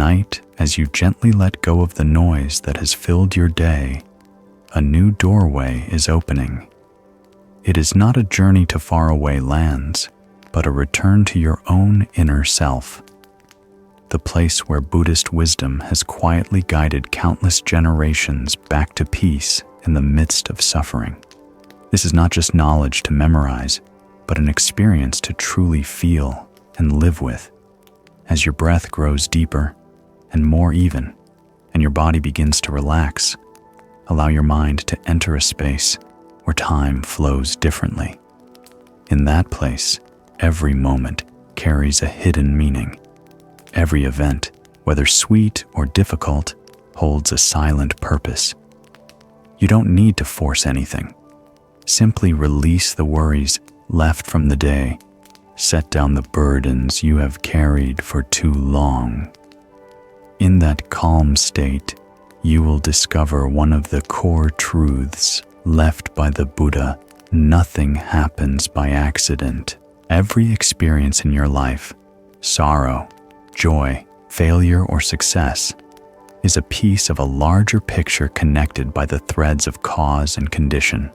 Tonight, as you gently let go of the noise that has filled your day, a new doorway is opening. It is not a journey to faraway lands, but a return to your own inner self, the place where Buddhist wisdom has quietly guided countless generations back to peace in the midst of suffering. This is not just knowledge to memorize, but an experience to truly feel and live with. As your breath grows deeper and more even, and your body begins to relax, allow your mind to enter a space where time flows differently. In that place, every moment carries a hidden meaning. Every event, whether sweet or difficult, holds a silent purpose. You don't need to force anything. Simply release the worries left from the day. Set down the burdens you have carried for too long. In that calm state, you will discover one of the core truths left by the Buddha: nothing happens by accident. Every experience in your life, sorrow, joy, failure, or success, is a piece of a larger picture connected by the threads of cause and condition.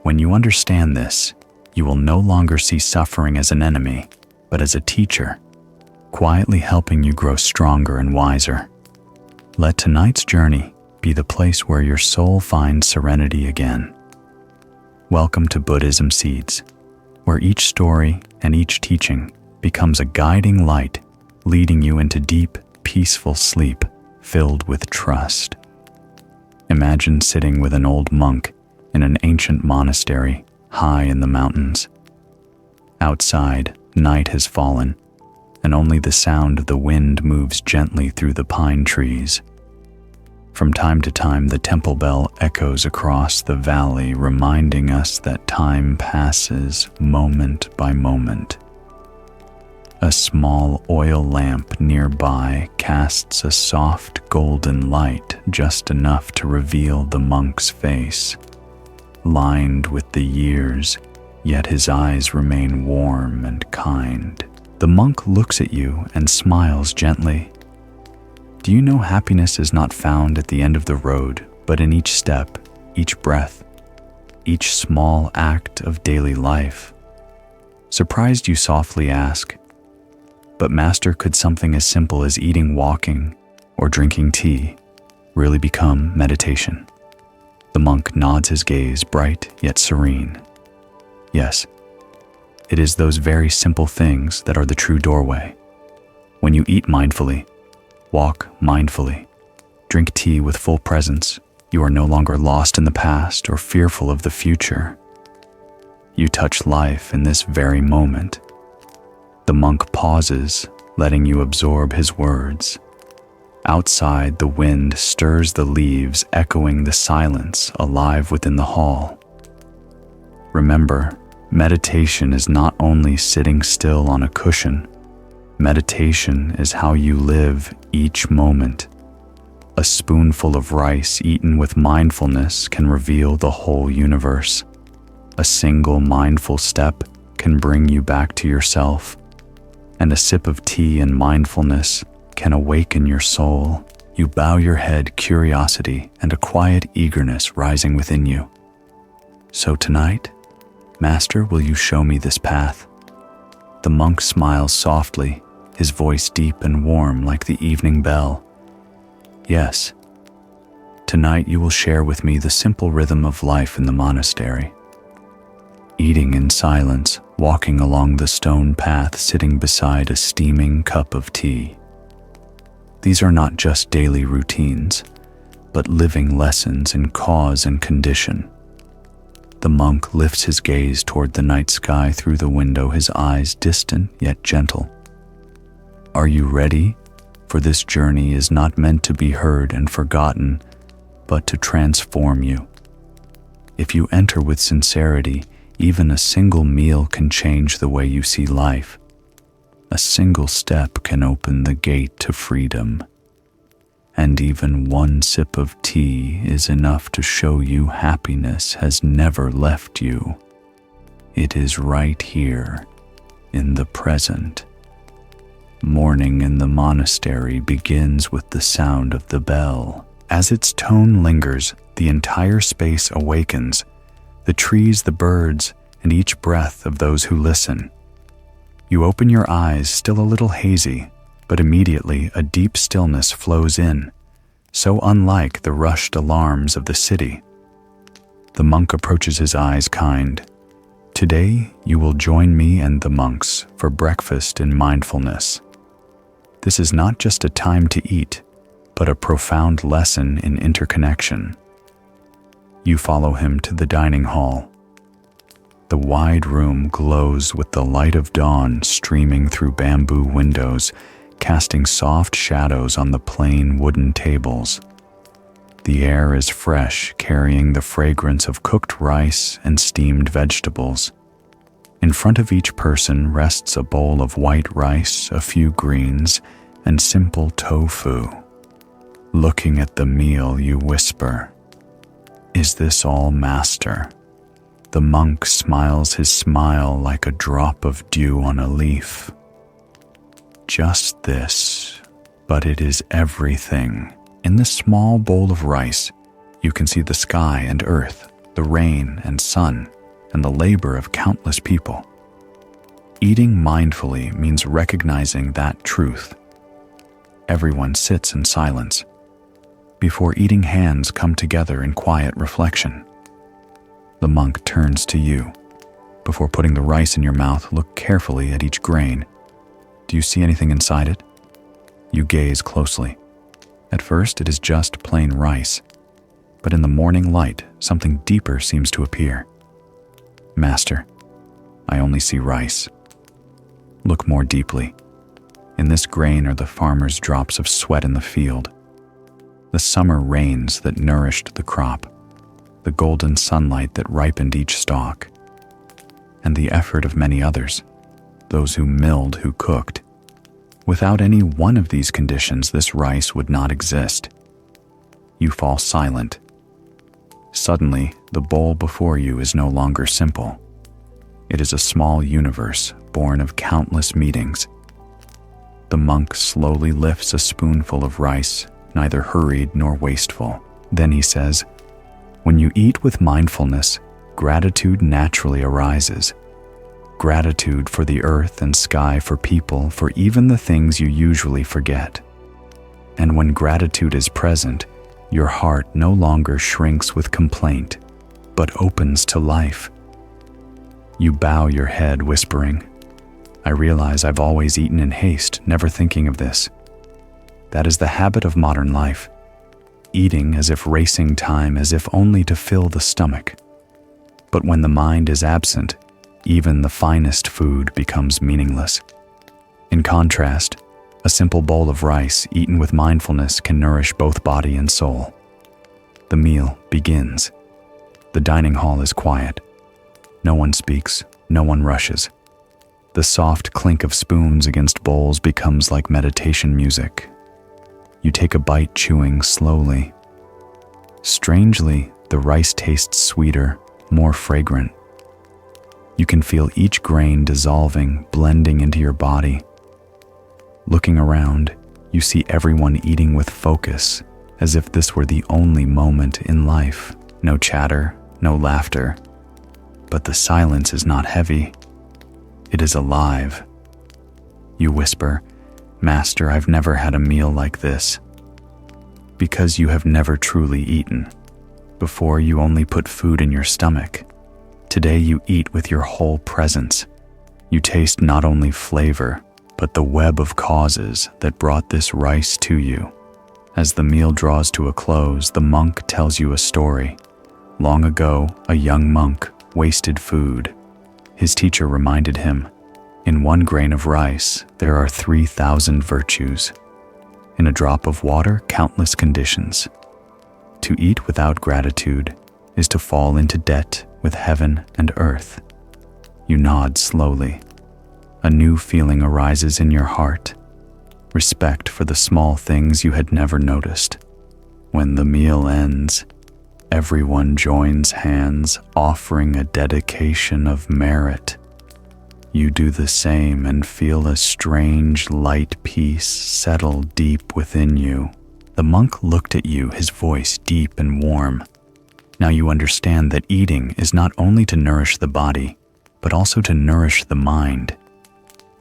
When you understand this, you will no longer see suffering as an enemy, but as a teacher, quietly helping you grow stronger and wiser. Let tonight's journey be the place where your soul finds serenity again. Welcome to Buddhism Seeds, where each story and each teaching becomes a guiding light, leading you into deep, peaceful sleep filled with trust. Imagine sitting with an old monk in an ancient monastery high in the mountains. Outside, night has fallen, and only the sound of the wind moves gently through the pine trees. From time to time, the temple bell echoes across the valley, reminding us that time passes moment by moment. A small oil lamp nearby casts a soft golden light, just enough to reveal the monk's face. Lined with the years, yet his eyes remain warm and kind. The monk looks at you and smiles gently. Do you know happiness is not found at the end of the road, but in each step, each breath, each small act of daily life? Surprised, you softly ask, "But Master, could something as simple as eating, walking, or drinking tea really become meditation?" The monk nods his gaze, bright yet serene. Yes, it is those very simple things that are the true doorway. When you eat mindfully, walk mindfully, drink tea with full presence, you are no longer lost in the past or fearful of the future. You touch life in this very moment. The monk pauses, letting you absorb his words. Outside, the wind stirs the leaves, echoing the silence alive within the hall. Remember, meditation is not only sitting still on a cushion. Meditation is how you live each moment. A spoonful of rice eaten with mindfulness can reveal the whole universe. A single mindful step can bring you back to yourself. And a sip of tea in mindfulness can awaken your soul. You bow your head, curiosity and a quiet eagerness rising within you. So tonight, Master, will you show me this path? The monk smiles softly, his voice deep and warm like the evening bell. Yes, tonight you will share with me the simple rhythm of life in the monastery. Eating in silence, walking along the stone path, sitting beside a steaming cup of tea. These are not just daily routines, but living lessons in cause and condition. The monk lifts his gaze toward the night sky through the window, his eyes distant yet gentle. Are you ready? For this journey is not meant to be heard and forgotten, but to transform you. If you enter with sincerity, even a single meal can change the way you see life. A single step can open the gate to freedom. And even one sip of tea is enough to show you happiness has never left you. It is right here, in the present. Morning in the monastery begins with the sound of the bell. As its tone lingers, the entire space awakens, the trees, the birds, and each breath of those who listen. You open your eyes, still a little hazy, but immediately a deep stillness flows in, so unlike the rushed alarms of the city. The monk approaches his eyes kind. Today you will join me and the monks for breakfast in mindfulness. This is not just a time to eat, but a profound lesson in interconnection. You follow him to the dining hall. The wide room glows with the light of dawn streaming through bamboo windows, casting soft shadows on the plain wooden tables. The air is fresh, carrying the fragrance of cooked rice and steamed vegetables. In front of each person rests a bowl of white rice, a few greens, and simple tofu. Looking at the meal, you whisper, "Is this all, Master?" The monk smiles his smile like a drop of dew on a leaf. Just this, but it is everything. In this small bowl of rice, you can see the sky and earth, the rain and sun, and the labor of countless people. Eating mindfully means recognizing that truth. Everyone sits in silence. Before eating, hands come together in quiet reflection. The monk turns to you. Before putting the rice in your mouth, look carefully at each grain. Do you see anything inside it? You gaze closely. At first, it is just plain rice, but in the morning light, something deeper seems to appear. "Master, I only see rice." Look more deeply. In this grain are the farmer's drops of sweat in the field, the summer rains that nourished the crop, the golden sunlight that ripened each stalk, and the effort of many others, those who milled, who cooked. Without any one of these conditions, this rice would not exist. You fall silent. Suddenly, the bowl before you is no longer simple. It is a small universe born of countless meetings. The monk slowly lifts a spoonful of rice, neither hurried nor wasteful. Then he says, "When you eat with mindfulness, gratitude naturally arises. Gratitude for the earth and sky, for people, for even the things you usually forget. And when gratitude is present, your heart no longer shrinks with complaint, but opens to life." You bow your head, whispering, "I realize I've always eaten in haste, never thinking of this." That is the habit of modern life, eating as if racing time, as if only to fill the stomach. But when the mind is absent, even the finest food becomes meaningless. In contrast, a simple bowl of rice eaten with mindfulness can nourish both body and soul. The meal begins. The dining hall is quiet. No one speaks, no one rushes. The soft clink of spoons against bowls becomes like meditation music. You take a bite, chewing slowly. Strangely, the rice tastes sweeter, more fragrant. You can feel each grain dissolving, blending into your body. Looking around, you see everyone eating with focus, as if this were the only moment in life. No chatter, no laughter. But the silence is not heavy. It is alive. You whisper, "Master, I've never had a meal like this." Because you have never truly eaten. Before, you only put food in your stomach. Today you eat with your whole presence. You taste not only flavor, but the web of causes that brought this rice to you. As the meal draws to a close, the monk tells you a story. Long ago, a young monk wasted food. His teacher reminded him, "In one grain of rice, there are 3,000 virtues. In a drop of water, countless conditions. To eat without gratitude is to fall into debt with heaven and earth." You nod slowly. A new feeling arises in your heart. Respect for the small things you had never noticed. When the meal ends, everyone joins hands, offering a dedication of merit. You do the same and feel a strange, light peace settle deep within you. The monk looked at you, his voice deep and warm. Now you understand that eating is not only to nourish the body, but also to nourish the mind.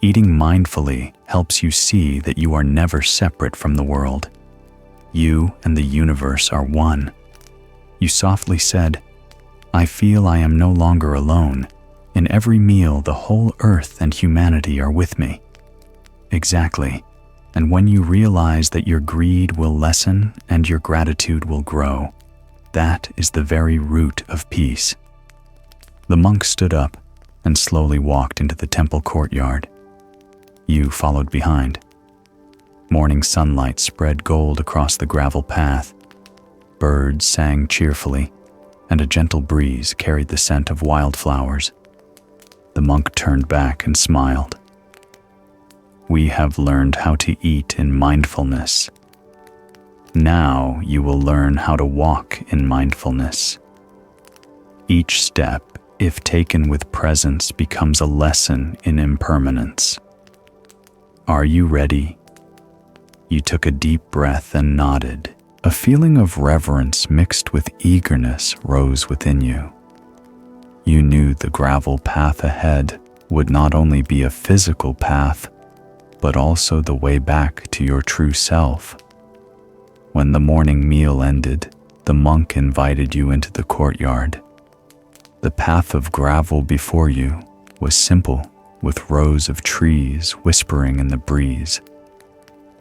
Eating mindfully helps you see that you are never separate from the world. You and the universe are one. You softly said, "I feel I am no longer alone. In every meal, the whole earth and humanity are with me." Exactly. And when you realize that your greed will lessen and your gratitude will grow, that is the very root of peace. The monk stood up and slowly walked into the temple courtyard. You followed behind. Morning sunlight spread gold across the gravel path. Birds sang cheerfully, and a gentle breeze carried the scent of wildflowers. The monk turned back and smiled. "We have learned how to eat in mindfulness. Now you will learn how to walk in mindfulness. Each step, if taken with presence, becomes a lesson in impermanence. Are you ready?" You took a deep breath and nodded. A feeling of reverence mixed with eagerness rose within you. You knew the gravel path ahead would not only be a physical path, but also the way back to your true self. When the morning meal ended, the monk invited you into the courtyard. The path of gravel before you was simple, with rows of trees whispering in the breeze.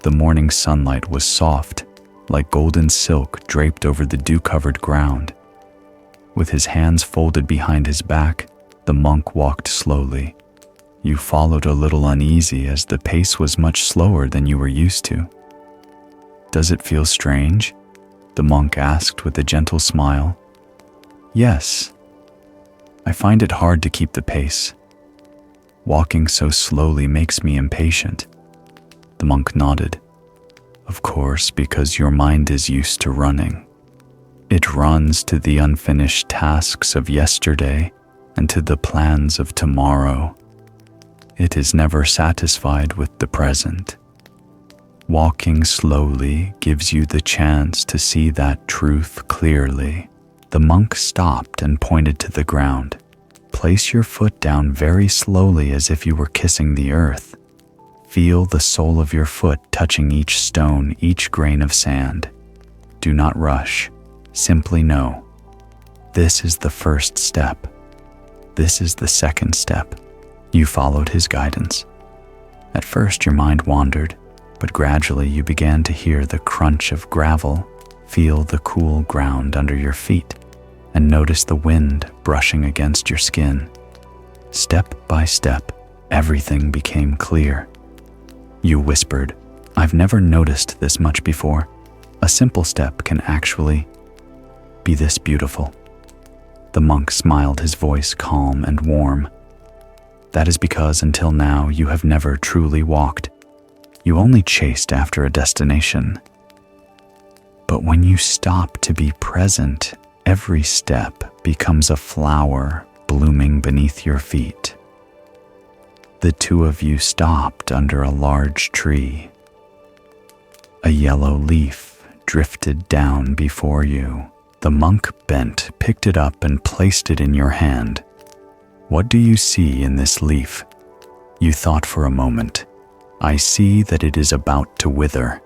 The morning sunlight was soft, like golden silk draped over the dew-covered ground. With his hands folded behind his back, the monk walked slowly. You followed a little uneasy as the pace was much slower than you were used to. "Does it feel strange?" the monk asked with a gentle smile. "Yes. I find it hard to keep the pace. Walking so slowly makes me impatient." The monk nodded. "Of course, because your mind is used to running. It runs to the unfinished tasks of yesterday and to the plans of tomorrow. It is never satisfied with the present. Walking slowly gives you the chance to see that truth clearly." The monk stopped and pointed to the ground. "Place your foot down very slowly as if you were kissing the earth. Feel the sole of your foot touching each stone, each grain of sand. Do not rush. Simply know. This is the first step. This is the second step." You followed his guidance. At first your mind wandered, but gradually you began to hear the crunch of gravel, feel the cool ground under your feet, and notice the wind brushing against your skin. Step by step, everything became clear. You whispered, "I've never noticed this much before. A simple step can actually be this beautiful." The monk smiled, his voice calm and warm. "That is because until now you have never truly walked. You only chased after a destination. But when you stop to be present, every step becomes a flower blooming beneath your feet." The two of you stopped under a large tree. A yellow leaf drifted down before you. The monk bent, picked it up, and placed it in your hand. "What do you see in this leaf?" You thought for a moment. "I see that it is about to wither."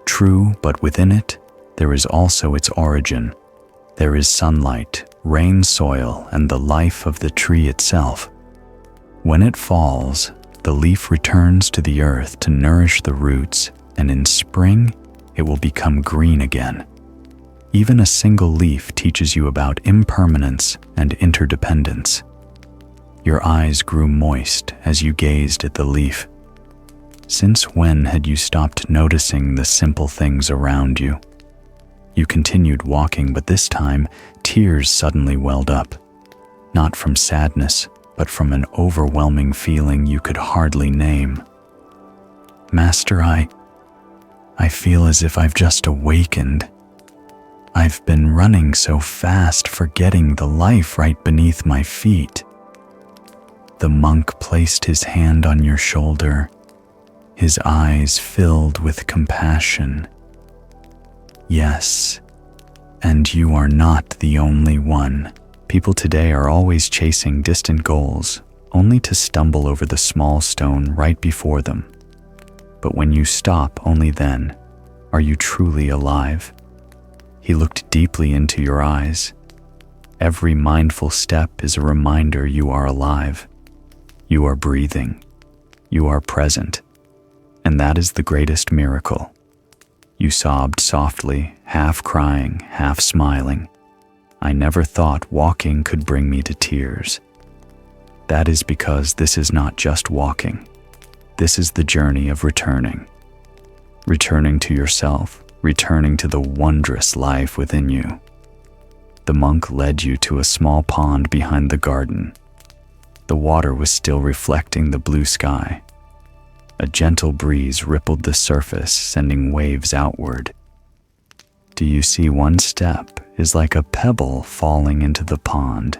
True, but within it, there is also its origin. There is sunlight, rain soil, and the life of the tree itself. When it falls, the leaf returns to the earth to nourish the roots, and in spring, it will become green again. Even a single leaf teaches you about impermanence and interdependence. Your eyes grew moist as you gazed at the leaf. Since when had you stopped noticing the simple things around you? You continued walking, but this time, tears suddenly welled up. Not from sadness, but from an overwhelming feeling you could hardly name. "Master, I feel as if I've just awakened. I've been running so fast, forgetting the life right beneath my feet." The monk placed his hand on your shoulder, his eyes filled with compassion. Yes, and you are not the only one. People today are always chasing distant goals, only to stumble over the small stone right before them. But when you stop, only then are you truly alive. He looked deeply into your eyes. Every mindful step is a reminder you are alive. You are breathing. You are present. And that is the greatest miracle. You sobbed softly, half crying, half smiling. I never thought walking could bring me to tears. That is because this is not just walking. This is the journey of returning. Returning to yourself, returning to the wondrous life within you. The monk led you to a small pond behind the garden. The water was still reflecting the blue sky. A gentle breeze rippled the surface, sending waves outward. Do you see one step is like a pebble falling into the pond?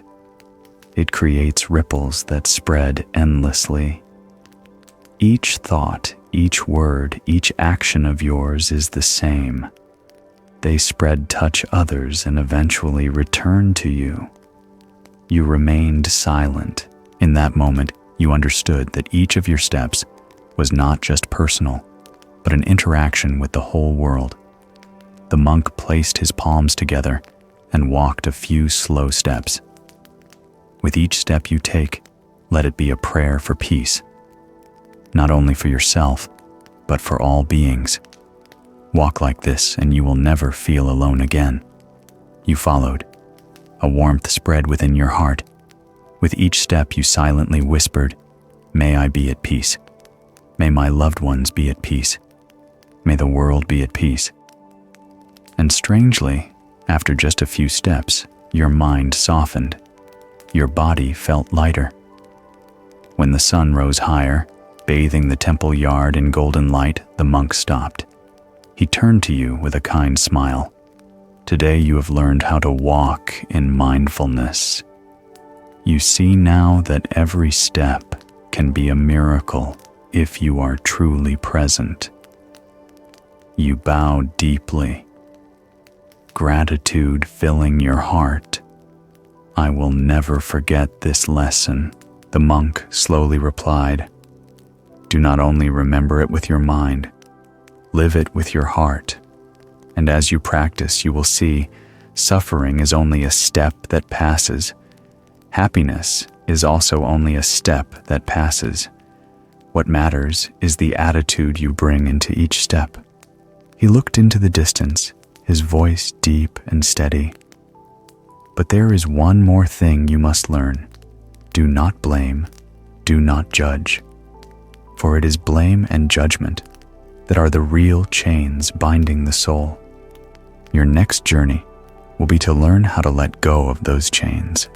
It creates ripples that spread endlessly. Each thought, each word, each action of yours is the same. They spread, touch others, and eventually return to you. You remained silent. In that moment, you understood that each of your steps was not just personal, but an interaction with the whole world. The monk placed his palms together and walked a few slow steps. With each step you take, let it be a prayer for peace, not only for yourself, but for all beings. Walk like this and you will never feel alone again. You followed. A warmth spread within your heart. With each step you silently whispered, "May I be at peace. May my loved ones be at peace. May the world be at peace." And strangely, after just a few steps, your mind softened. Your body felt lighter. When the sun rose higher, bathing the temple yard in golden light, the monk stopped. He turned to you with a kind smile. Today you have learned how to walk in mindfulness. You see now that every step can be a miracle if you are truly present. You bowed deeply, gratitude filling your heart. "I will never forget this lesson," the monk slowly replied. "Do not only remember it with your mind, live it with your heart. And as you practice, you will see suffering is only a step that passes. Happiness is also only a step that passes. What matters is the attitude you bring into each step." He looked into the distance, his voice deep and steady. "But there is one more thing you must learn. Do not blame, do not judge. For it is blame and judgment that are the real chains binding the soul. Your next journey will be to learn how to let go of those chains."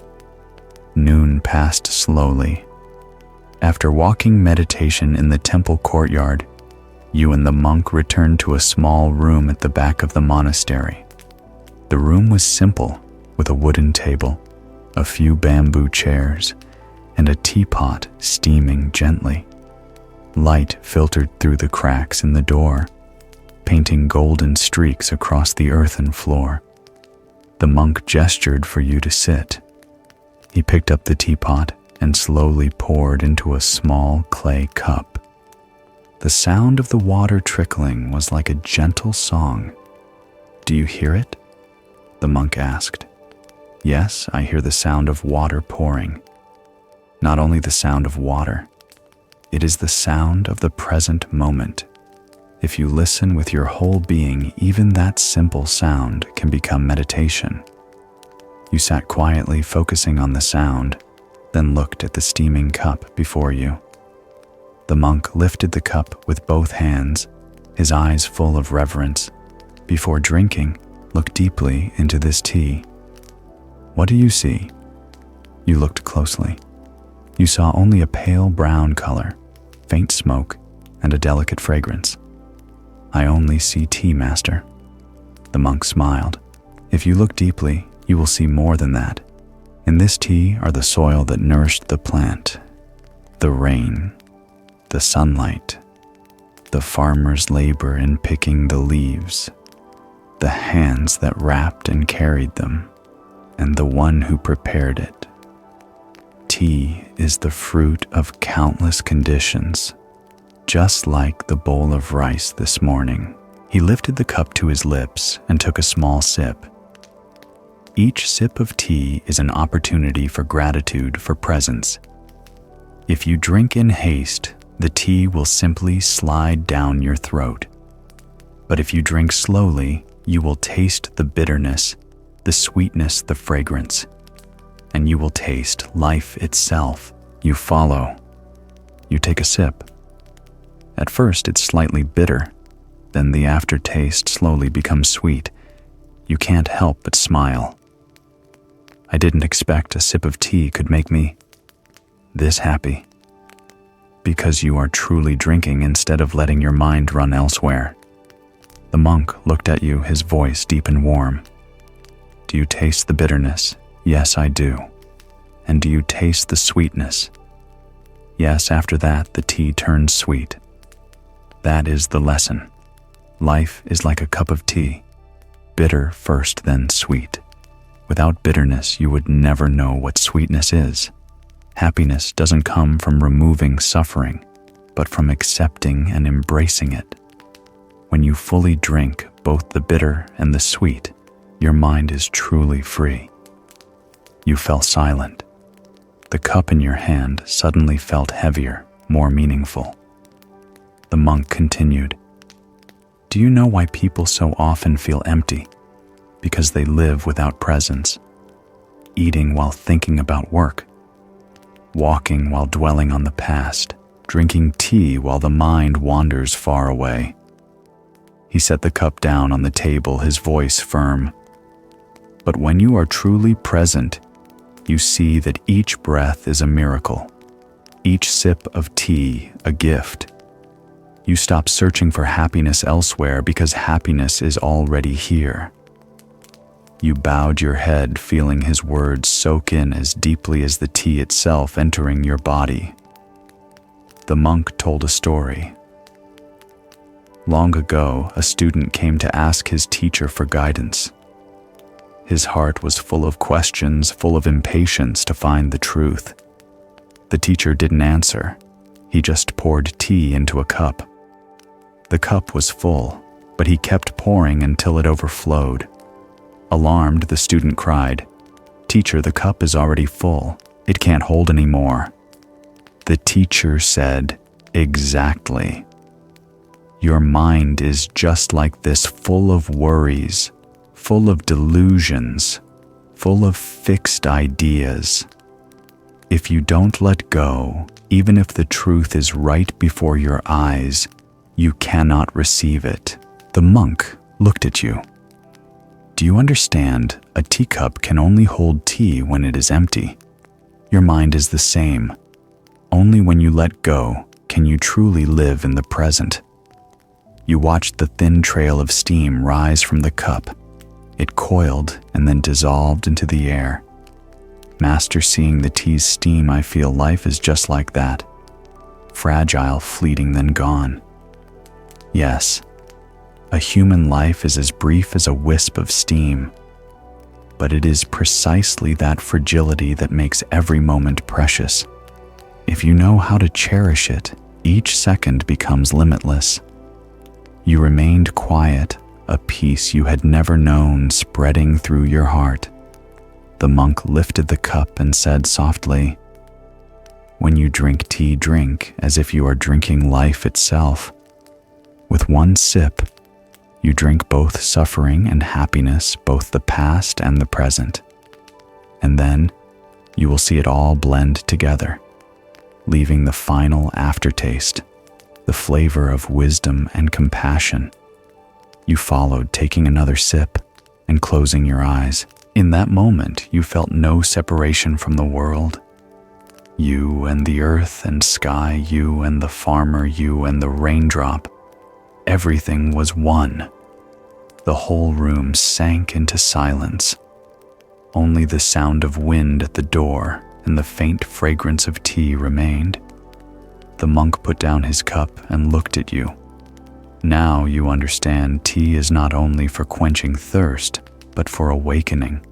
Noon passed slowly. After walking meditation in the temple courtyard, you and the monk returned to a small room at the back of the monastery. The room was simple, with a wooden table, a few bamboo chairs, and a teapot steaming gently. Light filtered through the cracks in the door, painting golden streaks across the earthen floor. The monk gestured for you to sit. He picked up the teapot and slowly poured into a small clay cup. The sound of the water trickling was like a gentle song. "Do you hear it?" the monk asked. "Yes, I hear the sound of water pouring. Not only the sound of water, it is the sound of the present moment. If you listen with your whole being, even that simple sound can become meditation." You sat quietly, focusing on the sound, then looked at the steaming cup before you. The monk lifted the cup with both hands, his eyes full of reverence. Before drinking, look deeply into this tea. "What do you see?" You looked closely. You saw only a pale brown color, faint smoke, and a delicate fragrance. "I only see tea, master." The monk smiled. "If you look deeply, you will see more than that. In this tea are the soil that nourished the plant, The rain, the sunlight, the farmer's labor in picking the leaves, the hands that wrapped and carried them, and the one who prepared it. Tea is the fruit of countless conditions, just like the bowl of rice this morning. He lifted the cup to his lips and took a small sip. Each sip of tea is an opportunity for gratitude for presence. If you drink in haste, the tea will simply slide down your throat. But if you drink slowly, you will taste the bitterness, the sweetness, the fragrance, and you will taste life itself. You follow. You take a sip. At first, it's slightly bitter. Then the aftertaste slowly becomes sweet. You can't help but smile. I didn't expect a sip of tea could make me this happy. Because you are truly drinking instead of letting your mind run elsewhere. The monk looked at you, his voice deep and warm. Do you taste the bitterness? Yes, I do. And do you taste the sweetness? Yes, after that, the tea turns sweet. That is the lesson. Life is like a cup of tea. Bitter first, then sweet. Without bitterness, you would never know what sweetness is. Happiness doesn't come from removing suffering, but from accepting and embracing it. When you fully drink both the bitter and the sweet, your mind is truly free. You fell silent. The cup in your hand suddenly felt heavier, more meaningful. The monk continued, Do you know why people so often feel empty? Because they live without presence, eating while thinking about work, walking while dwelling on the past, drinking tea while the mind wanders far away. He set the cup down on the table, his voice firm. But when you are truly present, you see that each breath is a miracle, each sip of tea a gift. You stop searching for happiness elsewhere because happiness is already here. You bowed your head, feeling his words soak in as deeply as the tea itself entering your body. The monk told a story. Long ago, a student came to ask his teacher for guidance. His heart was full of questions, full of impatience to find the truth. The teacher didn't answer. He just poured tea into a cup. The cup was full, but he kept pouring until it overflowed. Alarmed, the student cried, "Teacher, the cup is already full. It can't hold any more." The teacher said, "Exactly. Your mind is just like this, full of worries, full of delusions, full of fixed ideas. If you don't let go, even if the truth is right before your eyes, you cannot receive it." The monk looked at you. Do you understand? A teacup can only hold tea when it is empty. Your mind is the same. Only when you let go can you truly live in the present. You watched the thin trail of steam rise from the cup. It coiled and then dissolved into the air. Master, seeing the tea's steam, I feel life is just like that. Fragile, fleeting, then gone. Yes, a human life is as brief as a wisp of steam. But it is precisely that fragility that makes every moment precious. If you know how to cherish it, each second becomes limitless. You remained quiet, a peace you had never known spreading through your heart. The monk lifted the cup and said softly, "When you drink tea, drink as if you are drinking life itself. With one sip, you drink both suffering and happiness, both the past and the present. And then you will see it all blend together, leaving the final aftertaste, the flavor of wisdom and compassion." You followed, taking another sip and closing your eyes. In that moment, you felt no separation from the world. You and the earth and sky, you and the farmer, you and the raindrop. Everything was one. The whole room sank into silence. Only the sound of wind at the door and the faint fragrance of tea remained. The monk put down his cup and looked at you. Now you understand tea is not only for quenching thirst, but for awakening.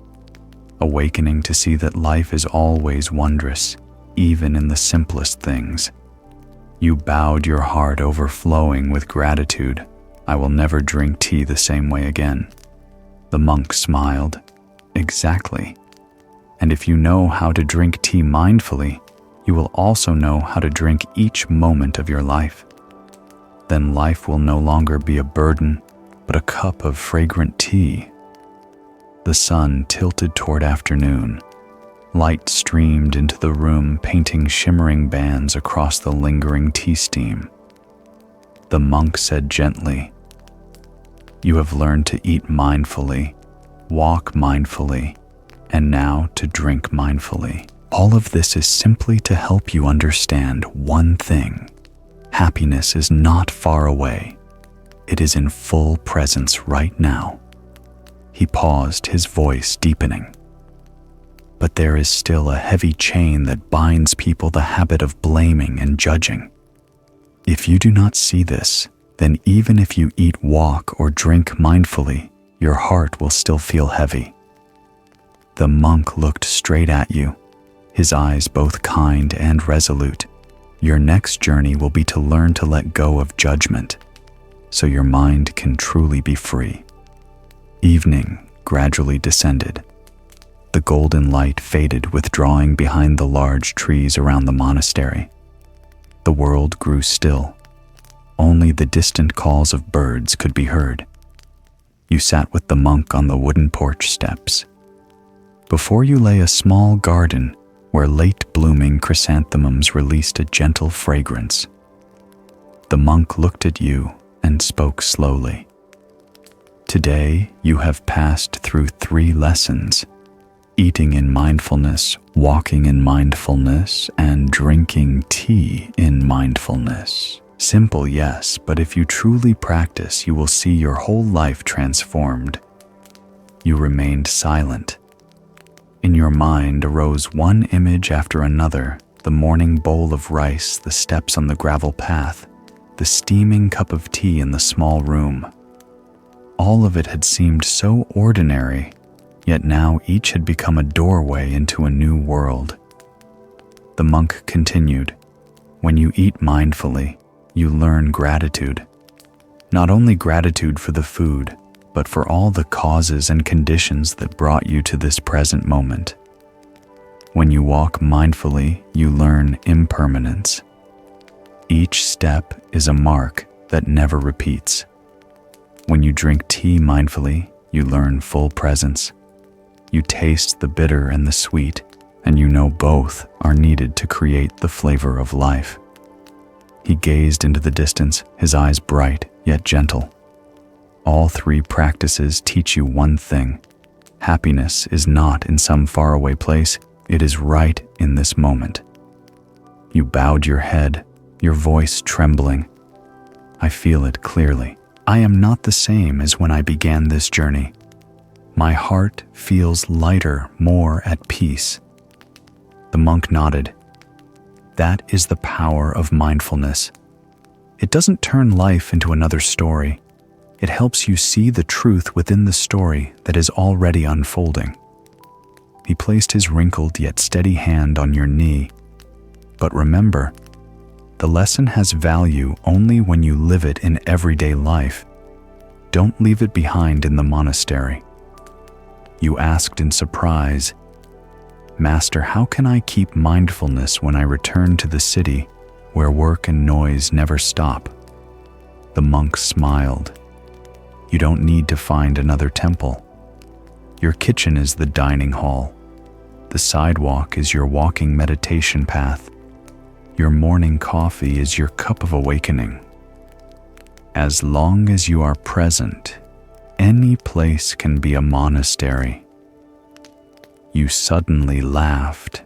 Awakening to see that life is always wondrous, even in the simplest things. You bowed, your heart overflowing with gratitude. I will never drink tea the same way again. The monk smiled. Exactly. And if you know how to drink tea mindfully, you will also know how to drink each moment of your life. Then life will no longer be a burden, but a cup of fragrant tea. The sun tilted toward afternoon. Light streamed into the room, painting shimmering bands across the lingering tea steam. The monk said gently, "You have learned to eat mindfully, walk mindfully, and now to drink mindfully. All of this is simply to help you understand one thing. Happiness is not far away. It is in full presence right now." He paused, his voice deepening. But there is still a heavy chain that binds people, the habit of blaming and judging. If you do not see this, then even if you eat, walk, or drink mindfully, your heart will still feel heavy. The monk looked straight at you, his eyes both kind and resolute. Your next journey will be to learn to let go of judgment, so your mind can truly be free. Evening gradually descended. The golden light faded, withdrawing behind the large trees around the monastery. The world grew still. Only the distant calls of birds could be heard. You sat with the monk on the wooden porch steps. Before you lay a small garden where late-blooming chrysanthemums released a gentle fragrance. The monk looked at you and spoke slowly. Today, you have passed through 3 lessons: eating in mindfulness, walking in mindfulness, and drinking tea in mindfulness. Simple, yes, but if you truly practice, you will see your whole life transformed. You remained silent. In your mind arose one image after another: the morning bowl of rice, the steps on the gravel path, the steaming cup of tea in the small room. All of it had seemed so ordinary, yet now each had become a doorway into a new world. The monk continued, "When you eat mindfully, you learn gratitude. Not only gratitude for the food, but for all the causes and conditions that brought you to this present moment. When you walk mindfully, you learn impermanence. Each step is a mark that never repeats. When you drink tea mindfully, you learn full presence. You taste the bitter and the sweet, and you know both are needed to create the flavor of life." He gazed into the distance, his eyes bright yet gentle. All 3 practices teach you one thing: happiness is not in some faraway place, it is right in this moment. You bowed your head, your voice trembling. "I feel it clearly. I am not the same as when I began this journey. My heart feels lighter, more at peace." The monk nodded. That is the power of mindfulness. It doesn't turn life into another story. It helps you see the truth within the story that is already unfolding. He placed his wrinkled yet steady hand on your knee. But remember, the lesson has value only when you live it in everyday life. Don't leave it behind in the monastery. You asked in surprise, "Master, how can I keep mindfulness when I return to the city where work and noise never stop?" The monk smiled. "You don't need to find another temple. Your kitchen is the dining hall. The sidewalk is your walking meditation path. Your morning coffee is your cup of awakening. As long as you are present, any place can be a monastery." You suddenly laughed.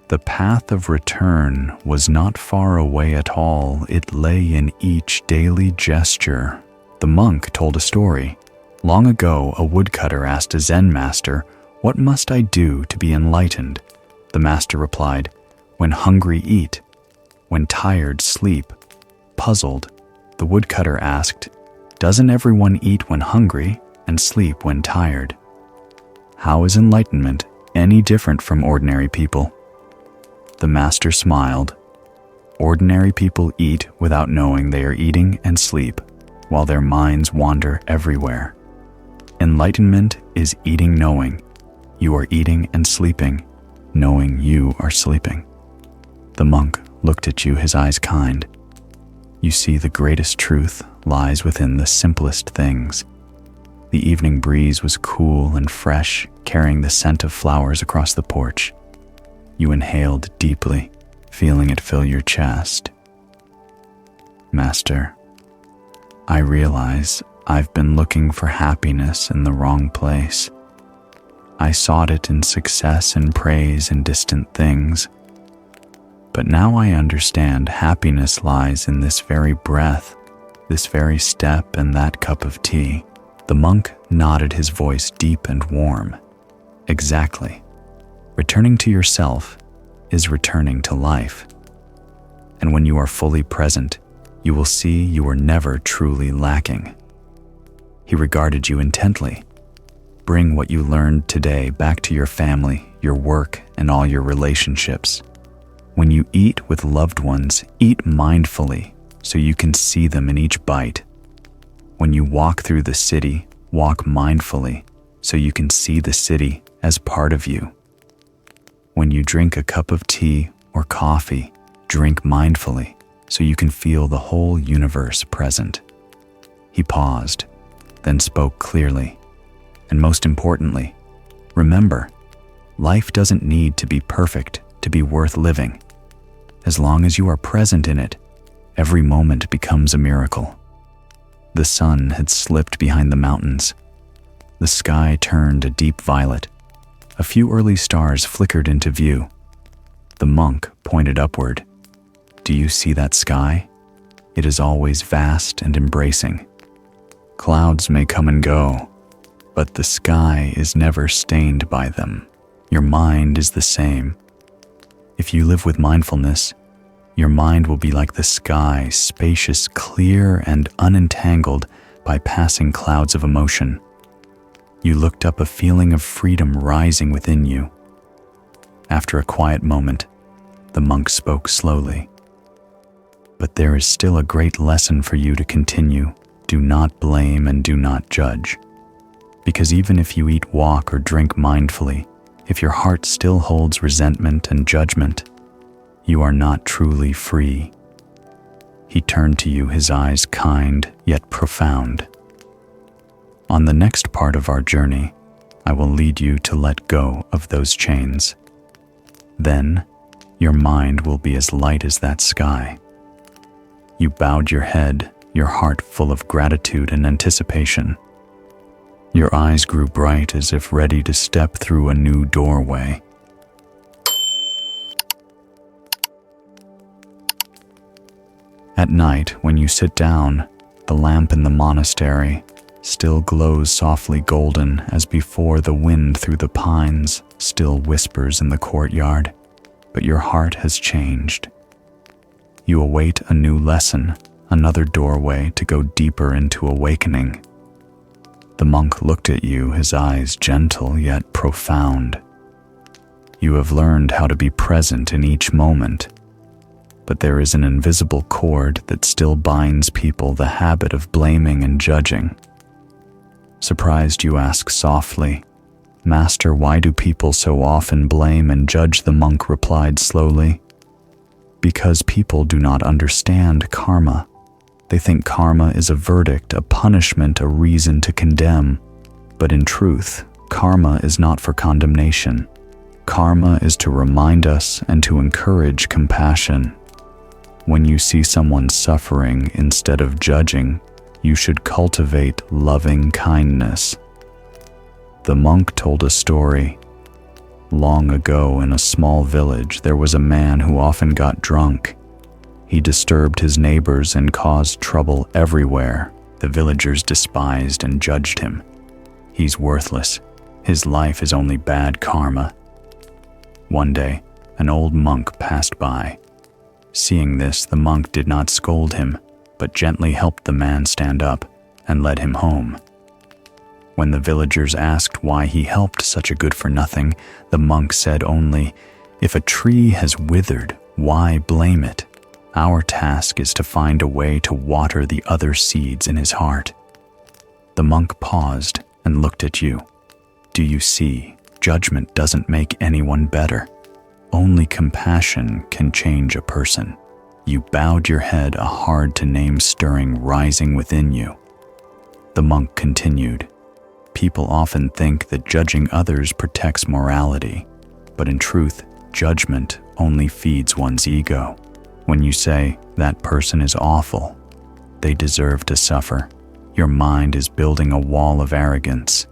The path of return was not far away at all. It lay in each daily gesture. The monk told a story. Long ago, a woodcutter asked a Zen master, "What must I do to be enlightened?" The master replied, "When hungry, eat. when tired, sleep. Puzzled, the woodcutter asked, "Doesn't everyone eat when hungry and sleep when tired? How is enlightenment any different from ordinary people?" The master smiled. "Ordinary people eat without knowing they are eating and sleep, while their minds wander everywhere. Enlightenment is eating knowing. You are eating and sleeping, knowing you are sleeping." The monk looked at you, his eyes kind. "You see, the greatest truth lies within the simplest things." The evening breeze was cool and fresh, carrying the scent of flowers across the porch. You inhaled deeply, feeling it fill your chest. "Master, I realize I've been looking for happiness in the wrong place. I sought it in success and praise and distant things. But now I understand happiness lies in this very breath, this very step, and that cup of tea." The monk nodded, his voice deep and warm. "Exactly. Returning to yourself is returning to life. And when you are fully present, you will see you are never truly lacking." He regarded you intently. "Bring what you learned today back to your family, your work, and all your relationships. When you eat with loved ones, eat mindfully so you can see them in each bite. When you walk through the city, walk mindfully so you can see the city as part of you. When you drink a cup of tea or coffee, drink mindfully so you can feel the whole universe present." He paused, then spoke clearly. "And most importantly, remember, life doesn't need to be perfect to be worth living. As long as you are present in it, every moment becomes a miracle." The sun had slipped behind the mountains. The sky turned a deep violet. A few early stars flickered into view. The monk pointed upward. "Do you see that sky? It is always vast and embracing. Clouds may come and go, but the sky is never stained by them. Your mind is the same. If you live with mindfulness, your mind will be like the sky, spacious, clear, and unentangled by passing clouds of emotion." You looked up, a feeling of freedom rising within you. After a quiet moment, the monk spoke slowly. "But there is still a great lesson for you to continue. Do not blame and do not judge. Because even if you eat, walk, or drink mindfully, if your heart still holds resentment and judgment, you are not truly free." He turned to you, his eyes kind yet profound. "On the next part of our journey, I will lead you to let go of those chains. Then, your mind will be as light as that sky." You bowed your head, your heart full of gratitude and anticipation. Your eyes grew bright as if ready to step through a new doorway. At night, when you sit down, the lamp in the monastery still glows softly golden as before. The wind through the pines still whispers in the courtyard, but your heart has changed. You await a new lesson, another doorway to go deeper into awakening. The monk looked at you, his eyes gentle yet profound. You have learned how to be present in each moment, but there is an invisible cord that still binds people, the habit of blaming and judging. Surprised, you ask softly, "Master, why do people so often blame and judge?" The monk replied slowly, "Because people do not understand karma. They think karma is a verdict, a punishment, a reason to condemn. But in truth, karma is not for condemnation. Karma is to remind us and to encourage compassion. When you see someone suffering, instead of judging, you should cultivate loving kindness." The monk told a story. Long ago, in a small village, there was a man who often got drunk. He disturbed his neighbors and caused trouble everywhere. The villagers despised and judged him. "He's worthless. His life is only bad karma." One day, an old monk passed by. Seeing this, the monk did not scold him, but gently helped the man stand up and led him home. When the villagers asked why he helped such a good-for-nothing, the monk said only, "If a tree has withered, why blame it? Our task is to find a way to water the other seeds in his heart." The monk paused and looked at you. Do you see? Judgment doesn't make anyone better. Only compassion can change a person. You bowed your head, a hard-to-name stirring rising within you. The monk continued, "People often think that judging others protects morality, but in truth, judgment only feeds one's ego. When you say, 'That person is awful, they deserve to suffer,' your mind is building a wall of arrogance."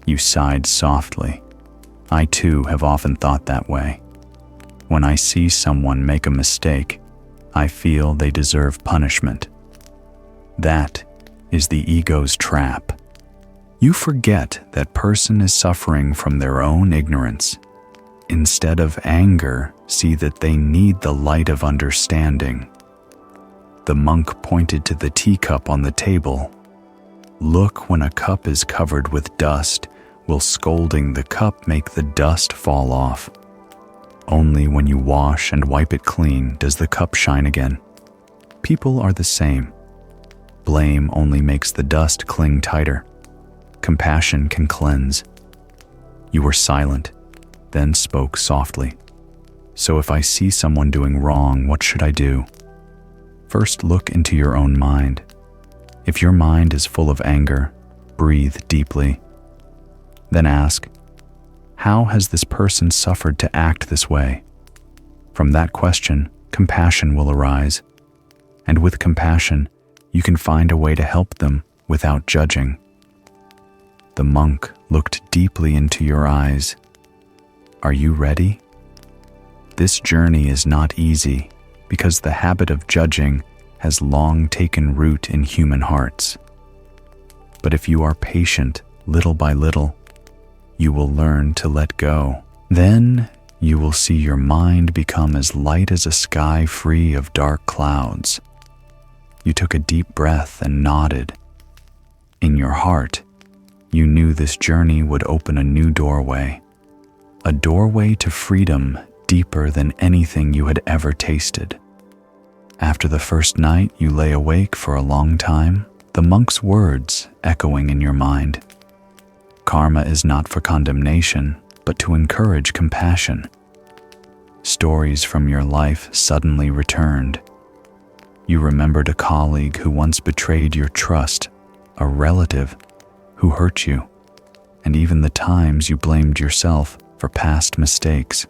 You sighed softly. I too have often thought that way. When I see someone make a mistake, I feel they deserve punishment. That is the ego's trap. You forget that person is suffering from their own ignorance. Instead of anger, see that they need the light of understanding. The monk pointed to the teacup on the table. Look, when a cup is covered with dust, will scolding the cup make the dust fall off? Only when you wash and wipe it clean does the cup shine again. People are the same. Blame only makes the dust cling tighter. Compassion can cleanse. You were silent, then spoke softly. "So if I see someone doing wrong, what should I do?" First, look into your own mind. If your mind is full of anger, breathe deeply. Then ask, how has this person suffered to act this way? From that question, compassion will arise. And with compassion, you can find a way to help them without judging. The monk looked deeply into your eyes. Are you ready? This journey is not easy because the habit of judging has long taken root in human hearts. But if you are patient, little by little, you will learn to let go. Then you will see your mind become as light as a sky free of dark clouds. You took a deep breath and nodded. In your heart, you knew this journey would open a new doorway. A doorway to freedom deeper than anything you had ever tasted. After the first night you lay awake for a long time, the monk's words echoing in your mind. Karma is not for condemnation, but to encourage compassion. Stories from your life suddenly returned. You remembered a colleague who once betrayed your trust, a relative who hurt you, and even the times you blamed yourself for past mistakes.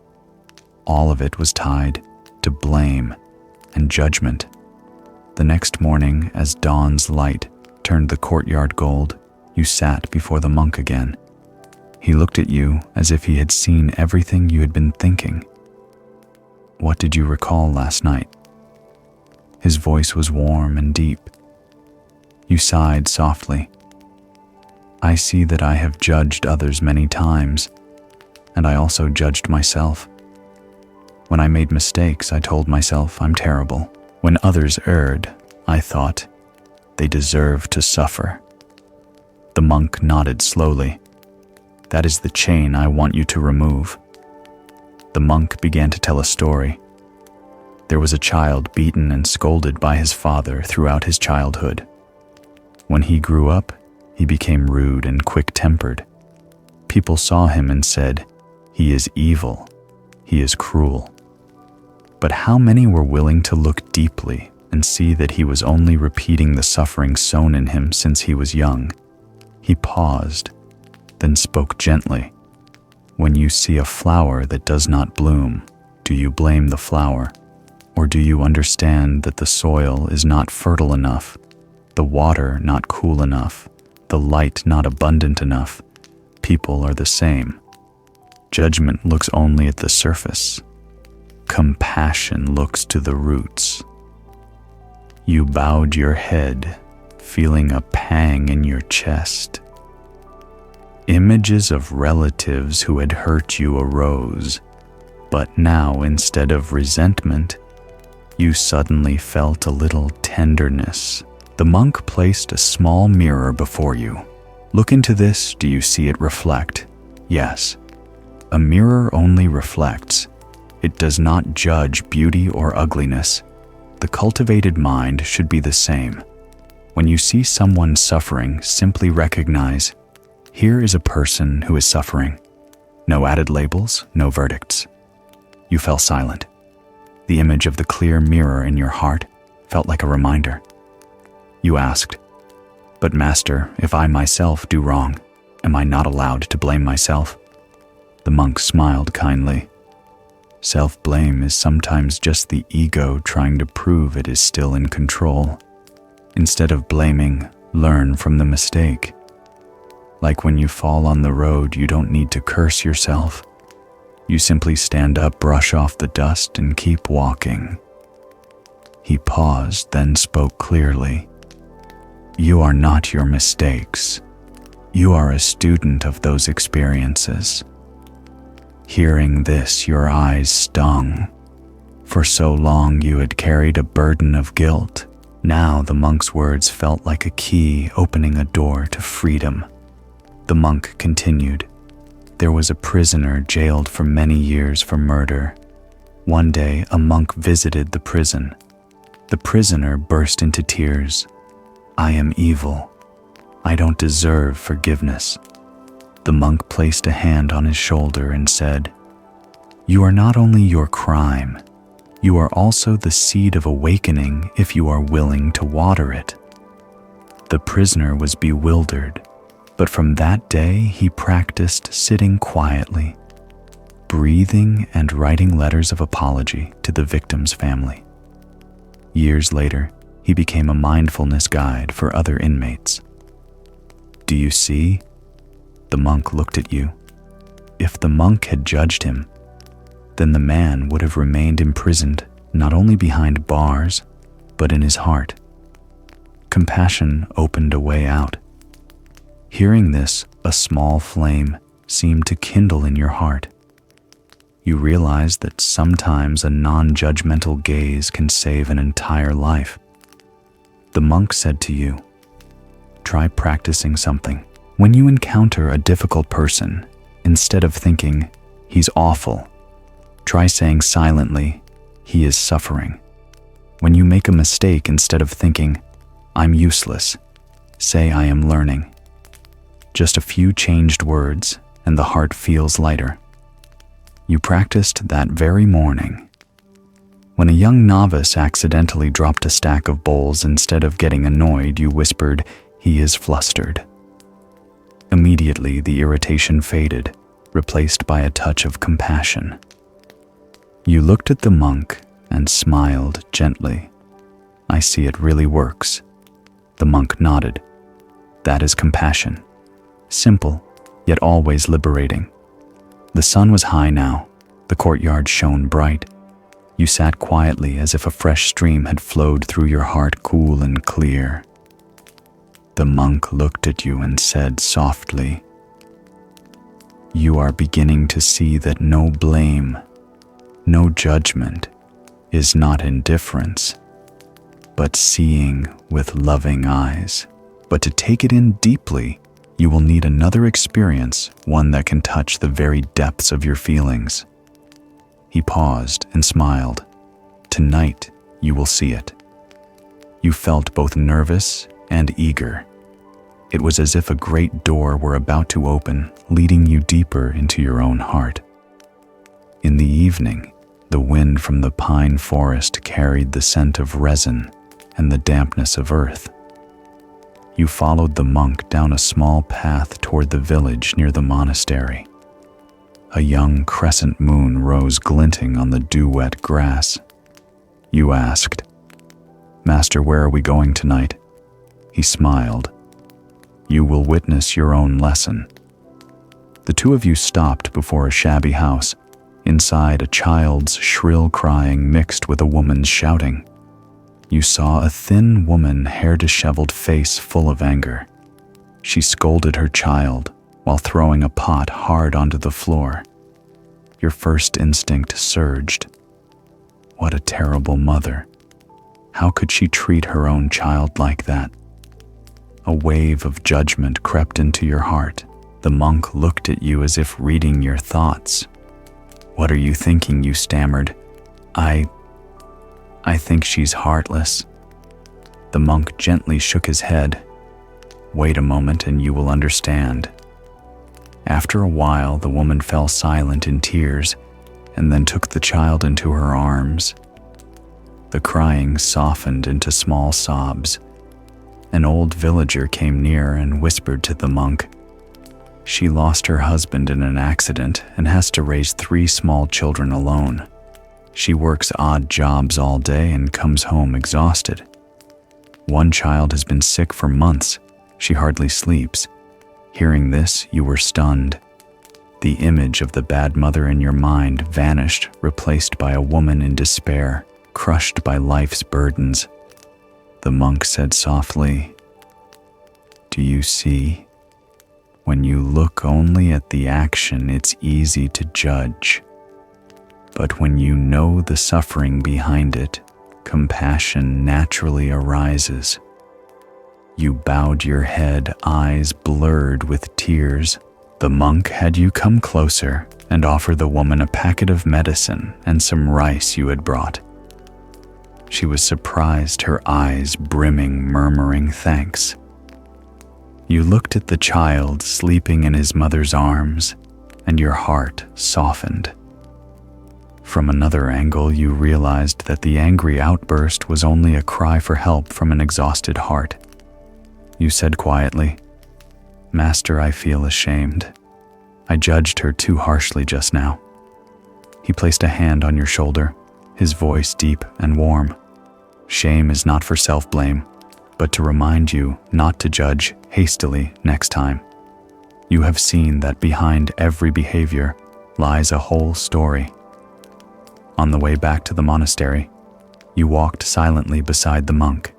All of it was tied to blame and judgment. The next morning, as dawn's light turned the courtyard gold, you sat before the monk again. He looked at you as if he had seen everything you had been thinking. What did you recall last night? His voice was warm and deep. You sighed softly. I see that I have judged others many times, and I also judged myself. When I made mistakes, I told myself I'm terrible. When others erred, I thought they deserve to suffer. The monk nodded slowly. That is the chain I want you to remove. The monk began to tell a story. There was a child beaten and scolded by his father throughout his childhood. When he grew up, he became rude and quick-tempered. People saw him and said, "He is evil. He is cruel." But how many were willing to look deeply and see that he was only repeating the suffering sown in him since he was young? He paused, then spoke gently. When you see a flower that does not bloom, do you blame the flower? Or do you understand that the soil is not fertile enough, the water not cool enough, the light not abundant enough? People are the same. Judgment looks only at the surface. Compassion looks to the roots. You bowed your head, feeling a pang in your chest. Images of relatives who had hurt you arose, but now instead of resentment, You suddenly felt a little tenderness. The monk placed a small mirror before you. Look into this. Do you see it reflect? Yes. A mirror only reflects. It does not judge beauty or ugliness. The cultivated mind should be the same. When you see someone suffering, simply recognize, here is a person who is suffering. No added labels, no verdicts. You fell silent. The image of the clear mirror in your heart felt like a reminder. You asked, but Master, if I myself do wrong, am I not allowed to blame myself? The monk smiled kindly. Self-blame is sometimes just the ego trying to prove it is still in control. Instead of blaming, learn from the mistake. Like when you fall on the road, you don't need to curse yourself. You simply stand up, brush off the dust, and keep walking. He paused, then spoke clearly. You are not your mistakes. You are a student of those experiences. Hearing this, your eyes stung. For so long you had carried a burden of guilt. Now the monk's words felt like a key opening a door to freedom. The monk continued. There was a prisoner jailed for many years for murder. One day, a monk visited the prison. The prisoner burst into tears. I am evil. I don't deserve forgiveness. The monk placed a hand on his shoulder and said, You are not only your crime, you are also the seed of awakening if you are willing to water it. The prisoner was bewildered, but from that day he practiced sitting quietly, breathing and writing letters of apology to the victim's family. Years later, he became a mindfulness guide for other inmates. Do you see? The monk looked at you. If the monk had judged him, then the man would have remained imprisoned not only behind bars, but in his heart. Compassion opened a way out. Hearing this, a small flame seemed to kindle in your heart. You realized that sometimes a non-judgmental gaze can save an entire life. The monk said to you, Try practicing something. When you encounter a difficult person, instead of thinking, he's awful, try saying silently, he is suffering. When you make a mistake, instead of thinking, I'm useless, say I am learning. Just a few changed words, and the heart feels lighter. You practiced that very morning. When a young novice accidentally dropped a stack of bowls, instead of getting annoyed, you whispered, he is flustered. Immediately, the irritation faded, replaced by a touch of compassion. You looked at the monk and smiled gently. I see it really works. The monk nodded. That is compassion. Simple, yet always liberating. The sun was high now. The courtyard shone bright. You sat quietly as if a fresh stream had flowed through your heart, cool and clear. The monk looked at you and said softly, You are beginning to see that no blame, no judgment is not indifference, but seeing with loving eyes. But to take it in deeply, you will need another experience, one that can touch the very depths of your feelings. He paused and smiled. Tonight, you will see it. You felt both nervous and eager. It was as if a great door were about to open, leading you deeper into your own heart. In the evening, the wind from the pine forest carried the scent of resin and the dampness of earth. You followed the monk down a small path toward the village near the monastery. A young crescent moon rose glinting on the dew-wet grass. You asked, Master, where are we going tonight? He smiled. You will witness your own lesson. The two of you stopped before a shabby house. Inside, a child's shrill crying mixed with a woman's shouting. You saw a thin woman, hair disheveled, face full of anger. She scolded her child while throwing a pot hard onto the floor. Your first instinct surged. What a terrible mother. How could she treat her own child like that? A wave of judgment crept into your heart. The monk looked at you as if reading your thoughts. "What are you thinking?" you stammered. I think she's heartless." The monk gently shook his head. "Wait a moment and you will understand." After a while, the woman fell silent in tears and then took the child into her arms. The crying softened into small sobs. An old villager came near and whispered to the monk, "She lost her husband in an accident and has to raise 3 small children alone. She works odd jobs all day and comes home exhausted. One child has been sick for months. She hardly sleeps." Hearing this, you were stunned. The image of the bad mother in your mind vanished, replaced by a woman in despair, crushed by life's burdens. The monk said softly, "Do you see? When you look only at the action, it's easy to judge. But when you know the suffering behind it, compassion naturally arises." You bowed your head, eyes blurred with tears. The monk had you come closer and offer the woman a packet of medicine and some rice you had brought. She was surprised, her eyes brimming, murmuring thanks. You looked at the child sleeping in his mother's arms, and your heart softened. From another angle, you realized that the angry outburst was only a cry for help from an exhausted heart. You said quietly, "Master, I feel ashamed. I judged her too harshly just now." He placed a hand on your shoulder, his voice deep and warm. "Shame is not for self-blame, but to remind you not to judge hastily next time. You have seen that behind every behavior lies a whole story." On the way back to the monastery, you walked silently beside the monk.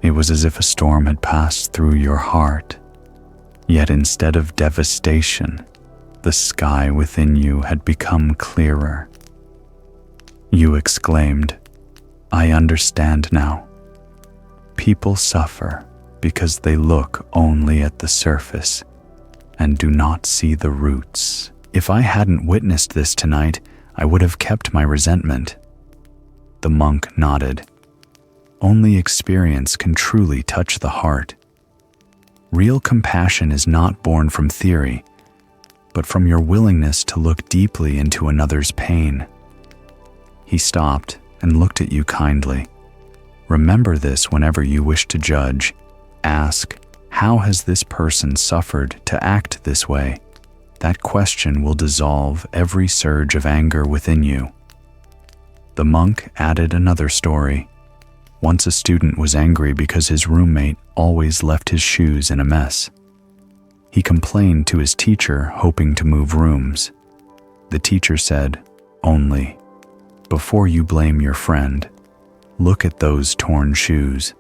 It was as if a storm had passed through your heart. Yet instead of devastation, the sky within you had become clearer. You exclaimed, "I understand now. People suffer because they look only at the surface and do not see the roots. If I hadn't witnessed this tonight, I would have kept my resentment." The monk nodded. Only experience can truly touch the heart. Real compassion is not born from theory, but from your willingness to look deeply into another's pain. He stopped and looked at you kindly. Remember this whenever you wish to judge. Ask, "How has this person suffered to act this way?" That question will dissolve every surge of anger within you. The monk added another story. Once a student was angry because his roommate always left his shoes in a mess. He complained to his teacher, hoping to move rooms. The teacher said, "Only, before you blame your friend, look at those torn shoes.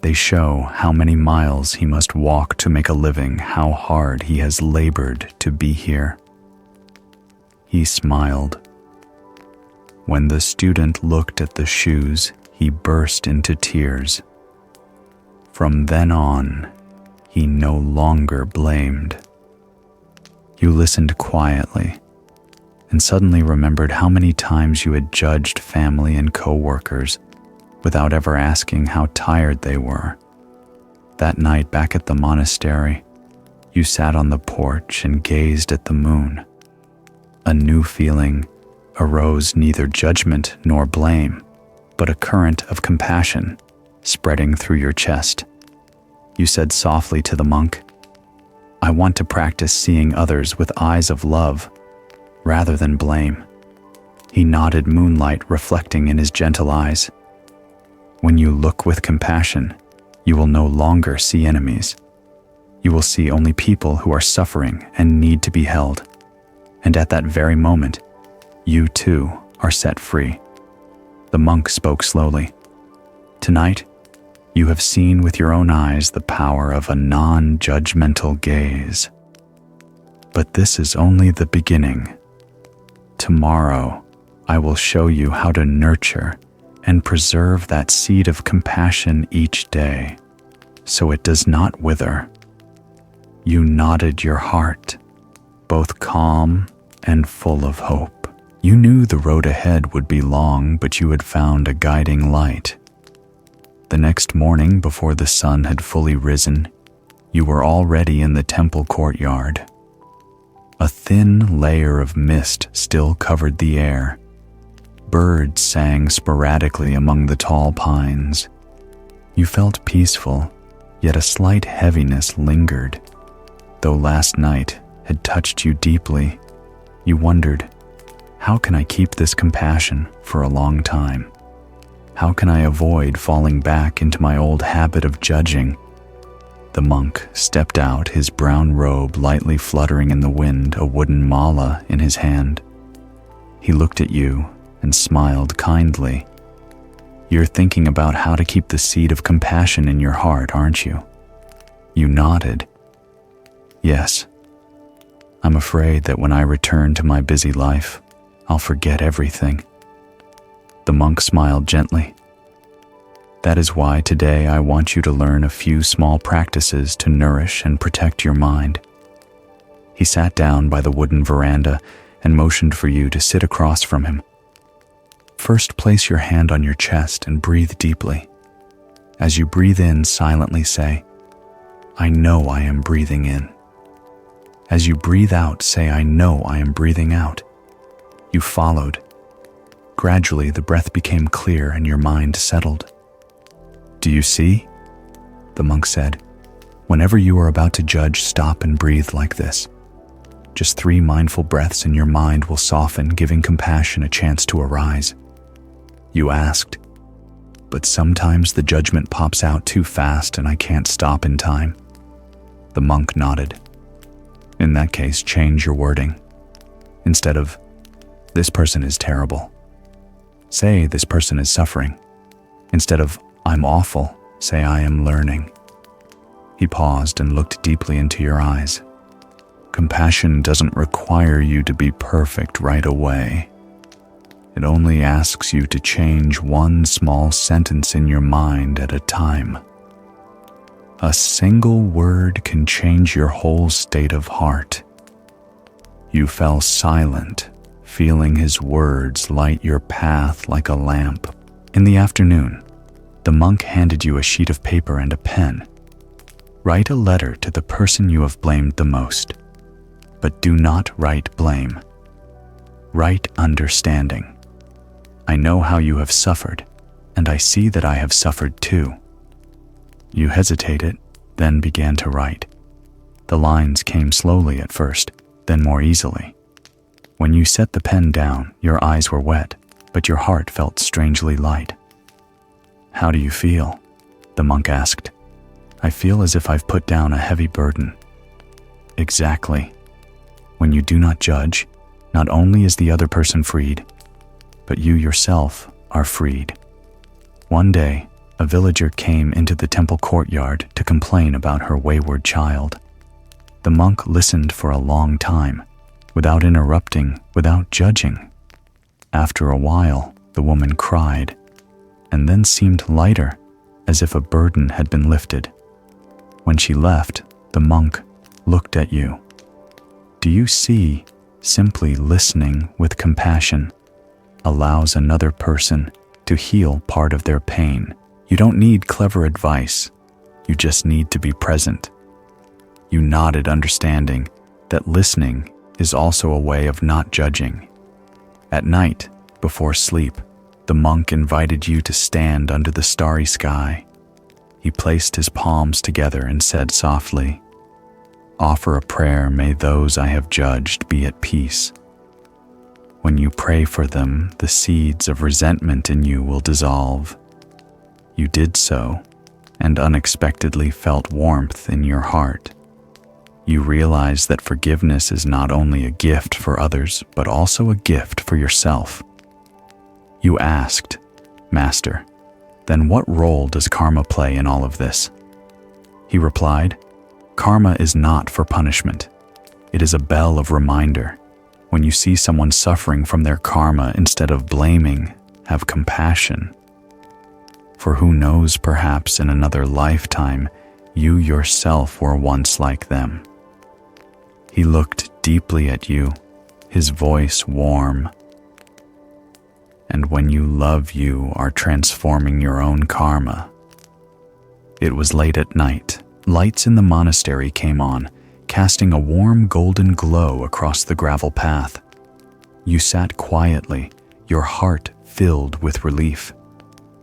They show how many miles he must walk to make a living, how hard he has labored to be here." He smiled. When the student looked at the shoes, he burst into tears. From then on, he no longer blamed. You listened quietly and suddenly remembered how many times you had judged family and co-workers without ever asking how tired they were. That night back at the monastery, you sat on the porch and gazed at the moon. A new feeling arose, neither judgment nor blame, but a current of compassion spreading through your chest. You said softly to the monk, "I want to practice seeing others with eyes of love rather than blame." He nodded, moonlight reflecting in his gentle eyes. When you look with compassion, you will no longer see enemies. You will see only people who are suffering and need to be held. And at that very moment, you too are set free. The monk spoke slowly. Tonight, you have seen with your own eyes the power of a non-judgmental gaze. But this is only the beginning. Tomorrow, I will show you how to nurture and preserve that seed of compassion each day, so it does not wither." You nodded your heart, both calm and full of hope. You knew the road ahead would be long, but you had found a guiding light. The next morning, before the sun had fully risen, you were already in the temple courtyard. A thin layer of mist still covered the air. Birds sang sporadically among the tall pines. You felt peaceful, yet a slight heaviness lingered. Though last night had touched you deeply, you wondered, how can I keep this compassion for a long time? How can I avoid falling back into my old habit of judging? The monk stepped out, his brown robe lightly fluttering in the wind, a wooden mala in his hand. He looked at you and smiled kindly. "You're thinking about how to keep the seed of compassion in your heart, aren't you?" You nodded. "Yes. I'm afraid that when I return to my busy life, I'll forget everything." The monk smiled gently. "That is why today I want you to learn a few small practices to nourish and protect your mind." He sat down by the wooden veranda and motioned for you to sit across from him. "First, place your hand on your chest and breathe deeply. As you breathe in, silently say, 'I know I am breathing in.' As you breathe out, say, 'I know I am breathing out.'" You followed. Gradually, the breath became clear and your mind settled. "Do you see?" The monk said. "Whenever you are about to judge, stop and breathe like this. Just 3 mindful breaths and your mind will soften, giving compassion a chance to arise." You asked, "But sometimes the judgment pops out too fast and I can't stop in time." The monk nodded. "In that case, change your wording. Instead of, 'This person is terrible,' say, 'This person is suffering.' Instead of, 'I'm awful,' say, 'I am learning.'" He paused and looked deeply into your eyes. "Compassion doesn't require you to be perfect right away. It only asks you to change one small sentence in your mind at a time. A single word can change your whole state of heart." You fell silent, feeling his words light your path like a lamp. In the afternoon, the monk handed you a sheet of paper and a pen. Write a letter to the person you have blamed the most, but do not write blame. Write understanding. "I know how you have suffered, and I see that I have suffered too." You hesitated, then began to write. The lines came slowly at first, then more easily. When you set the pen down, your eyes were wet, but your heart felt strangely light. "How do you feel?" the monk asked. "I feel as if I've put down a heavy burden." Exactly. When you do not judge, not only is the other person freed, but you yourself are freed. One day, a villager came into the temple courtyard to complain about her wayward child. The monk listened for a long time, without interrupting, without judging. After a while, the woman cried, and then seemed lighter, as if a burden had been lifted. When she left, the monk looked at you. Do you see, simply listening with compassion allows another person to heal part of their pain? You don't need clever advice, you just need to be present. You nodded, understanding that listening is also a way of not judging. At night, before sleep, the monk invited you to stand under the starry sky. He placed his palms together and said softly, "Offer a prayer, may those I have judged be at peace." When you pray for them, the seeds of resentment in you will dissolve. You did so, and unexpectedly felt warmth in your heart. You realize that forgiveness is not only a gift for others, but also a gift for yourself. You asked, "Master, then what role does karma play in all of this?" He replied, "Karma is not for punishment. It is a bell of reminder. When you see someone suffering from their karma, instead of blaming, have compassion. For who knows, perhaps in another lifetime, you yourself were once like them. He looked deeply at you, his voice warm. And when you love, you are transforming your own karma. It was late at night. Lights in the monastery came on, casting a warm golden glow across the gravel path. You sat quietly, your heart filled with relief.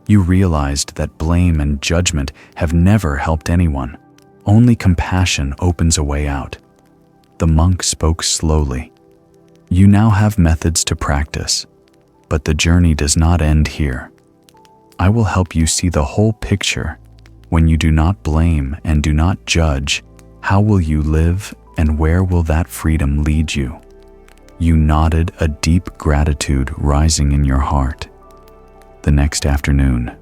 You realized that blame and judgment have never helped anyone. Only compassion opens a way out. The monk spoke slowly. You now have methods to practice, but the journey does not end here. I will help you see the whole picture. When you do not blame and do not judge, how will you live, and where will that freedom lead you? You nodded, a deep gratitude rising in your heart. The next afternoon,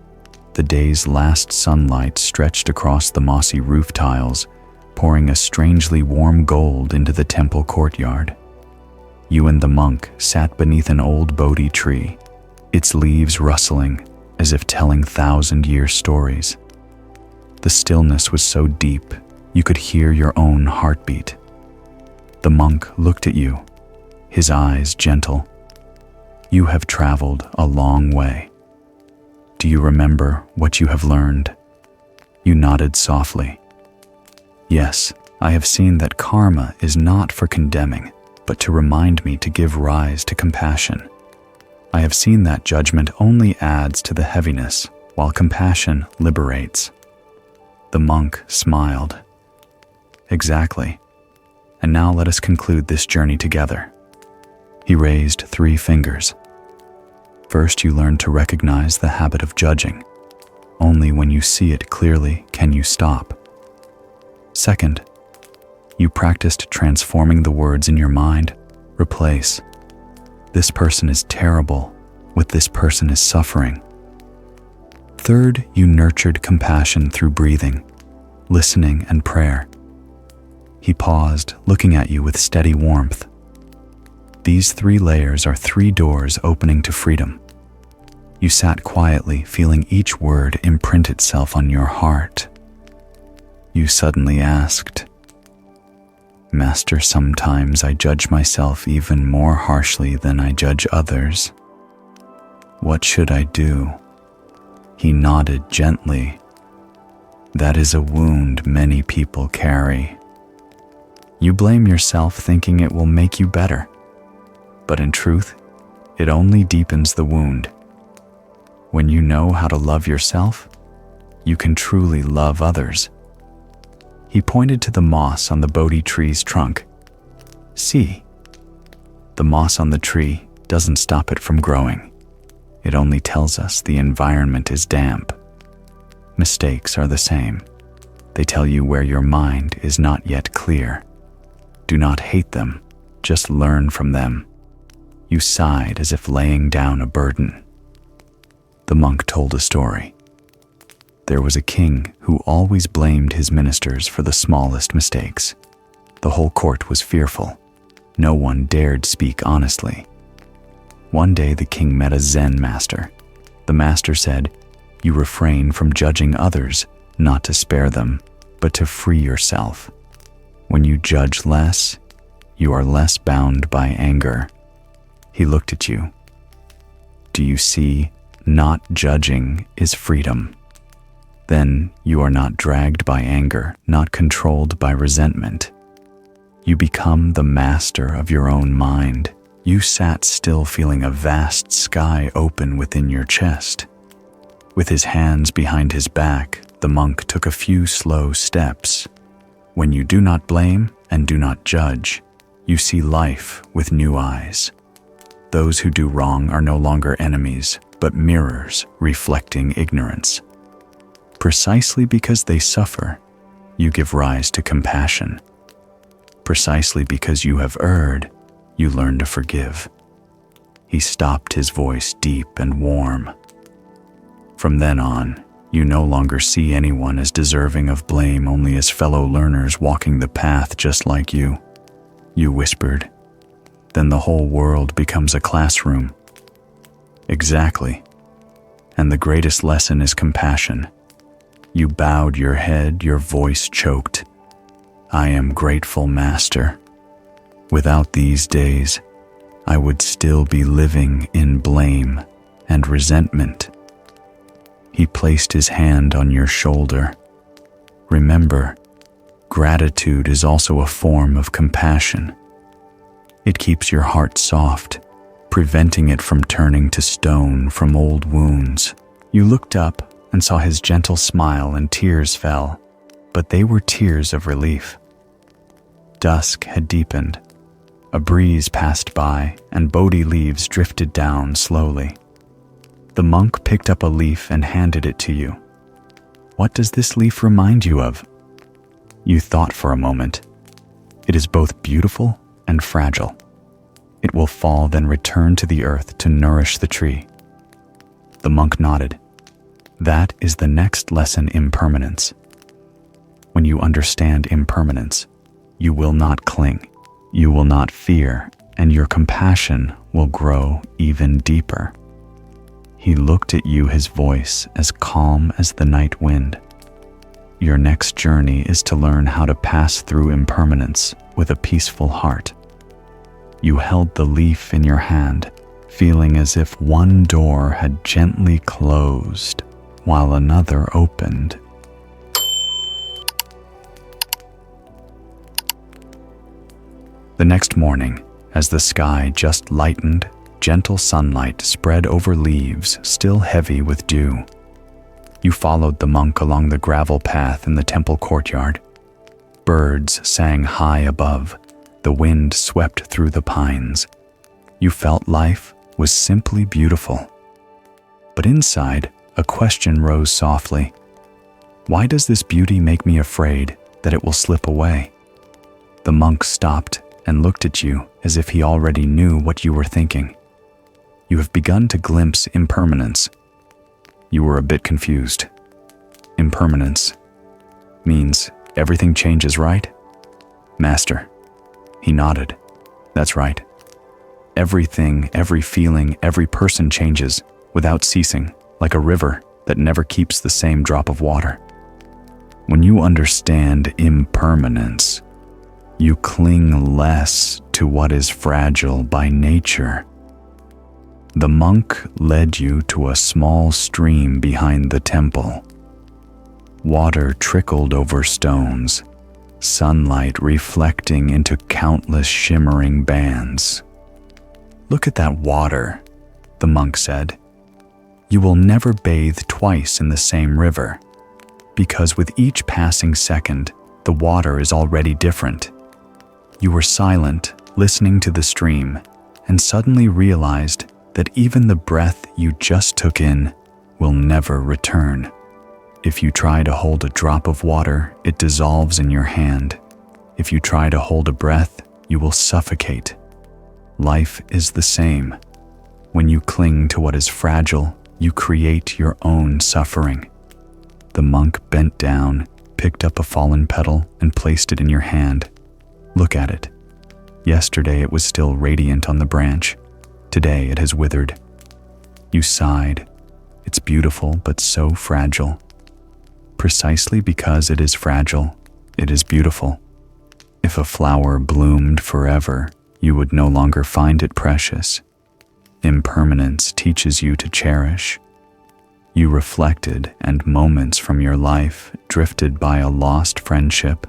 the day's last sunlight stretched across the mossy roof tiles, pouring a strangely warm gold into the temple courtyard. You and the monk sat beneath an old Bodhi tree, its leaves rustling as if telling thousand-year stories. The stillness was so deep, you could hear your own heartbeat. The monk looked at you, his eyes gentle. You have traveled a long way. Do you remember what you have learned? You nodded softly. Yes, I have seen that karma is not for condemning, but to remind me to give rise to compassion. I have seen that judgment only adds to the heaviness, while compassion liberates. The monk smiled. Exactly. And now let us conclude this journey together. He raised 3 fingers. First, you learn to recognize the habit of judging. Only when you see it clearly can you stop. Second, you practiced transforming the words in your mind. Replace, "This person is terrible," with "This person is suffering." Third, you nurtured compassion through breathing, listening, and prayer. He paused, looking at you with steady warmth. These 3 layers are 3 doors opening to freedom. You sat quietly, feeling each word imprint itself on your heart. You suddenly asked, "Master, sometimes I judge myself even more harshly than I judge others. What should I do?" He nodded gently. "That is a wound many people carry. You blame yourself thinking it will make you better. But in truth, it only deepens the wound. When you know how to love yourself, you can truly love others." He pointed to the moss on the Bodhi tree's trunk. "See, the moss on the tree doesn't stop it from growing. It only tells us the environment is damp. Mistakes are the same. They tell you where your mind is not yet clear. Do not hate them, just learn from them." You sighed as if laying down a burden. The monk told a story. There was a king who always blamed his ministers for the smallest mistakes. The whole court was fearful. No one dared speak honestly. One day the king met a Zen master. The master said, "You refrain from judging others, not to spare them, but to free yourself. When you judge less, you are less bound by anger." He looked at you. "Do you see? Not judging is freedom. Then you are not dragged by anger, not controlled by resentment. You become the master of your own mind." You sat still, feeling a vast sky open within your chest. With his hands behind his back, the monk took a few slow steps. When you do not blame and do not judge, you see life with new eyes. Those who do wrong are no longer enemies, but mirrors reflecting ignorance. Precisely because they suffer, you give rise to compassion. Precisely because you have erred, you learn to forgive. He stopped, his voice deep and warm. From then on, you no longer see anyone as deserving of blame, only as fellow learners walking the path just like you. You whispered, then the whole world becomes a classroom. Exactly. And the greatest lesson is compassion. You bowed your head, your voice choked. I am grateful, Master. Without these days, I would still be living in blame and resentment. He placed his hand on your shoulder. Remember, gratitude is also a form of compassion. It keeps your heart soft, preventing it from turning to stone from old wounds. You looked up and saw his gentle smile, and tears fell, but they were tears of relief. Dusk had deepened. A breeze passed by, and Bodhi leaves drifted down slowly. The monk picked up a leaf and handed it to you. What does this leaf remind you of? You thought for a moment. It is both beautiful and fragile. It will fall, then return to the earth to nourish the tree. The monk nodded. That is the next lesson, impermanence. When you understand impermanence, you will not cling, you will not fear, and your compassion will grow even deeper. He looked at you, his voice as calm as the night wind. Your next journey is to learn how to pass through impermanence with a peaceful heart. You held the leaf in your hand, feeling as if one door had gently closed while another opened. The next morning, as the sky just lightened, gentle sunlight spread over leaves still heavy with dew. You followed the monk along the gravel path in the temple courtyard. Birds sang high above. The wind swept through the pines. You felt life was simply beautiful. But inside, a question rose softly. Why does this beauty make me afraid that it will slip away? The monk stopped and looked at you as if he already knew what you were thinking. You have begun to glimpse impermanence. You were a bit confused. Impermanence means everything changes, right? Master. He nodded. That's right. Everything, every feeling, every person changes without ceasing, like a river that never keeps the same drop of water. When you understand impermanence, you cling less to what is fragile by nature. The monk led you to a small stream behind the temple. Water trickled over stones, sunlight reflecting into countless shimmering bands. Look at that water, the monk said. You will never bathe twice in the same river, because with each passing second, the water is already different. You were silent, listening to the stream, and suddenly realized that even the breath you just took in will never return. If you try to hold a drop of water, it dissolves in your hand. If you try to hold a breath, you will suffocate. Life is the same. When you cling to what is fragile, you create your own suffering. The monk bent down, picked up a fallen petal, and placed it in your hand. Look at it. Yesterday it was still radiant on the branch. Today it has withered. You sighed. It's beautiful, but so fragile. Precisely because it is fragile, it is beautiful. If a flower bloomed forever, you would no longer find it precious. Impermanence teaches you to cherish. You reflected, and moments from your life drifted by a lost friendship,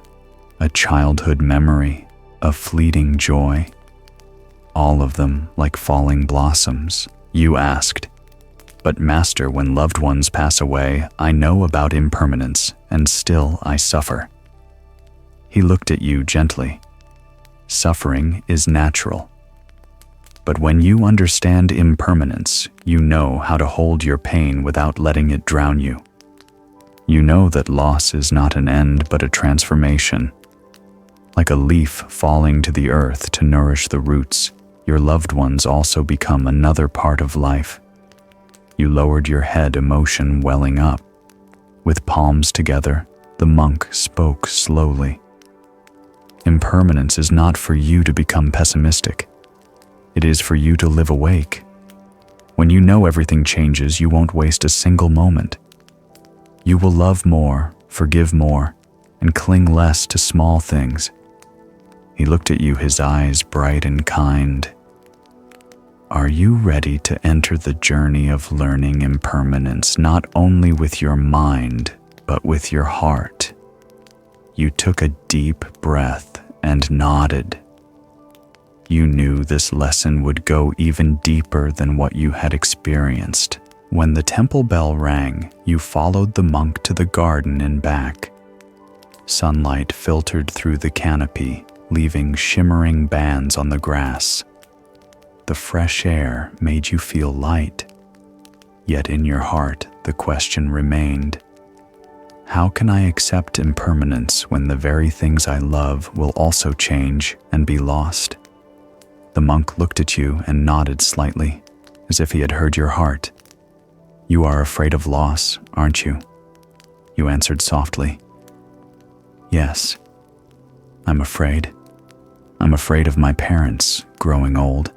a childhood memory, a fleeting joy. All of them like falling blossoms. You asked, "But Master, when loved ones pass away, I know about impermanence, and still I suffer." He looked at you gently. Suffering is natural. But when you understand impermanence, you know how to hold your pain without letting it drown you. You know that loss is not an end but a transformation. Like a leaf falling to the earth to nourish the roots, your loved ones also become another part of life. You lowered your head, emotion welling up. With palms together, the monk spoke slowly. Impermanence is not for you to become pessimistic. It is for you to live awake. When you know everything changes, you won't waste a single moment. You will love more, forgive more, and cling less to small things. He looked at you, his eyes bright and kind. Are you ready to enter the journey of learning impermanence, not only with your mind, but with your heart? You took a deep breath and nodded. You knew this lesson would go even deeper than what you had experienced. When the temple bell rang, you followed the monk to the garden and back. Sunlight filtered through the canopy, leaving shimmering bands on the grass. The fresh air made you feel light. Yet in your heart, the question remained, how can I accept impermanence when the very things I love will also change and be lost? The monk looked at you and nodded slightly, as if he had heard your heart. You are afraid of loss, aren't you? You answered softly. Yes, I'm afraid. I'm afraid of my parents growing old,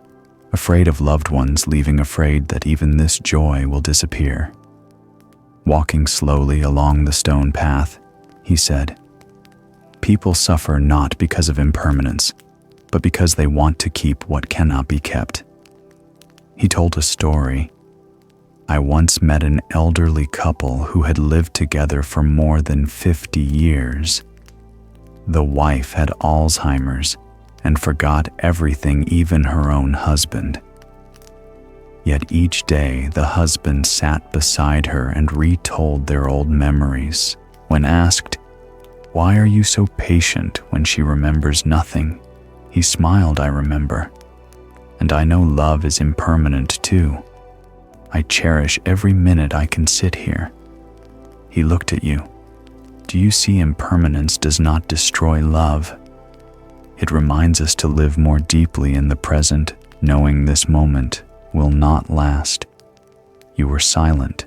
afraid of loved ones leaving, afraid that even this joy will disappear. Walking slowly along the stone path, he said, people suffer not because of impermanence, but because they want to keep what cannot be kept. He told a story. I once met an elderly couple who had lived together for more than 50 years. The wife had Alzheimer's and forgot everything, even her own husband. Yet each day the husband sat beside her and retold their old memories. When asked, "Why are you so patient when she remembers nothing?" he smiled, "I remember. And I know love is impermanent too. I cherish every minute I can sit here." He looked at you. Do you see impermanence does not destroy love? It reminds us to live more deeply in the present, knowing this moment will not last. You were silent.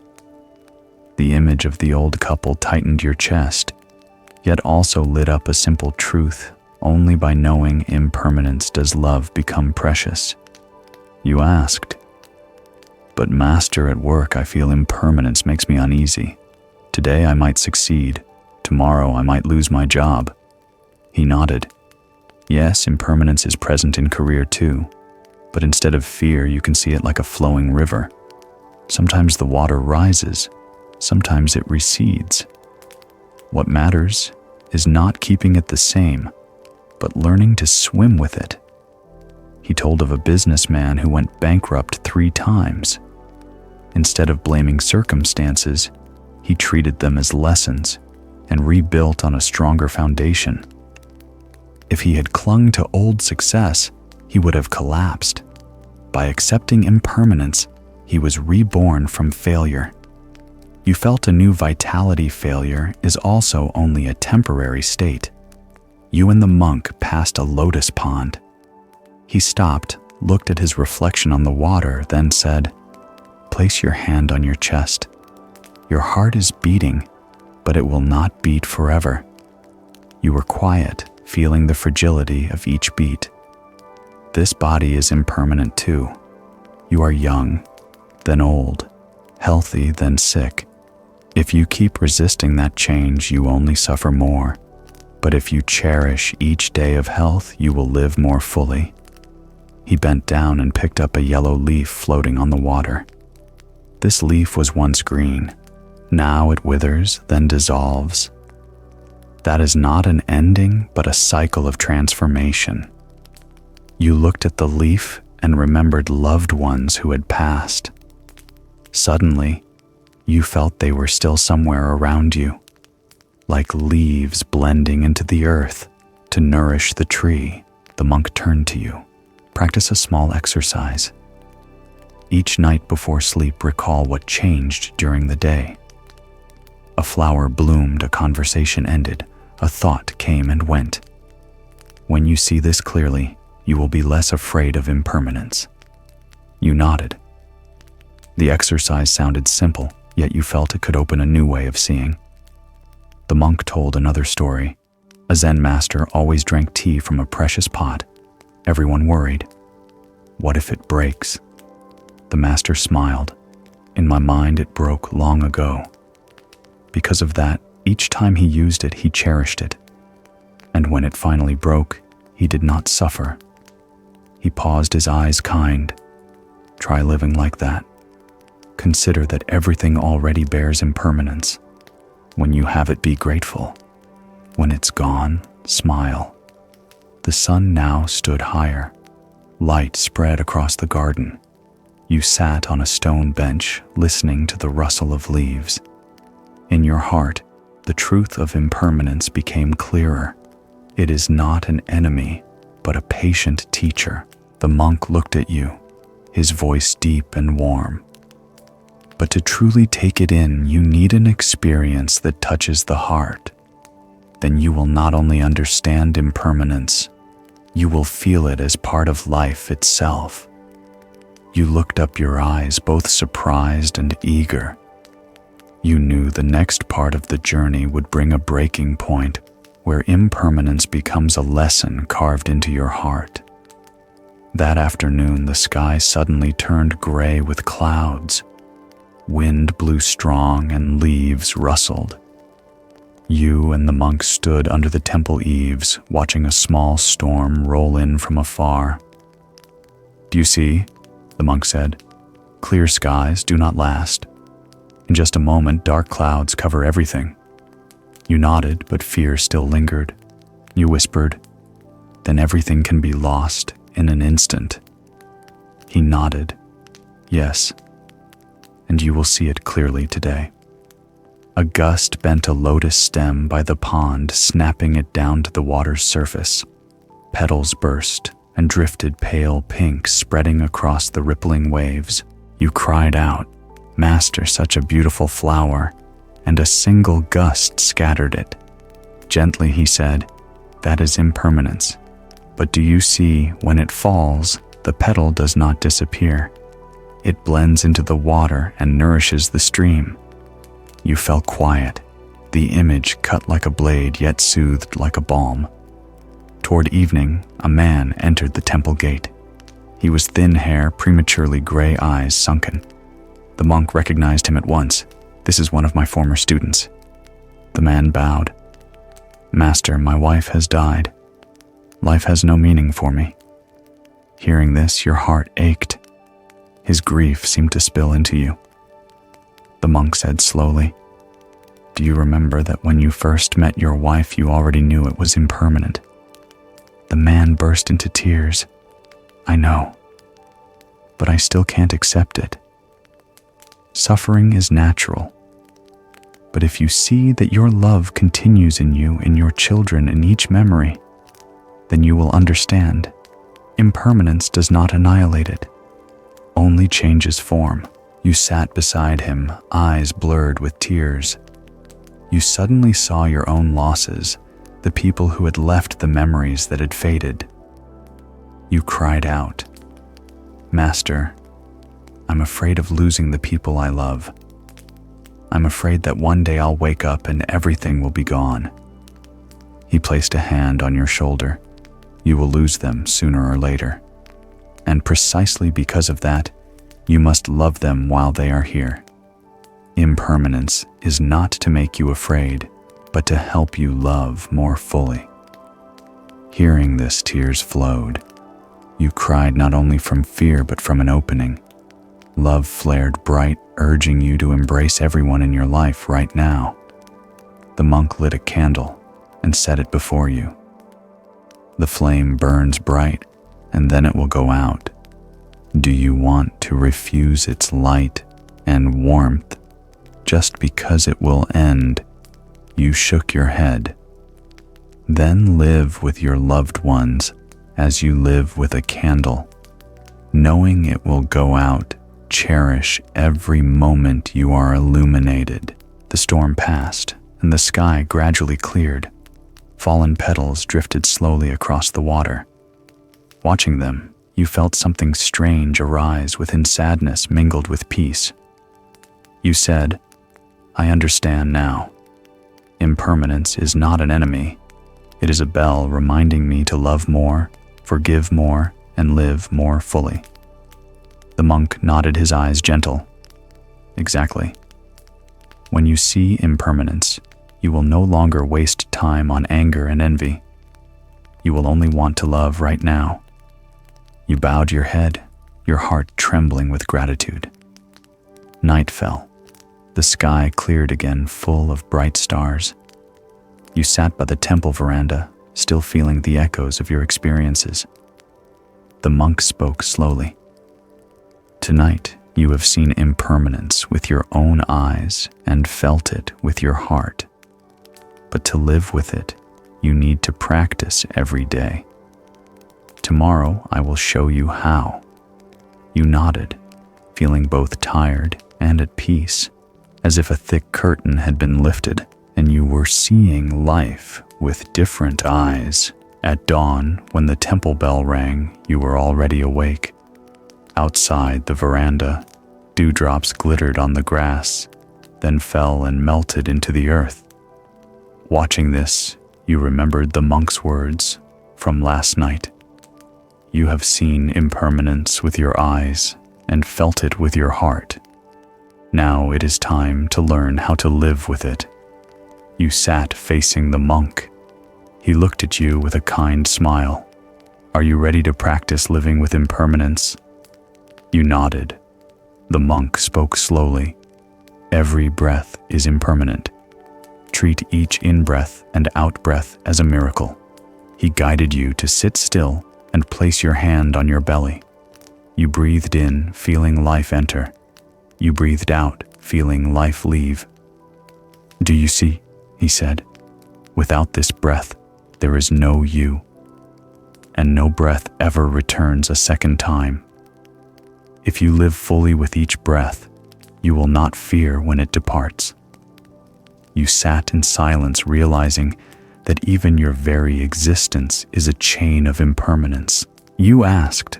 The image of the old couple tightened your chest, yet also lit up a simple truth. Only by knowing impermanence does love become precious. You asked, "But Master, at work I feel impermanence makes me uneasy. Today I might succeed. Tomorrow I might lose my job." He nodded. Yes, impermanence is present in career too, but instead of fear, you can see it like a flowing river. Sometimes the water rises, sometimes it recedes. What matters is not keeping it the same, but learning to swim with it. He told of a businessman who went bankrupt 3 times. Instead of blaming circumstances, he treated them as lessons and rebuilt on a stronger foundation. If he had clung to old success, he would have collapsed. By accepting impermanence, he was reborn from failure. You felt a new vitality. Failure is also only a temporary state. You and the monk passed a lotus pond. He stopped, looked at his reflection on the water, then said, "Place your hand on your chest. Your heart is beating, but it will not beat forever." You were quiet, feeling the fragility of each beat. This body is impermanent too. You are young, then old, healthy, then sick. If you keep resisting that change, you only suffer more. But if you cherish each day of health, you will live more fully. He bent down and picked up a yellow leaf floating on the water. This leaf was once green. Now it withers, then dissolves. That is not an ending, but a cycle of transformation. You looked at the leaf and remembered loved ones who had passed. Suddenly, you felt they were still somewhere around you, like leaves blending into the earth to nourish the tree. The monk turned to you. Practice a small exercise. Each night before sleep, recall what changed during the day. A flower bloomed, a conversation ended, a thought came and went. When you see this clearly, you will be less afraid of impermanence. You nodded. The exercise sounded simple, yet you felt it could open a new way of seeing. The monk told another story. A Zen master always drank tea from a precious pot. Everyone worried. What if it breaks? The master smiled. In my mind, it broke long ago. Because of that, each time he used it, he cherished it. And when it finally broke, he did not suffer. He paused, his eyes kind. Try living like that. Consider that everything already bears impermanence. When you have it, be grateful. When it's gone, smile. The sun now stood higher. Light spread across the garden. You sat on a stone bench, listening to the rustle of leaves. In your heart, the truth of impermanence became clearer. It is not an enemy, but a patient teacher. The monk looked at you, his voice deep and warm. But to truly take it in, you need an experience that touches the heart. Then you will not only understand impermanence, you will feel it as part of life itself. You looked up, your eyes both surprised and eager. You knew the next part of the journey would bring a breaking point where impermanence becomes a lesson carved into your heart. That afternoon, the sky suddenly turned gray with clouds. Wind blew strong and leaves rustled. You and the monk stood under the temple eaves, watching a small storm roll in from afar. "Do you see?" the monk said. "Clear skies do not last. In just a moment, dark clouds cover everything." You nodded, but fear still lingered. You whispered, "Then everything can be lost in an instant." He nodded, "Yes, and you will see it clearly today." A gust bent a lotus stem by the pond, snapping it down to the water's surface. Petals burst and drifted pale pink, spreading across the rippling waves. You cried out, "Master, such a beautiful flower," and a single gust scattered it. Gently he said, "That is impermanence. But do you see, when it falls, the petal does not disappear. It blends into the water and nourishes the stream." You fell quiet, the image cut like a blade yet soothed like a balm. Toward evening, a man entered the temple gate. He was thin hair, prematurely gray eyes sunken. The monk recognized him at once. "This is one of my former students." The man bowed. "Master, my wife has died. Life has no meaning for me." Hearing this, your heart ached. His grief seemed to spill into you. The monk said slowly, "Do you remember that when you first met your wife, you already knew it was impermanent?" The man burst into tears. "I know, but I still can't accept it. Suffering is natural. But if you see that your love continues in you, in your children, in each memory, then you will understand. Impermanence does not annihilate it, only changes form." You sat beside him, eyes blurred with tears. You suddenly saw your own losses, the people who had left, the memories that had faded. You cried out, "Master, I'm afraid of losing the people I love. I'm afraid that one day I'll wake up and everything will be gone." He placed a hand on your shoulder. You will lose them sooner or later. And precisely because of that, you must love them while they are here. Impermanence is not to make you afraid, but to help you love more fully. Hearing this, tears flowed. You cried not only from fear, but from an opening. Love flared bright, urging you to embrace everyone in your life right now. The monk lit a candle and set it before you. The flame burns bright, and then it will go out. Do you want to refuse its light and warmth just because it will end? You shook your head. Then live with your loved ones as you live with a candle. Knowing it will go out, cherish every moment you are illuminated. The storm passed, and the sky gradually cleared. Fallen petals drifted slowly across the water. Watching them, you felt something strange arise within, sadness mingled with peace. You said, "I understand now. Impermanence is not an enemy. It is a bell reminding me to love more, forgive more, and live more fully." The monk nodded, his eyes gentle. Exactly. When you see impermanence, you will no longer waste time on anger and envy. You will only want to love right now. You bowed your head, your heart trembling with gratitude. Night fell. The sky cleared again, full of bright stars. You sat by the temple veranda, still feeling the echoes of your experiences. The monk spoke slowly. Tonight, you have seen impermanence with your own eyes and felt it with your heart. But to live with it, you need to practice every day. Tomorrow, I will show you how. You nodded, feeling both tired and at peace, as if a thick curtain had been lifted and you were seeing life with different eyes. At dawn, when the temple bell rang, you were already awake. Outside the veranda, dewdrops glittered on the grass, then fell and melted into the earth. Watching this, you remembered the monk's words from last night. You have seen impermanence with your eyes and felt it with your heart. Now it is time to learn how to live with it. You sat facing the monk. He looked at you with a kind smile. Are you ready to practice living with impermanence? You nodded. The monk spoke slowly. Every breath is impermanent. Treat each in-breath and out-breath as a miracle. He guided you to sit still and place your hand on your belly. You breathed in, feeling life enter. You breathed out, feeling life leave. Do you see? He said. Without this breath, there is no you. And no breath ever returns a second time. If you live fully with each breath, you will not fear when it departs. You sat in silence, realizing that even your very existence is a chain of impermanence. You asked,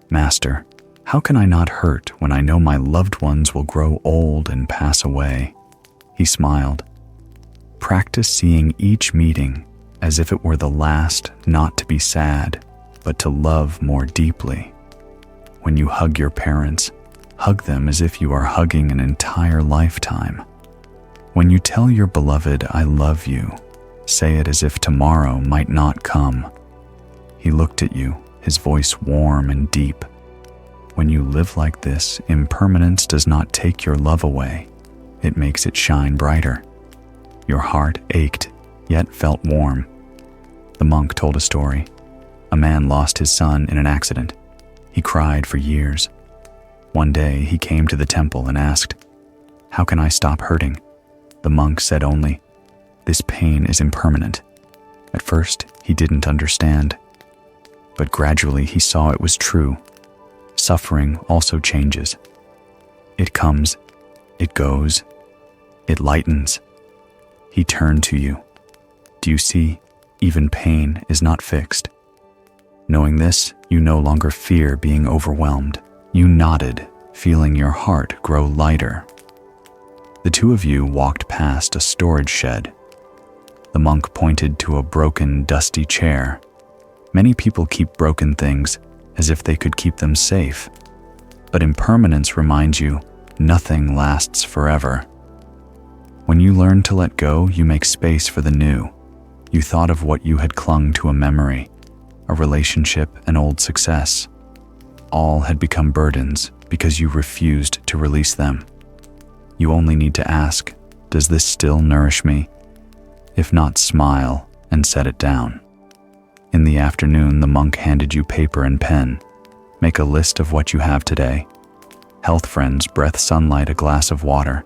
Master, how can I not hurt when I know my loved ones will grow old and pass away? He smiled. Practice seeing each meeting as if it were the last, not to be sad, but to love more deeply. When you hug your parents, hug them as if you are hugging an entire lifetime. When you tell your beloved, I love you, say it as if tomorrow might not come. He looked at you, his voice warm and deep. When you live like this, impermanence does not take your love away. It makes it shine brighter. Your heart ached, yet felt warm. The monk told a story. A man lost his son in an accident. He cried for years. One day he came to the temple and asked, How can I stop hurting? The monk said only, This pain is impermanent. At first, he didn't understand. But gradually he saw it was true. Suffering also changes. It comes, it goes, it lightens. He turned to you. Do you see? Even pain is not fixed. Knowing this, you no longer fear being overwhelmed. You nodded, feeling your heart grow lighter. The two of you walked past a storage shed. The monk pointed to a broken, dusty chair. Many people keep broken things as if they could keep them safe. But impermanence reminds you, nothing lasts forever. When you learn to let go, you make space for the new. You thought of what you had clung to, a memory, a relationship, an old success. All had become burdens because you refused to release them. You only need to ask, does this still nourish me? If not, smile and set it down. In the afternoon, the monk handed you paper and pen. Make a list of what you have today. Health, friends, breath, sunlight, a glass of water.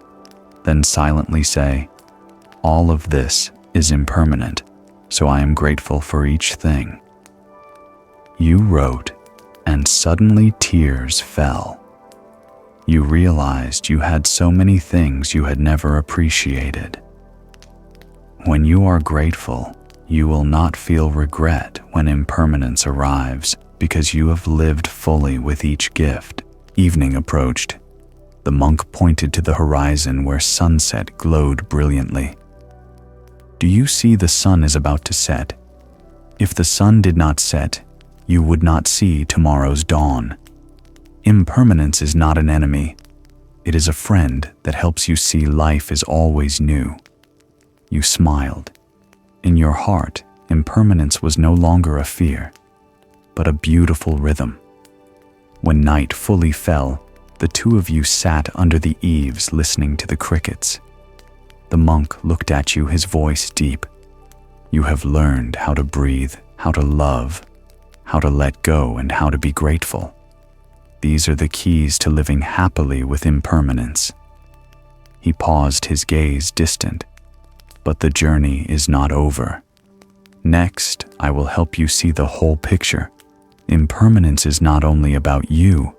Then silently say, all of this is impermanent, so I am grateful for each thing. You wrote, and suddenly tears fell. You realized you had so many things you had never appreciated. When you are grateful, you will not feel regret when impermanence arrives because you have lived fully with each gift. Evening approached. The monk pointed to the horizon where sunset glowed brilliantly. Do you see the sun is about to set? If the sun did not set, you would not see tomorrow's dawn. Impermanence is not an enemy. It is a friend that helps you see life is always new. You smiled. In your heart, impermanence was no longer a fear, but a beautiful rhythm. When night fully fell, the two of you sat under the eaves listening to the crickets. The monk looked at you, his voice deep. You have learned how to breathe, how to love, how to let go, and how to be grateful. These are the keys to living happily with impermanence. He paused, his gaze distant. But the journey is not over. Next, I will help you see the whole picture. Impermanence is not only about you,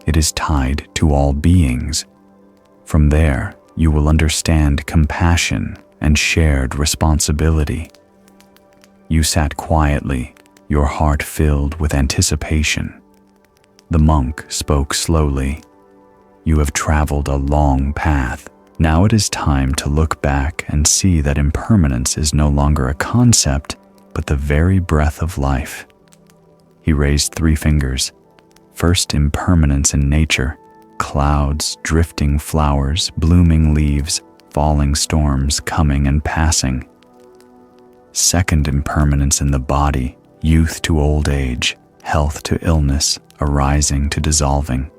it is tied to all beings. From there, you will understand compassion and shared responsibility. You sat quietly, your heart filled with anticipation. The monk spoke slowly. You have traveled a long path. Now it is time to look back and see that impermanence is no longer a concept, but the very breath of life. He raised 3 fingers. First, impermanence in nature, clouds, drifting flowers, blooming leaves, falling storms, coming and passing. Second, impermanence in the body, youth to old age, health to illness, arising to dissolving.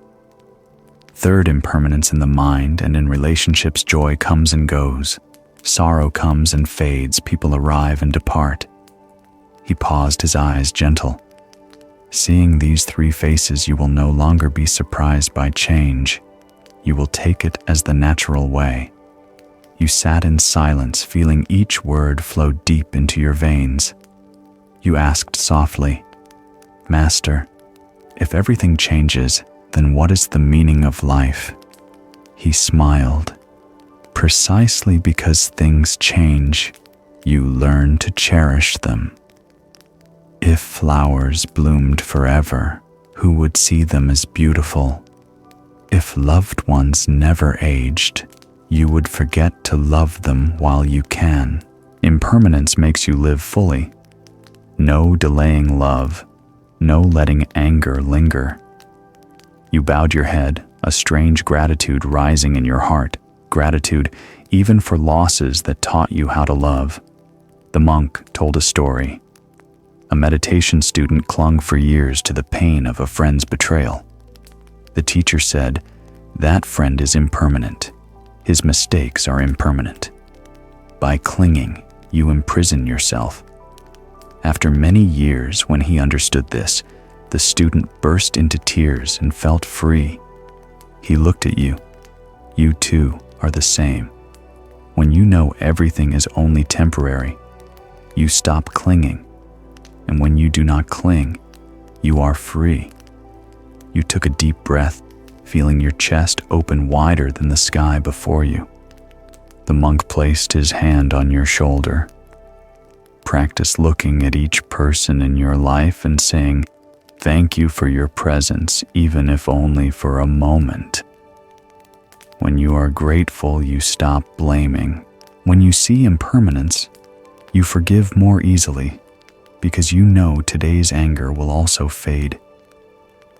Third, impermanence in the mind and in relationships, joy comes and goes, sorrow comes and fades, people arrive and depart. He paused, his eyes gentle. Seeing these 3 faces, you will no longer be surprised by change. You will take it as the natural way. You sat in silence, feeling each word flow deep into your veins. You asked softly, "Master, if everything changes, then what is the meaning of life?" He smiled. "Precisely because things change, you learn to cherish them. If flowers bloomed forever, who would see them as beautiful? If loved ones never aged, you would forget to love them while you can." Impermanence makes you live fully. No delaying love, no letting anger linger. You bowed your head, a strange gratitude rising in your heart, gratitude even for losses that taught you how to love. The monk told a story. A meditation student clung for years to the pain of a friend's betrayal. The teacher said, "That friend is impermanent. His mistakes are impermanent. By clinging, you imprison yourself." After many years, when he understood this, the student burst into tears and felt free. He looked at you. You too are the same. When you know everything is only temporary, you stop clinging. And when you do not cling, you are free. You took a deep breath, feeling your chest open wider than the sky before you. The monk placed his hand on your shoulder. Practice looking at each person in your life and saying, "Thank you for your presence, even if only for a moment." When you are grateful, you stop blaming. When you see impermanence, you forgive more easily, because you know today's anger will also fade.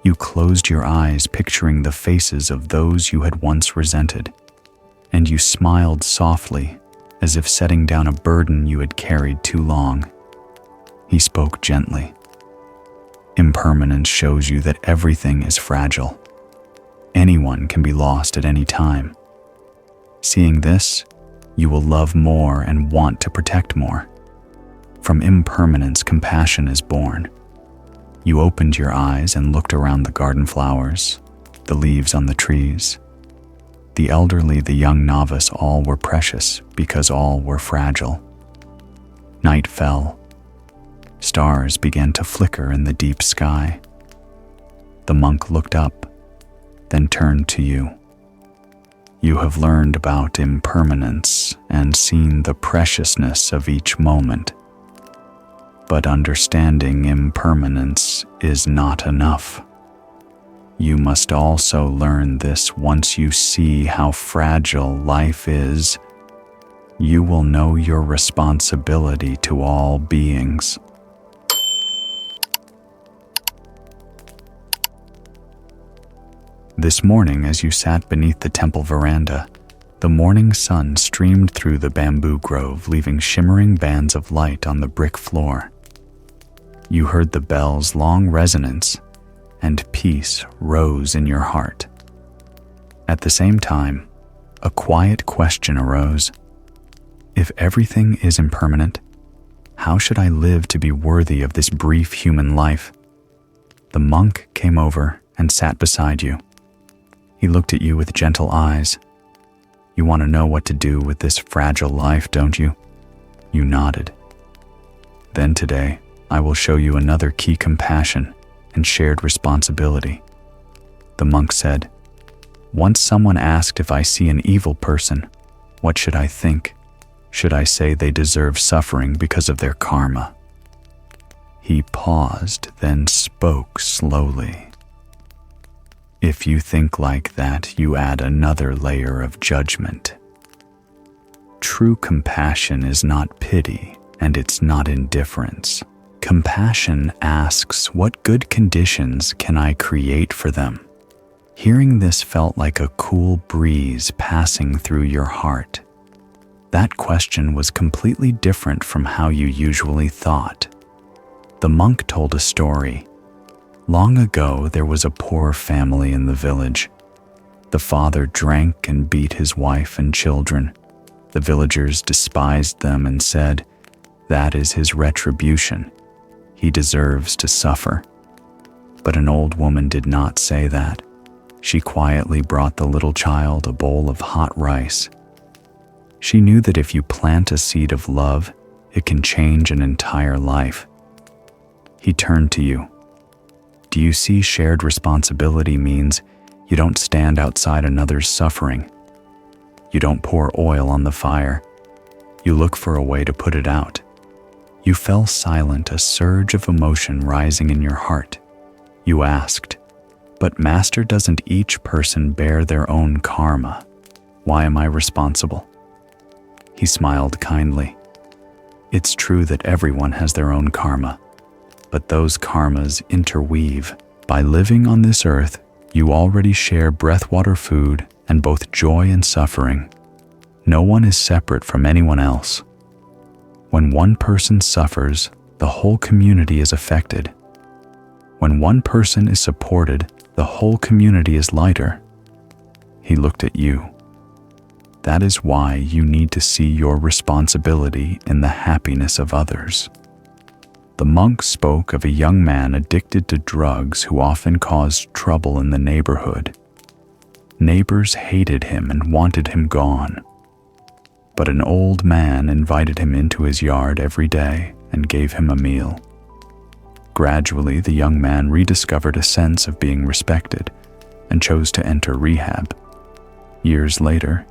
You closed your eyes, picturing the faces of those you had once resented, and you smiled softly, as if setting down a burden you had carried too long. He spoke gently. Impermanence shows you that everything is fragile. Anyone can be lost at any time. Seeing this, you will love more and want to protect more. From impermanence, compassion is born. You opened your eyes and looked around the garden flowers, the leaves on the trees. The elderly, the young novice, all were precious because all were fragile. Night fell. Stars began to flicker in the deep sky. The monk looked up, then turned to you. You have learned about impermanence and seen the preciousness of each moment. But understanding impermanence is not enough. You must also learn this. Once you see how fragile life is, you will know your responsibility to all beings. This morning, as you sat beneath the temple veranda, the morning sun streamed through the bamboo grove, leaving shimmering bands of light on the brick floor. You heard the bell's long resonance, and peace rose in your heart. At the same time, a quiet question arose. If everything is impermanent, how should I live to be worthy of this brief human life? The monk came over and sat beside you. He looked at you with gentle eyes. You want to know what to do with this fragile life, don't you? You nodded. Then today, I will show you another key: compassion and shared responsibility. The monk said, once someone asked if I see an evil person, what should I think? Should I say they deserve suffering because of their karma? He paused, then spoke slowly. If you think like that, you add another layer of judgment. True compassion is not pity, and it's not indifference. Compassion asks, what good conditions can I create for them? Hearing this felt like a cool breeze passing through your heart. That question was completely different from how you usually thought. The monk told a story. Long ago, there was a poor family in the village. The father drank and beat his wife and children. The villagers despised them and said, that is his retribution. He deserves to suffer. But an old woman did not say that. She quietly brought the little child a bowl of hot rice. She knew that if you plant a seed of love, it can change an entire life. He turned to you. Do you see shared responsibility means you don't stand outside another's suffering? You don't pour oil on the fire. You look for a way to put it out. You fell silent, a surge of emotion rising in your heart. You asked, but Master, doesn't each person bear their own karma? Why am I responsible? He smiled kindly. It's true that everyone has their own karma, but those karmas interweave. By living on this earth, you already share breathwater, food, and both joy and suffering. No one is separate from anyone else. When one person suffers, the whole community is affected. When one person is supported, the whole community is lighter. He looked at you. That is why you need to see your responsibility in the happiness of others. The monk spoke of a young man addicted to drugs who often caused trouble in the neighborhood. Neighbors hated him and wanted him gone. But an old man invited him into his yard every day and gave him a meal. Gradually, the young man rediscovered a sense of being respected and chose to enter rehab. Years later,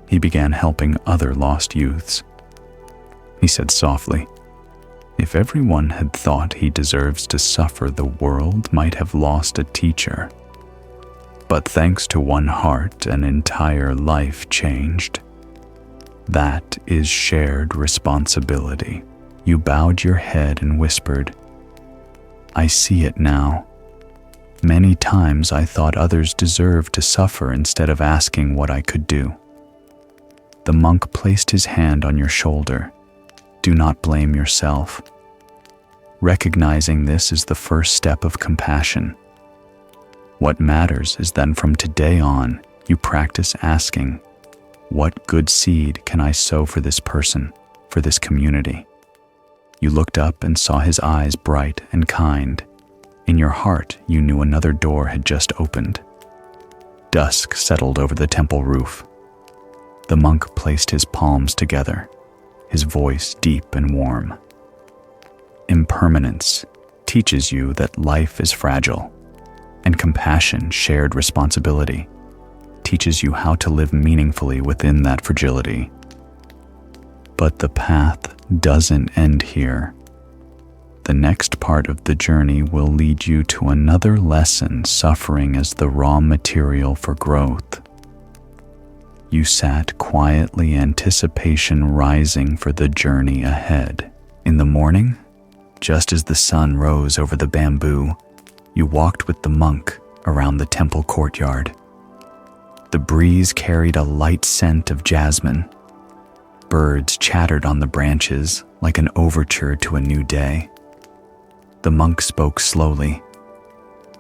he began helping other lost youths. He said softly, if everyone had thought he deserves to suffer, the world might have lost a teacher. But thanks to one heart, an entire life changed. That is shared responsibility. You bowed your head and whispered, I see it now. Many times I thought others deserved to suffer instead of asking what I could do. The monk placed his hand on your shoulder. Do not blame yourself. Recognizing this is the first step of compassion. What matters is then from today on, you practice asking, what good seed can I sow for this person, for this community? You looked up and saw his eyes bright and kind. In your heart, you knew another door had just opened. Dusk settled over the temple roof. The monk placed his palms together, his voice deep and warm. Impermanence teaches you that life is fragile, and compassion, shared responsibility, teaches you how to live meaningfully within that fragility. But the path doesn't end here. The next part of the journey will lead you to another lesson, suffering as the raw material for growth. You sat quietly, anticipation rising for the journey ahead. In the morning, just as the sun rose over the bamboo, you walked with the monk, around the temple courtyard. The breeze carried a light scent of jasmine. Birds chattered on the branches like an overture to a new day. The monk spoke slowly.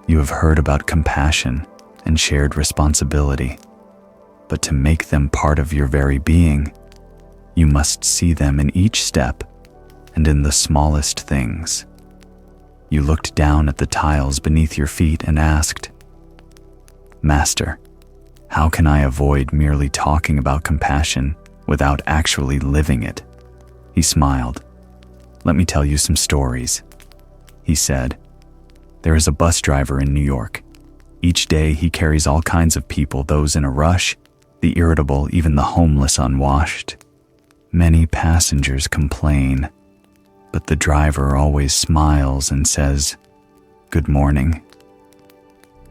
You have heard about compassion and shared responsibility, but to make them part of your very being, you must see them in each step and in the smallest things. You looked down at the tiles beneath your feet and asked, "Master, how can I avoid merely talking about compassion without actually living it?" He smiled. "Let me tell you some stories," he said. "There is a bus driver in New York. Each day he carries all kinds of people, those in a rush, the irritable, even the homeless unwashed. Many passengers complain, but the driver always smiles and says, 'Good morning.'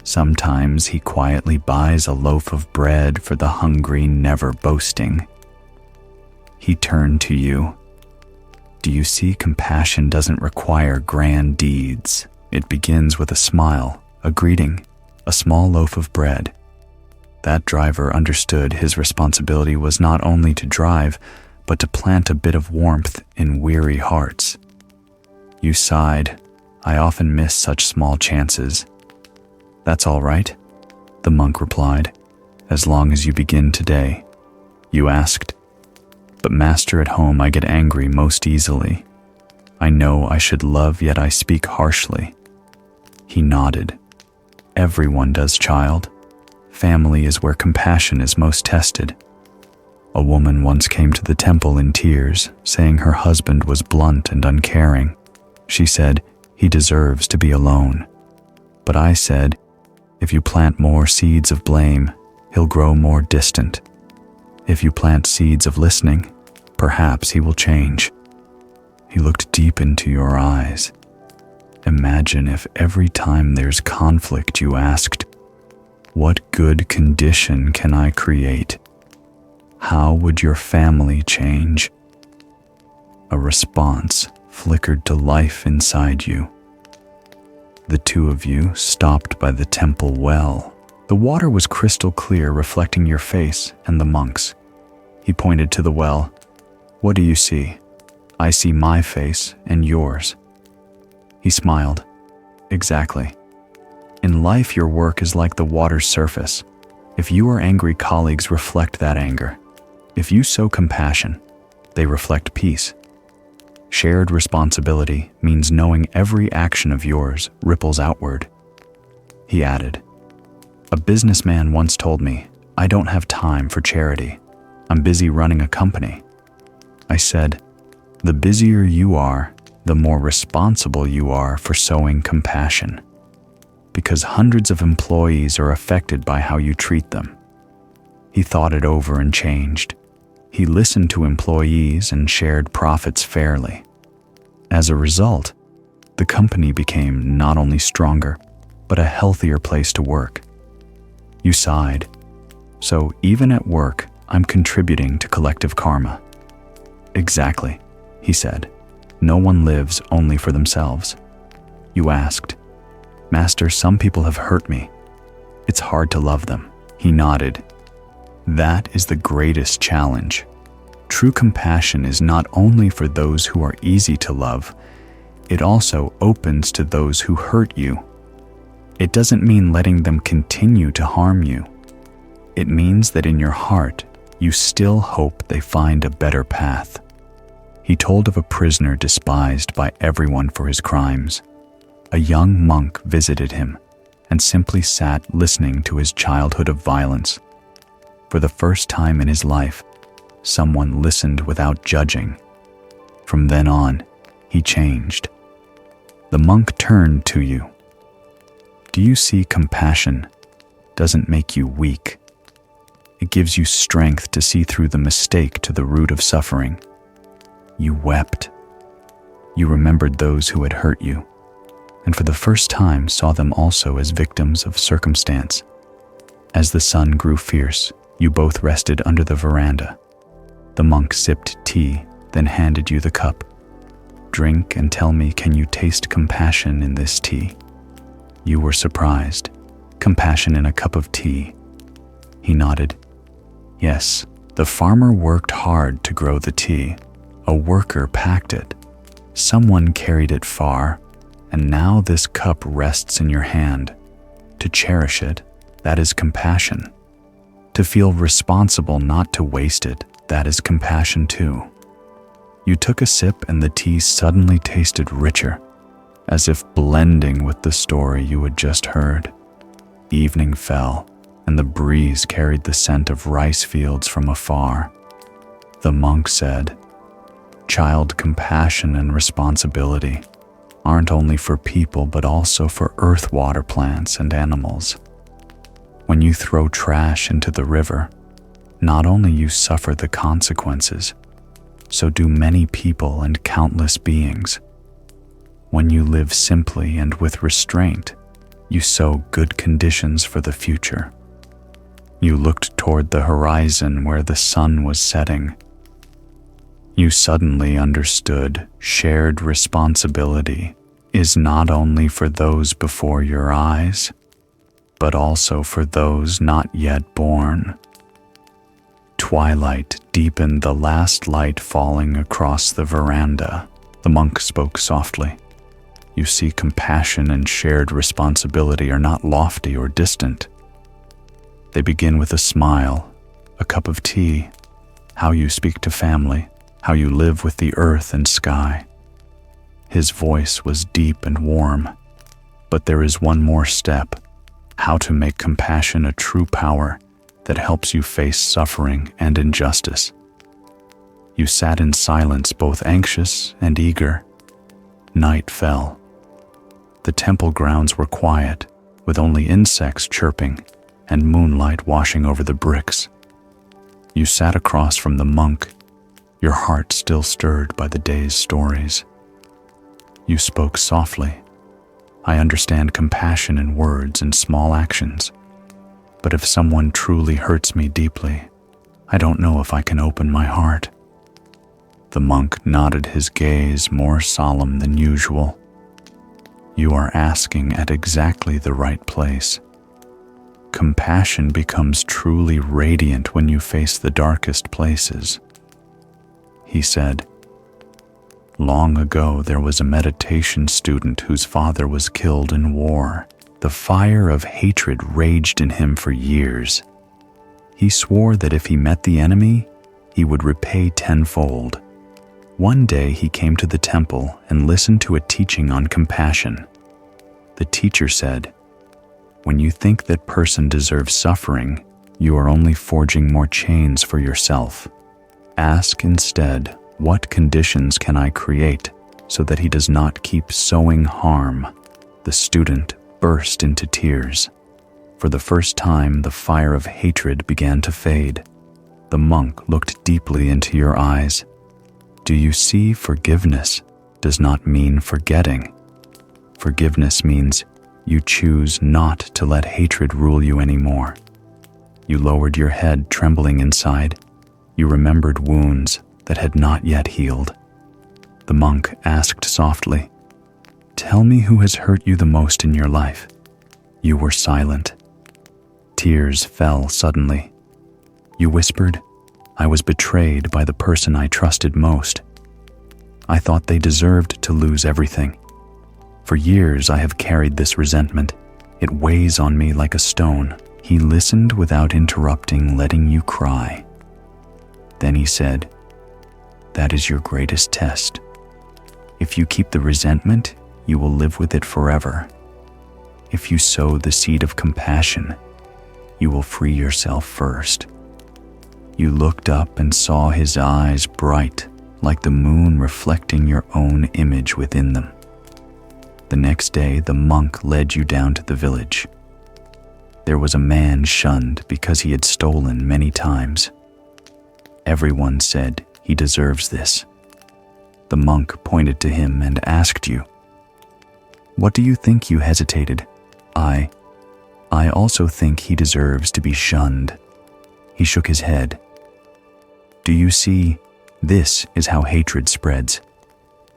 Sometimes he quietly buys a loaf of bread for the hungry, never boasting." He turned to you. "Do you see, compassion doesn't require grand deeds. It begins with a smile, a greeting, a small loaf of bread." That driver understood his responsibility was not only to drive, but to plant a bit of warmth in weary hearts. You sighed. "I often miss such small chances." "That's all right," the monk replied, "as long as you begin today." You asked, "But master, at home I get angry most easily. I know I should love, yet I speak harshly." He nodded. "Everyone does, child. Family is where compassion is most tested." A woman once came to the temple in tears, saying her husband was blunt and uncaring. She said, "He deserves to be alone." But I said, "If you plant more seeds of blame, he'll grow more distant. If you plant seeds of listening, perhaps he will change." He looked deep into your eyes. "Imagine if every time there's conflict you asked, 'What good condition can I create?' How would your family change?" A response flickered to life inside you. The two of you stopped by the temple well. The water was crystal clear, reflecting your face and the monk's. He pointed to the well. "What do you see?" "I see my face and yours." He smiled. "Exactly. In life, your work is like the water's surface. If you are angry, colleagues reflect that anger. If you sow compassion, they reflect peace. Shared responsibility means knowing every action of yours ripples outward." He added, "A businessman once told me, 'I don't have time for charity. I'm busy running a company.' I said, 'The busier you are, the more responsible you are for sowing compassion, because hundreds of employees are affected by how you treat them.'" He thought it over and changed. He listened to employees and shared profits fairly. As a result, the company became not only stronger, but a healthier place to work. You sighed. "So even at work, I'm contributing to collective karma." "Exactly," he said. "No one lives only for themselves." You asked, "Master, some people have hurt me. It's hard to love them." He nodded. "That is the greatest challenge. True compassion is not only for those who are easy to love, it also opens to those who hurt you. It doesn't mean letting them continue to harm you. It means that in your heart, you still hope they find a better path." He told of a prisoner despised by everyone for his crimes. A young monk visited him and simply sat listening to his childhood of violence. For the first time in his life, someone listened without judging. From then on, he changed. The monk turned to you. "Do you see, compassion doesn't make you weak. It gives you strength to see through the mistake to the root of suffering." You wept. You remembered those who had hurt you, and for the first time saw them also as victims of circumstance. As the sun grew fierce, you both rested under the veranda. The monk sipped tea, then handed you the cup. "Drink and tell me, can you taste compassion in this tea?" You were surprised. Compassion in a cup of tea. He nodded. Yes, the farmer worked hard to grow the tea. A worker packed it. Someone carried it far, and now this cup rests in your hand. To cherish it, that is compassion. To feel responsible not to waste it, that is compassion too. You took a sip and the tea suddenly tasted richer, as if blending with the story you had just heard. Evening fell, and the breeze carried the scent of rice fields from afar. The monk said, "Child compassion and responsibility aren't only for people but also for earth, water, plants, and animals. When you throw trash into the river, not only you suffer the consequences, so do many people and countless beings. When you live simply and with restraint, you sow good conditions for the future." You looked toward the horizon where the sun was setting. You suddenly understood shared responsibility is not only for those before your eyes, but also for those not yet born. Twilight deepened, the last light falling across the veranda. The monk spoke softly. You see, compassion and shared responsibility are not lofty or distant. They begin with a smile, a cup of tea, how you speak to family, how you live with the earth and sky. His voice was deep and warm, but there is one more step: how to make compassion a true power that helps you face suffering and injustice. You sat in silence, both anxious and eager. Night fell. The temple grounds were quiet, with only insects chirping and moonlight washing over the bricks. You sat across from the monk, your heart still stirred by the day's stories. You spoke softly. "I understand compassion in words and small actions, but if someone truly hurts me deeply, I don't know if I can open my heart." The monk nodded, his gaze more solemn than usual. "You are asking at exactly the right place. Compassion becomes truly radiant when you face the darkest places." He said, "Long ago there was a meditation student whose father was killed in war. The fire of hatred raged in him for years. He swore that if he met the enemy, he would repay tenfold. One day he came to the temple and listened to a teaching on compassion. The teacher said, 'When you think that person deserves suffering, you are only forging more chains for yourself. Ask instead, what conditions can I create so that he does not keep sowing harm?'" The student burst into tears. For the first time, the fire of hatred began to fade. The monk looked deeply into your eyes. "Do you see, forgiveness does not mean forgetting. Forgiveness means you choose not to let hatred rule you anymore." You lowered your head, trembling inside. You remembered wounds that had not yet healed. The monk asked softly, "Tell me who has hurt you the most in your life." You were silent. Tears fell suddenly. You whispered, "I was betrayed by the person I trusted most. I thought they deserved to lose everything. For years I have carried this resentment. It weighs on me like a stone." He listened without interrupting, letting you cry. Then he said, "That is your greatest test. If you keep the resentment, you will live with it forever. If you sow the seed of compassion, you will free yourself first." You looked up and saw his eyes bright, like the moon reflecting your own image within them. The next day, the monk led you down to the village. There was a man shunned because he had stolen many times. Everyone said he deserves this. The monk pointed to him and asked you, "What do you think?" You hesitated. I also think he deserves to be shunned." He shook his head. "Do you see? This is how hatred spreads.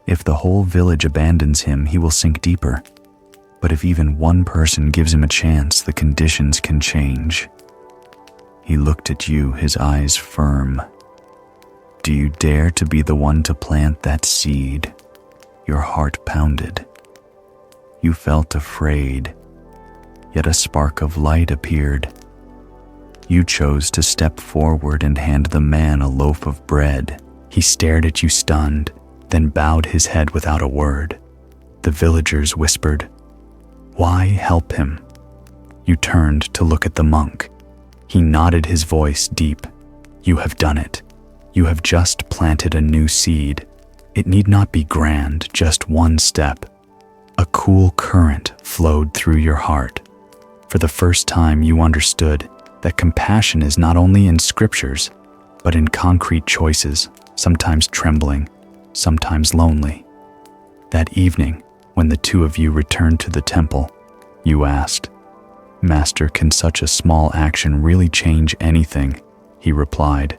If the whole village abandons him, he will sink deeper. But if even one person gives him a chance, the conditions can change. He looked at you, his eyes firm. Do you dare to be the one to plant that seed? Your heart pounded. You felt afraid, yet a spark of light appeared. You chose to step forward and hand the man a loaf of bread. He stared at you stunned, then bowed his head without a word. The villagers whispered, "Why help him?" You turned to look at the monk. He nodded, his voice deep. "You have done it. You have just planted a new seed. It need not be grand, just one step." A cool current flowed through your heart. For the first time, you understood that compassion is not only in scriptures, but in concrete choices, sometimes trembling, sometimes lonely. That evening, when the two of you returned to the temple, you asked, "Master, can such a small action really change anything?" He replied,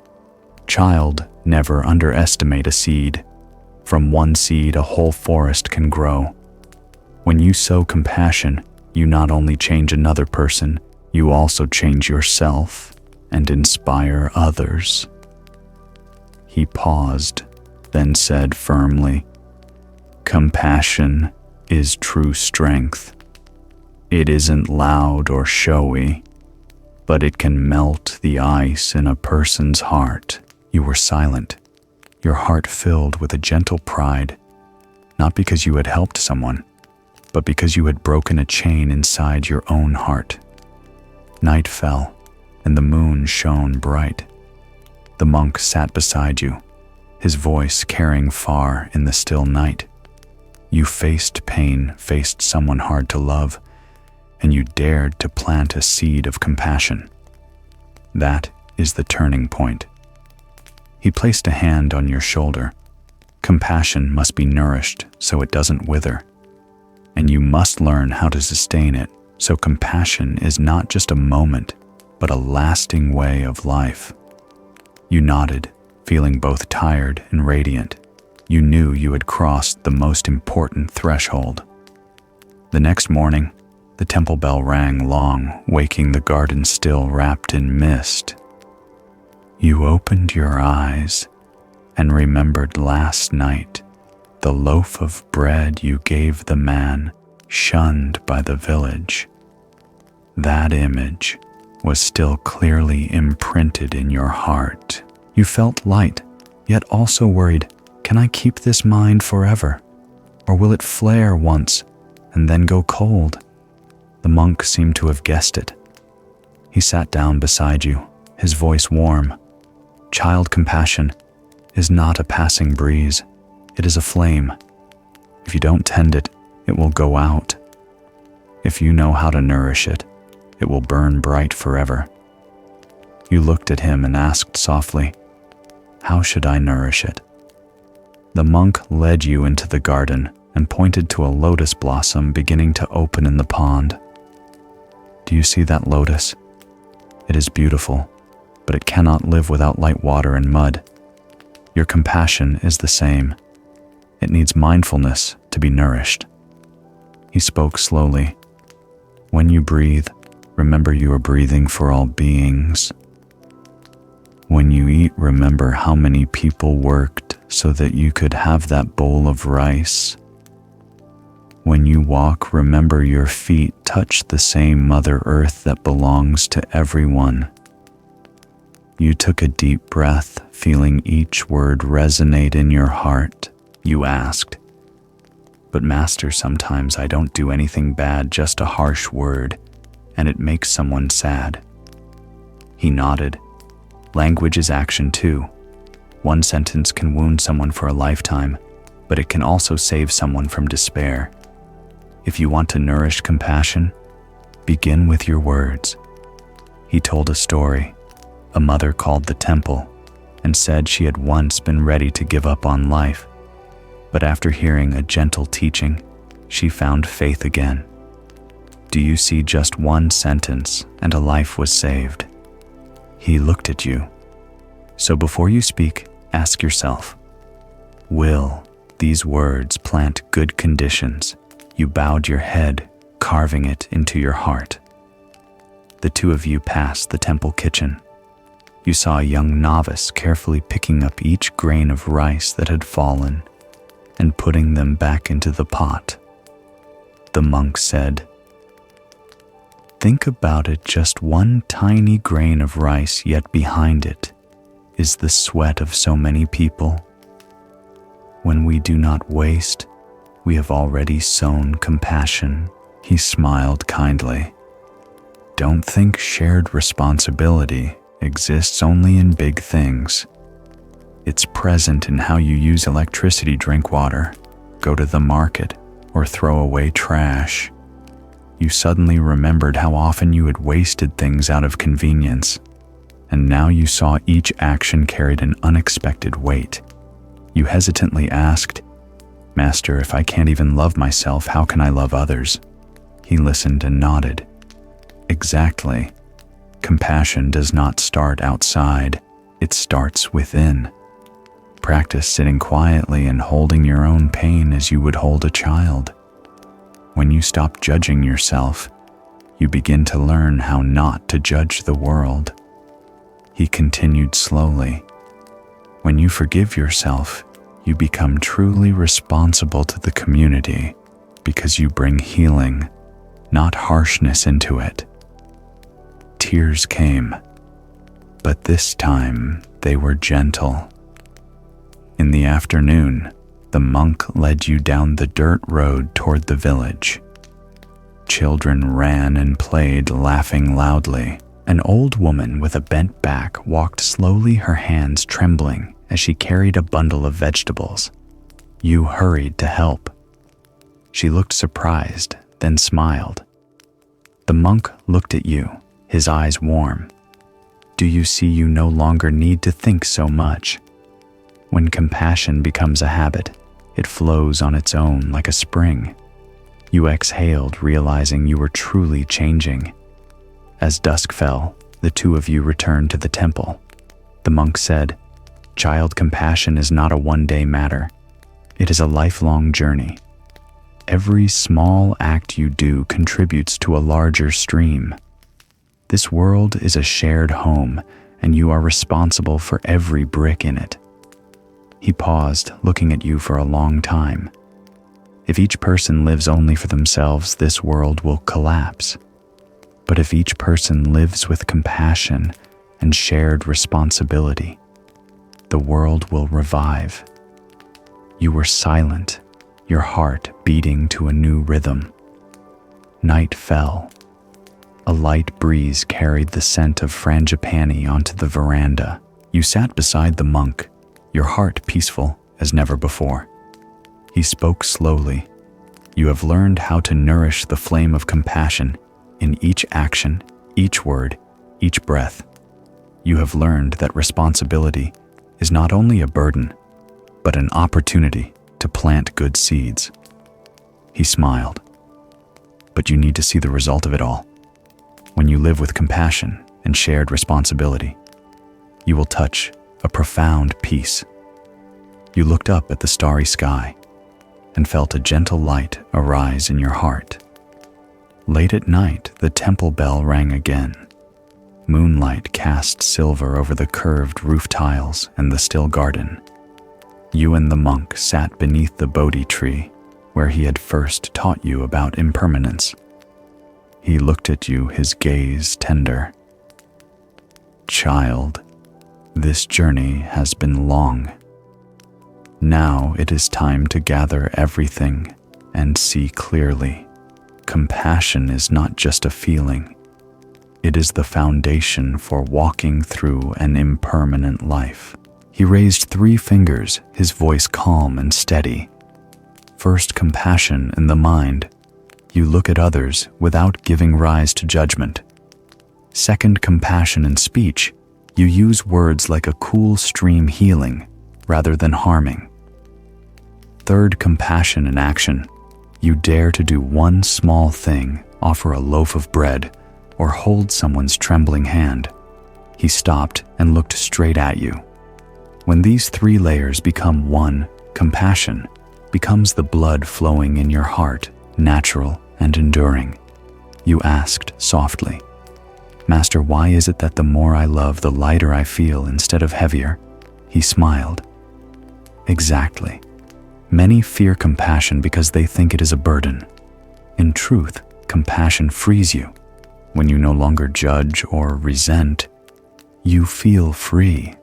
"Child, never underestimate a seed. From one seed, a whole forest can grow." When you sow compassion, you not only change another person, you also change yourself and inspire others. He paused, then said firmly, "Compassion is true strength. It isn't loud or showy, but it can melt the ice in a person's heart." You were silent, your heart filled with a gentle pride, not because you had helped someone, but because you had broken a chain inside your own heart. Night fell, and the moon shone bright. The monk sat beside you, his voice carrying far in the still night. You faced pain, faced someone hard to love, and you dared to plant a seed of compassion. That is the turning point. He placed a hand on your shoulder. Compassion must be nourished so it doesn't wither, and you must learn how to sustain it so compassion is not just a moment, but a lasting way of life. You nodded, feeling both tired and radiant. You knew you had crossed the most important threshold. The next morning, the temple bell rang long, waking the garden still wrapped in mist. You opened your eyes and remembered last night, the loaf of bread you gave the man shunned by the village. That image was still clearly imprinted in your heart. You felt light, yet also worried, can I keep this mind forever? Or will it flare once and then go cold? The monk seemed to have guessed it. He sat down beside you, his voice warm. Child compassion is not a passing breeze. It is a flame. If you don't tend it, it will go out. If you know how to nourish it, it will burn bright forever. You looked at him and asked softly, "How should I nourish it?" The monk led you into the garden and pointed to a lotus blossom beginning to open in the pond. Do you see that lotus? It is beautiful, but it cannot live without light water and mud. Your compassion is the same. It needs mindfulness to be nourished. He spoke slowly. When you breathe, remember you are breathing for all beings. When you eat, remember how many people worked so that you could have that bowl of rice. When you walk, remember your feet touch the same Mother Earth that belongs to everyone. You took a deep breath, feeling each word resonate in your heart. You asked, "But Master, sometimes I don't do anything bad, just a harsh word, and it makes someone sad." He nodded. Language is action too. One sentence can wound someone for a lifetime, but it can also save someone from despair. If you want to nourish compassion, begin with your words. He told a story. A mother called the temple and said she had once been ready to give up on life, but after hearing a gentle teaching, she found faith again. Do you see just one sentence and a life was saved? He looked at you. So before you speak, ask yourself, will these words plant good conditions? You bowed your head, carving it into your heart. The two of you passed the temple kitchen. You saw a young novice carefully picking up each grain of rice that had fallen and putting them back into the pot. The monk said, "Think about it, just one tiny grain of rice, yet behind it is the sweat of so many people. When we do not waste, we have already sown compassion." He smiled kindly. Don't think shared responsibility exists only in big things. It's present in how you use electricity, drink water, go to the market, or throw away trash. You suddenly remembered how often you had wasted things out of convenience, and now you saw each action carried an unexpected weight. You hesitantly asked, "Master, if I can't even love myself, how can I love others?" He listened and nodded. Exactly. Compassion does not start outside, it starts within. Practice sitting quietly and holding your own pain as you would hold a child. When you stop judging yourself, you begin to learn how not to judge the world. He continued slowly. When you forgive yourself, you become truly responsible to the community because you bring healing, not harshness, into it. Tears came, but this time they were gentle. In the afternoon, the monk led you down the dirt road toward the village. Children ran and played, laughing loudly. An old woman with a bent back walked slowly, her hands trembling as she carried a bundle of vegetables. You hurried to help. She looked surprised, then smiled. The monk looked at you, his eyes warm. Do you see you no longer need to think so much? When compassion becomes a habit, it flows on its own like a spring. You exhaled, realizing you were truly changing. As dusk fell, the two of you returned to the temple. The monk said, "Child compassion is not a one-day matter. It is a lifelong journey. Every small act you do contributes to a larger stream. This world is a shared home, and you are responsible for every brick in it." He paused, looking at you for a long time. If each person lives only for themselves, this world will collapse. But if each person lives with compassion and shared responsibility, the world will revive. You were silent, your heart beating to a new rhythm. Night fell. A light breeze carried the scent of frangipani onto the veranda. You sat beside the monk, your heart peaceful as never before. He spoke slowly. You have learned how to nourish the flame of compassion in each action, each word, each breath. You have learned that responsibility is not only a burden, but an opportunity to plant good seeds. He smiled. But you need to see the result of it all. When you live with compassion and shared responsibility, you will touch a profound peace. You looked up at the starry sky and felt a gentle light arise in your heart. Late at night, the temple bell rang again. Moonlight cast silver over the curved roof tiles and the still garden. You and the monk sat beneath the Bodhi tree, where he had first taught you about impermanence. He looked at you, his gaze tender. Child, this journey has been long. Now it is time to gather everything and see clearly. Compassion is not just a feeling. It is the foundation for walking through an impermanent life. He raised 3 fingers, his voice calm and steady. First, compassion in the mind. You look at others without giving rise to judgment. Second, compassion in speech. You use words like a cool stream, healing rather than harming. Third, compassion in action. You dare to do one small thing, offer a loaf of bread, or hold someone's trembling hand. He stopped and looked straight at you. When these 3 layers become one, compassion becomes the blood flowing in your heart, natural and enduring. You asked softly, "Master, why is it that the more I love, the lighter I feel instead of heavier?" He smiled. Exactly. Many fear compassion because they think it is a burden. In truth, compassion frees you. When you no longer judge or resent, you feel free.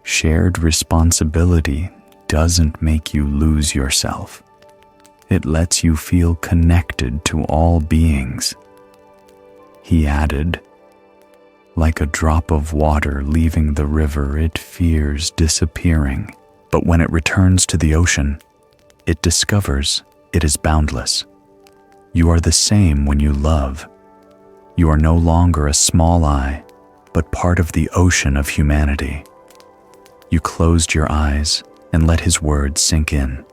Shared responsibility doesn't make you lose yourself. It lets you feel connected to all beings. He added, "Like a drop of water leaving the river, it fears disappearing. But when it returns to the ocean, it discovers it is boundless. You are the same when you love. You are no longer a small I, but part of the ocean of humanity." You closed your eyes and let his words sink in.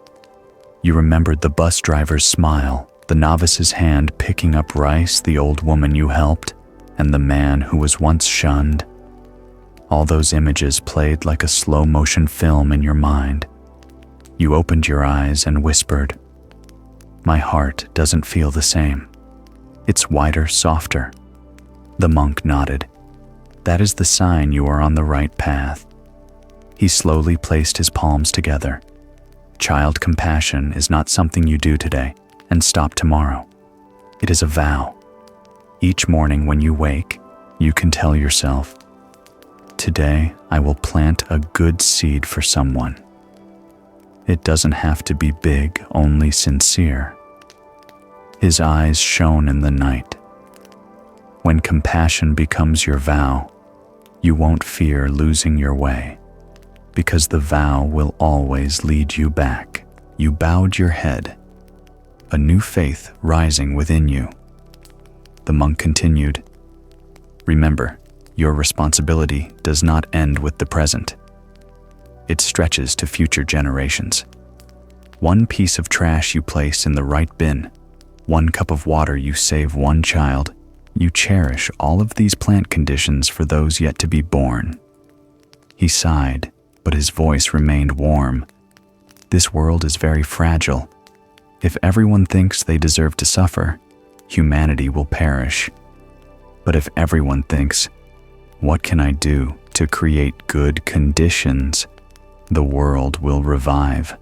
You remembered the bus driver's smile, the novice's hand picking up rice, the old woman you helped, and the man who was once shunned. All those images played like a slow-motion film in your mind. You opened your eyes and whispered, "My heart doesn't feel the same. It's wider, softer." The monk nodded. "That is the sign you are on the right path." He slowly placed his palms together. Child compassion is not something you do today and stop tomorrow. It is a vow. Each morning when you wake, you can tell yourself, "Today I will plant a good seed for someone." It doesn't have to be big, only sincere. His eyes shone in the night. When compassion becomes your vow, you won't fear losing your way, because the vow will always lead you back. You bowed your head, a new faith rising within you. The monk continued, "Remember, your responsibility does not end with the present. It stretches to future generations. One piece of trash you place in the right bin, one cup of water you save one child, you cherish all of these plant conditions for those yet to be born." He sighed, but his voice remained warm. "This world is very fragile. If everyone thinks they deserve to suffer, humanity will perish. But if everyone thinks, 'What can I do to create good conditions?' the world will revive."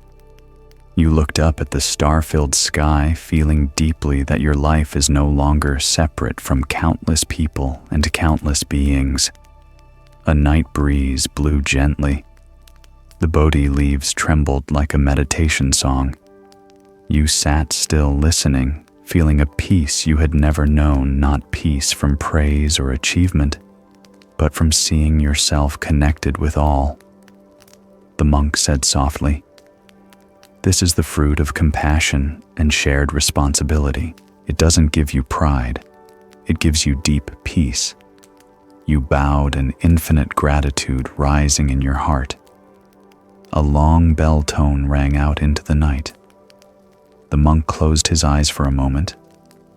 You looked up at the star-filled sky, feeling deeply that your life is no longer separate from countless people and countless beings. A night breeze blew gently. The Bodhi leaves trembled like a meditation song. You sat still listening, feeling a peace you had never known, not peace from praise or achievement, but from seeing yourself connected with all. The monk said softly, "This is the fruit of compassion and shared responsibility. It doesn't give you pride. It gives you deep peace." You bowed, an infinite gratitude rising in your heart. A long bell tone rang out into the night. The monk closed his eyes for a moment,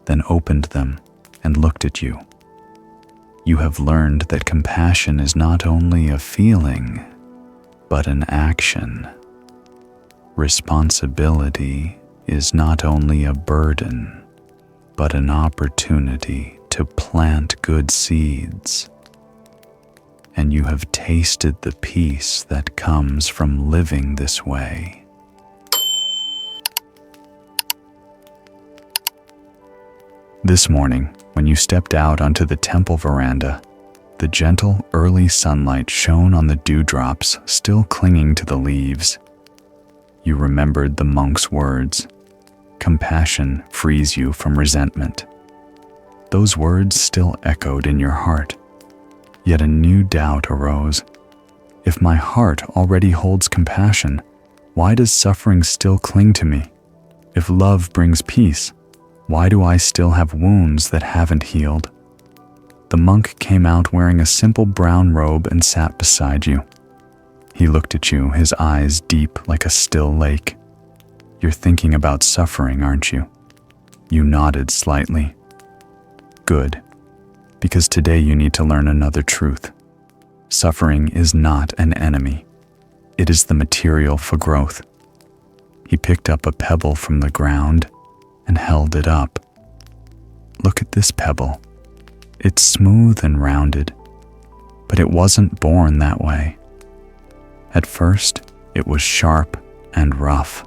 then opened them and looked at you. You have learned that compassion is not only a feeling, but an action. Responsibility is not only a burden, but an opportunity to plant good seeds. And you have tasted the peace that comes from living this way. This morning, when you stepped out onto the temple veranda, the gentle early sunlight shone on the dewdrops still clinging to the leaves. You remembered the monk's words, "Compassion frees you from resentment." Those words still echoed in your heart. Yet a new doubt arose. If my heart already holds compassion, why does suffering still cling to me? If love brings peace, why do I still have wounds that haven't healed? The monk came out wearing a simple brown robe and sat beside you. He looked at you, his eyes deep like a still lake. "You're thinking about suffering, aren't you?" You nodded slightly. "Good. Because today you need to learn another truth. Suffering is not an enemy. It is the material for growth." He picked up a pebble from the ground, and held it up. Look at this pebble. It's smooth and rounded, but it wasn't born that way. At first, it was sharp and rough.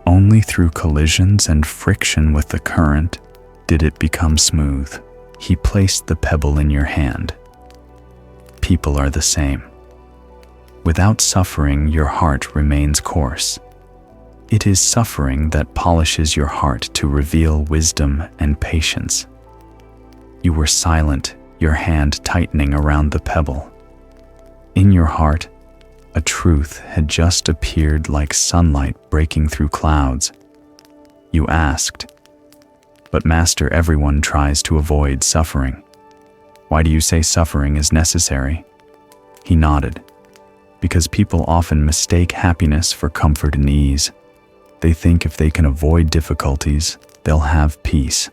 Only through collisions and friction with the current did it become smooth. He placed the pebble in your hand. People are the same. Without suffering, your heart remains coarse. It is suffering that polishes your heart to reveal wisdom and patience. You were silent, your hand tightening around the pebble. In your heart, a truth had just appeared like sunlight breaking through clouds. You asked, "But Master, everyone tries to avoid suffering. Why do you say suffering is necessary?" He nodded. Because people often mistake happiness for comfort and ease. They think if they can avoid difficulties, they'll have peace.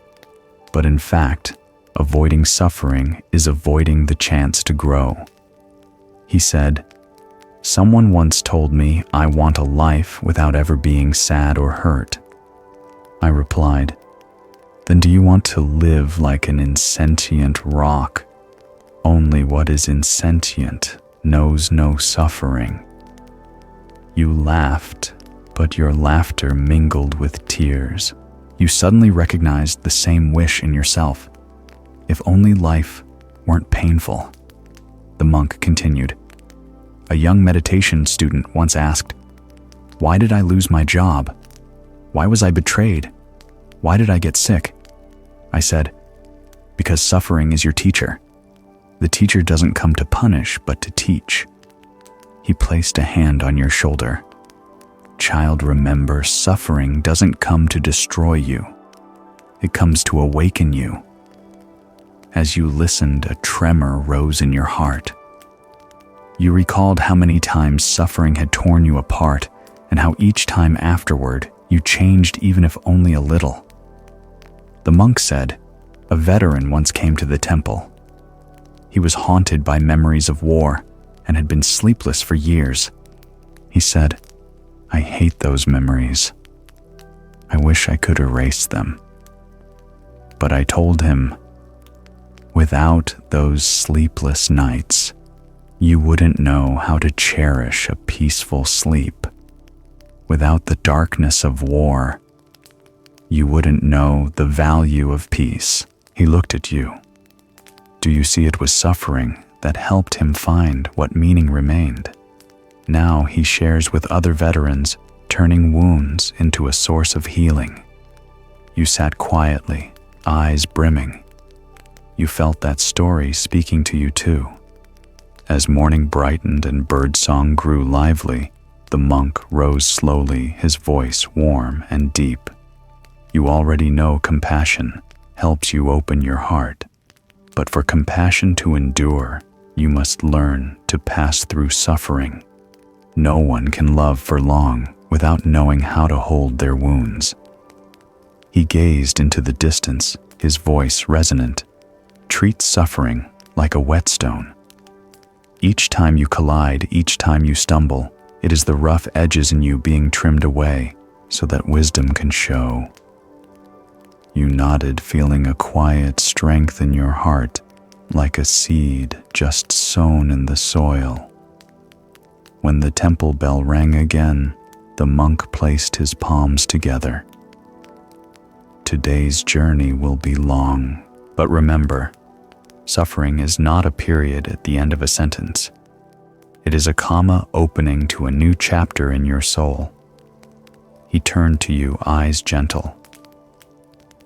But in fact, avoiding suffering is avoiding the chance to grow. He said, "Someone once told me I want a life without ever being sad or hurt." I replied, "Then do you want to live like an insentient rock? Only what is insentient knows no suffering." You laughed, but your laughter mingled with tears. You suddenly recognized the same wish in yourself. If only life weren't painful. The monk continued. A young meditation student once asked, "Why did I lose my job? Why was I betrayed? Why did I get sick?" I said, "Because suffering is your teacher. The teacher doesn't come to punish, but to teach." He placed a hand on your shoulder. "Child, remember, suffering doesn't come to destroy you. It comes to awaken you." As you listened, a tremor rose in your heart. You recalled how many times suffering had torn you apart, and how each time afterward you changed, even if only a little. The monk said, "A veteran once came to the temple. He was haunted by memories of war and had been sleepless for years. He said, 'I hate those memories. I wish I could erase them.' But I told him, 'Without those sleepless nights, you wouldn't know how to cherish a peaceful sleep. Without the darkness of war, you wouldn't know the value of peace.'" He looked at you. Do you see, it was suffering that helped him find what meaning remained? Now he shares with other veterans, turning wounds into a source of healing. You sat quietly, eyes brimming. You felt that story speaking to you too. As morning brightened and birdsong grew lively, the monk rose slowly, his voice warm and deep. You already know compassion helps you open your heart. But for compassion to endure, you must learn to pass through suffering. No one can love for long without knowing how to hold their wounds. He gazed into the distance, his voice resonant. Treat suffering like a whetstone. Each time you collide, each time you stumble, it is the rough edges in you being trimmed away so that wisdom can show. You nodded, feeling a quiet strength in your heart, like a seed just sown in the soil. When the temple bell rang again, the monk placed his palms together. Today's journey will be long, but remember, suffering is not a period at the end of a sentence. It is a comma opening to a new chapter in your soul. He turned to you, eyes gentle.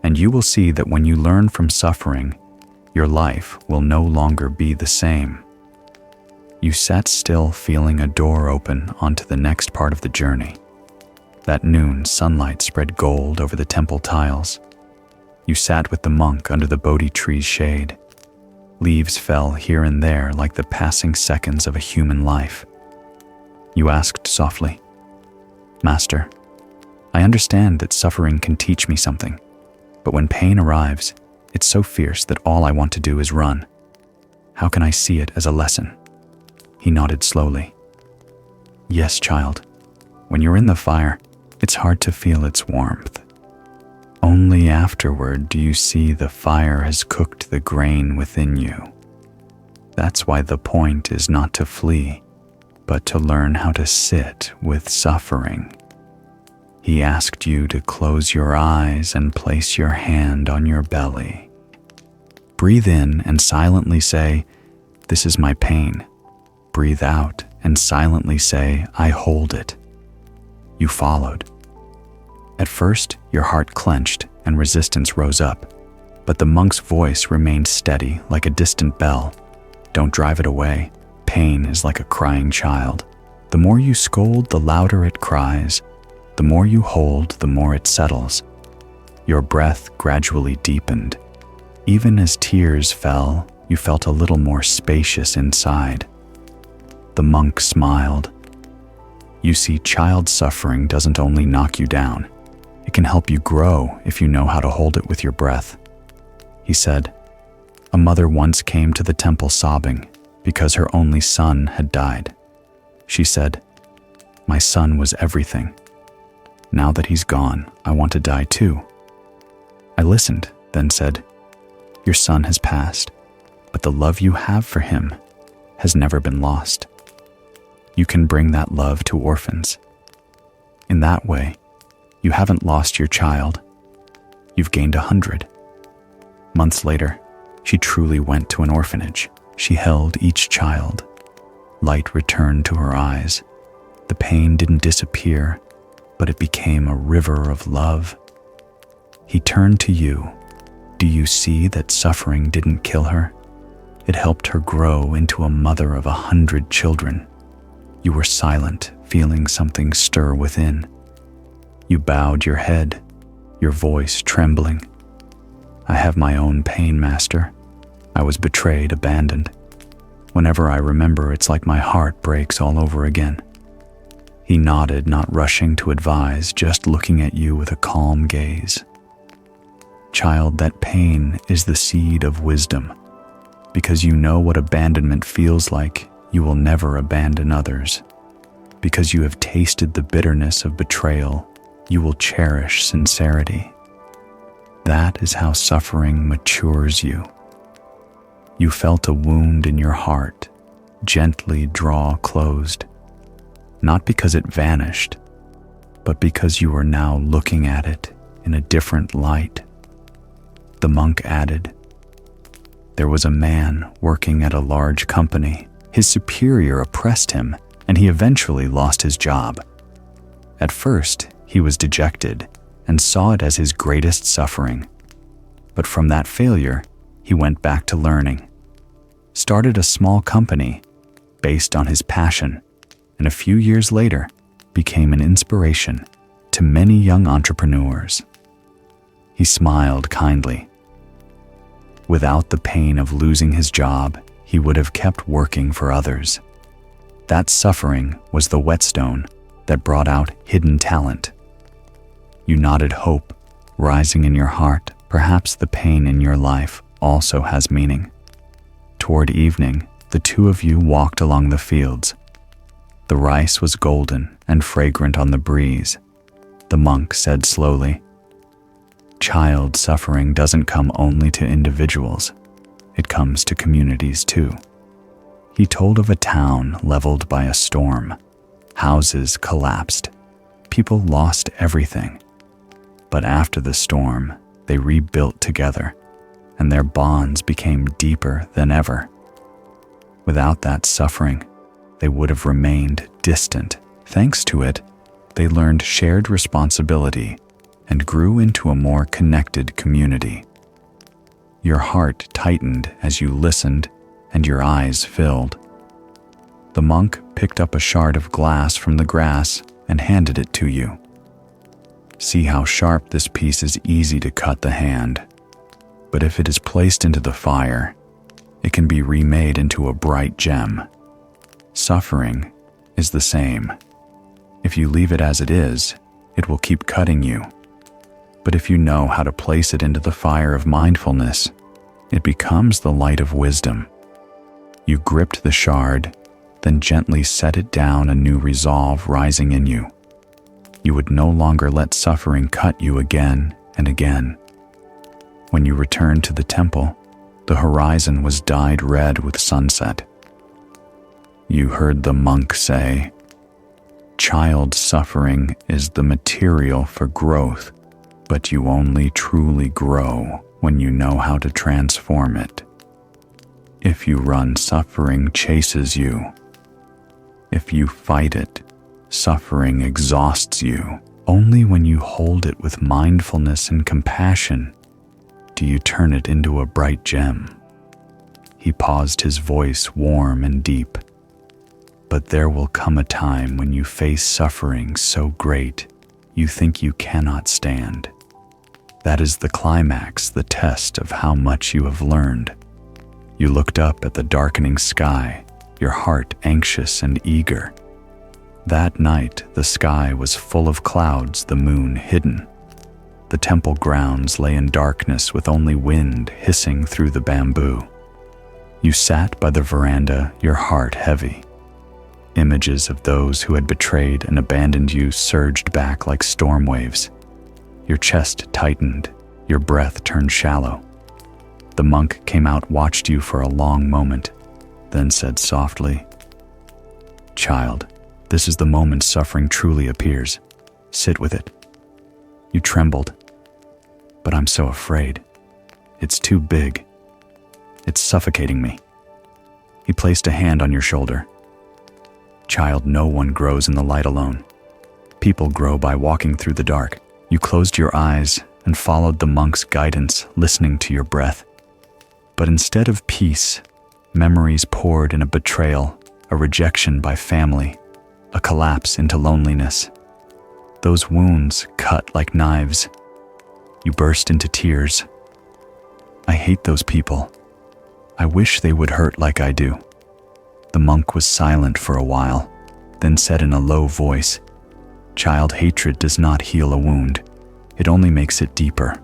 And you will see that when you learn from suffering, your life will no longer be the same. You sat still, feeling a door open onto the next part of the journey. That noon, sunlight spread gold over the temple tiles. You sat with the monk under the Bodhi tree's shade. Leaves fell here and there like the passing seconds of a human life. You asked softly, "Master, I understand that suffering can teach me something. But when pain arrives, it's so fierce that all I want to do is run. How can I see it as a lesson?" He nodded slowly. "Yes, child. When you're in the fire, it's hard to feel its warmth. Only afterward do you see the fire has cooked the grain within you. That's why the point is not to flee, but to learn how to sit with suffering. He asked you to close your eyes and place your hand on your belly. Breathe in and silently say, "This is my pain." Breathe out and silently say, "I hold it." You followed. At first, your heart clenched and resistance rose up, but the monk's voice remained steady like a distant bell. Don't drive it away. Pain is like a crying child. The more you scold, the louder it cries. The more you hold, the more it settles. Your breath gradually deepened. Even as tears fell, you felt a little more spacious inside. The monk smiled. You see, child suffering doesn't only knock you down. It can help you grow if you know how to hold it with your breath. He said, "A mother once came to the temple sobbing because her only son had died. She said, 'My son was everything. Now that he's gone, I want to die too.' I listened, then said, 'Your son has passed, but the love you have for him has never been lost. You can bring that love to orphans. In that way, you haven't lost your child. You've gained 100. Months later, she truly went to an orphanage. She held each child. Light returned to her eyes. The pain didn't disappear, but it became a river of love. He turned to you. Do you see that suffering didn't kill her? It helped her grow into a mother of 100 children. You were silent, feeling something stir within. You bowed your head, your voice trembling. I have my own pain, Master. I was betrayed, abandoned. Whenever I remember, it's like my heart breaks all over again. He nodded, not rushing to advise, just looking at you with a calm gaze. Child, that pain is the seed of wisdom. Because you know what abandonment feels like, you will never abandon others. Because you have tasted the bitterness of betrayal, you will cherish sincerity. That is how suffering matures you. You felt a wound in your heart, gently draw closed. Not because it vanished, but because you are now looking at it in a different light. The monk added, "There was a man working at a large company. His superior oppressed him, and he eventually lost his job. At first, he was dejected and saw it as his greatest suffering. But from that failure, he went back to learning. Started a small company based on his passion, and a few years later became an inspiration to many young entrepreneurs." He smiled kindly. Without the pain of losing his job, he would have kept working for others. That suffering was the whetstone that brought out hidden talent. You nodded hope, rising in your heart. Perhaps the pain in your life also has meaning. Toward evening, the two of you walked along the fields. The rice was golden and fragrant on the breeze. The monk said slowly, "Child suffering doesn't come only to individuals. It comes to communities too." He told of a town leveled by a storm. Houses collapsed. People lost everything. But after the storm, they rebuilt together, and their bonds became deeper than ever. Without that suffering, they would have remained distant. Thanks to it, they learned shared responsibility and grew into a more connected community. Your heart tightened as you listened, and your eyes filled. The monk picked up a shard of glass from the grass and handed it to you. See how sharp this piece is. Easy to cut the hand, but if it is placed into the fire, it can be remade into a bright gem. Suffering is the same. If you leave it as it is, it will keep cutting you. But if you know how to place it into the fire of mindfulness, it becomes the light of wisdom. You gripped the shard, then gently set it down, a new resolve rising in you. You would no longer let suffering cut you again and again. When you returned to the temple, the horizon was dyed red with sunset. You heard the monk say, "Child suffering is the material for growth, but you only truly grow when you know how to transform it. If you run, suffering chases you. If you fight it, suffering exhausts you. Only when you hold it with mindfulness and compassion do you turn it into a bright gem." He paused, his voice warm and deep. "But there will come a time when you face suffering so great you think you cannot stand. That is the climax, the test of how much you have learned." You looked up at the darkening sky, your heart anxious and eager. That night, the sky was full of clouds, the moon hidden. The temple grounds lay in darkness with only wind hissing through the bamboo. You sat by the veranda, your heart heavy. Images of those who had betrayed and abandoned you surged back like storm waves. Your chest tightened, your breath turned shallow. The monk came out, watched you for a long moment, then said softly, "Child, this is the moment suffering truly appears. Sit with it." You trembled. "But I'm so afraid. It's too big. It's suffocating me." He placed a hand on your shoulder. "Child, no one grows in the light alone. People grow by walking through the dark." You closed your eyes and followed the monk's guidance, listening to your breath. But instead of peace, memories poured in a betrayal, a rejection by family, a collapse into loneliness. Those wounds cut like knives. You burst into tears. "I hate those people. I wish they would hurt like I do." The monk was silent for a while, then said in a low voice, "Child, hatred does not heal a wound. It only makes it deeper.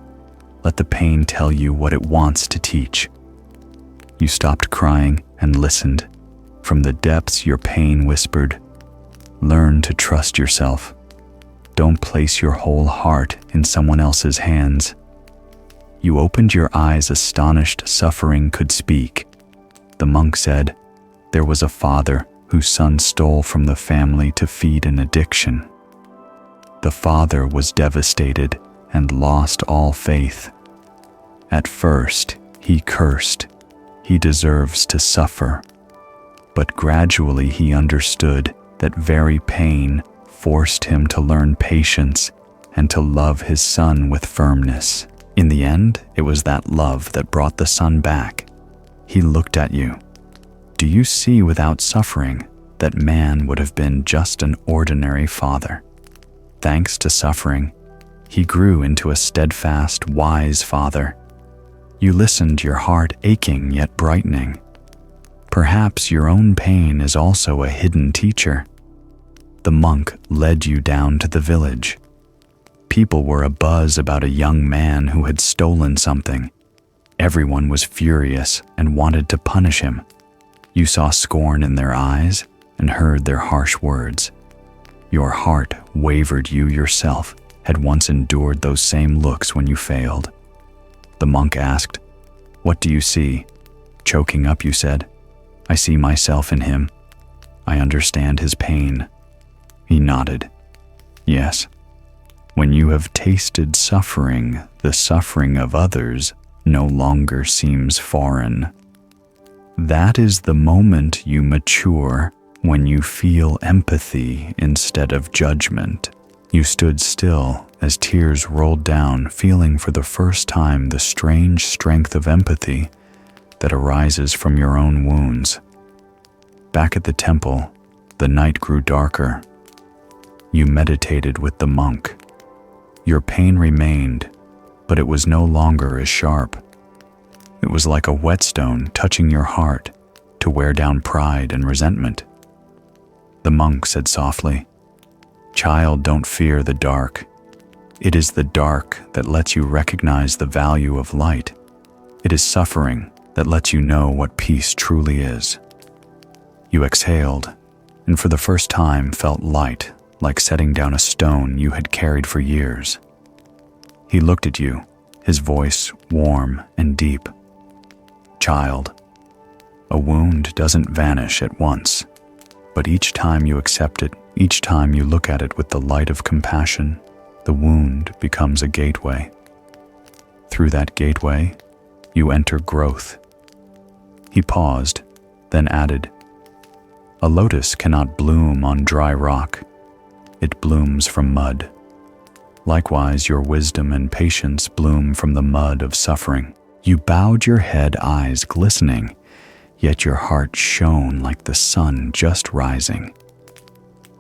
Let the pain tell you what it wants to teach." You stopped crying and listened. From the depths, your pain whispered, "Learn to trust yourself. Don't place your whole heart in someone else's hands." You opened your eyes, astonished suffering could speak. The monk said, "There was a father whose son stole from the family to feed an addiction. The father was devastated and lost all faith. At first, he cursed. He deserves to suffer. But gradually he understood that very pain forced him to learn patience and to love his son with firmness. In the end, it was that love that brought the son back." He looked at you. "Do you see, without suffering, that man would have been just an ordinary father? Thanks to suffering, he grew into a steadfast, wise father. You listened, your heart aching yet brightening. Perhaps your own pain is also a hidden teacher." The monk led you down to the village. People were abuzz about a young man who had stolen something. Everyone was furious and wanted to punish him. You saw scorn in their eyes and heard their harsh words. Your heart wavered. You yourself had once endured those same looks when you failed. The monk asked, "What do you see?" Choking up, you said, "I see myself in him. I understand his pain." He nodded. "Yes. When you have tasted suffering, the suffering of others no longer seems foreign. That is the moment you mature, when you feel empathy instead of judgment." You stood still as tears rolled down, feeling for the first time the strange strength of empathy that arises from your own wounds. Back at the temple, the night grew darker. You meditated with the monk. Your pain remained, but it was no longer as sharp. It was like a whetstone touching your heart to wear down pride and resentment. The monk said softly, "Child, don't fear the dark. It is the dark that lets you recognize the value of light. It is suffering that lets you know what peace truly is." You exhaled, and for the first time felt light, like setting down a stone you had carried for years. He looked at you, his voice warm and deep. Child, a wound doesn't vanish at once, but each time you accept it, each time you look at it with the light of compassion, the wound becomes a gateway. Through that gateway, you enter growth. He paused, then added, "A lotus cannot bloom on dry rock. It blooms from mud. Likewise, your wisdom and patience bloom from the mud of suffering." You bowed your head, eyes glistening, yet your heart shone like the sun just rising.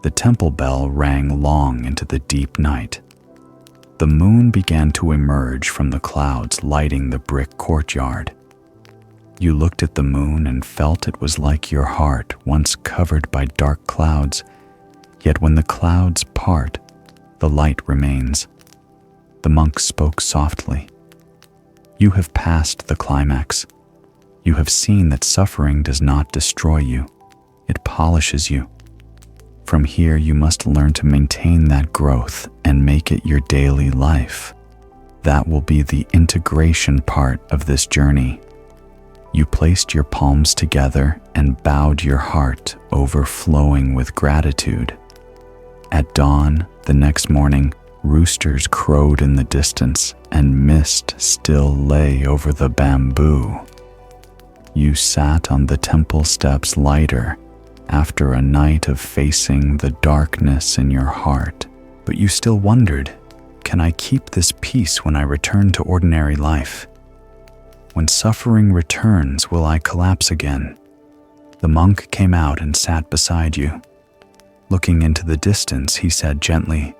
The temple bell rang long into the deep night. The moon began to emerge from the clouds, lighting the brick courtyard. You looked at the moon and felt it was like your heart, once covered by dark clouds, yet when the clouds part, the light remains. The monk spoke softly. You have passed the climax. You have seen that suffering does not destroy you. It polishes you. From here, you must learn to maintain that growth and make it your daily life. That will be the integration part of this journey. You placed your palms together and bowed your heart, overflowing with gratitude. At dawn, the next morning, roosters crowed in the distance and mist still lay over the bamboo. You sat on the temple steps lighter after a night of facing the darkness in your heart, but you still wondered, can I keep this peace when I return to ordinary life? When suffering returns, will I collapse again? The monk came out and sat beside you. Looking into the distance, he said gently,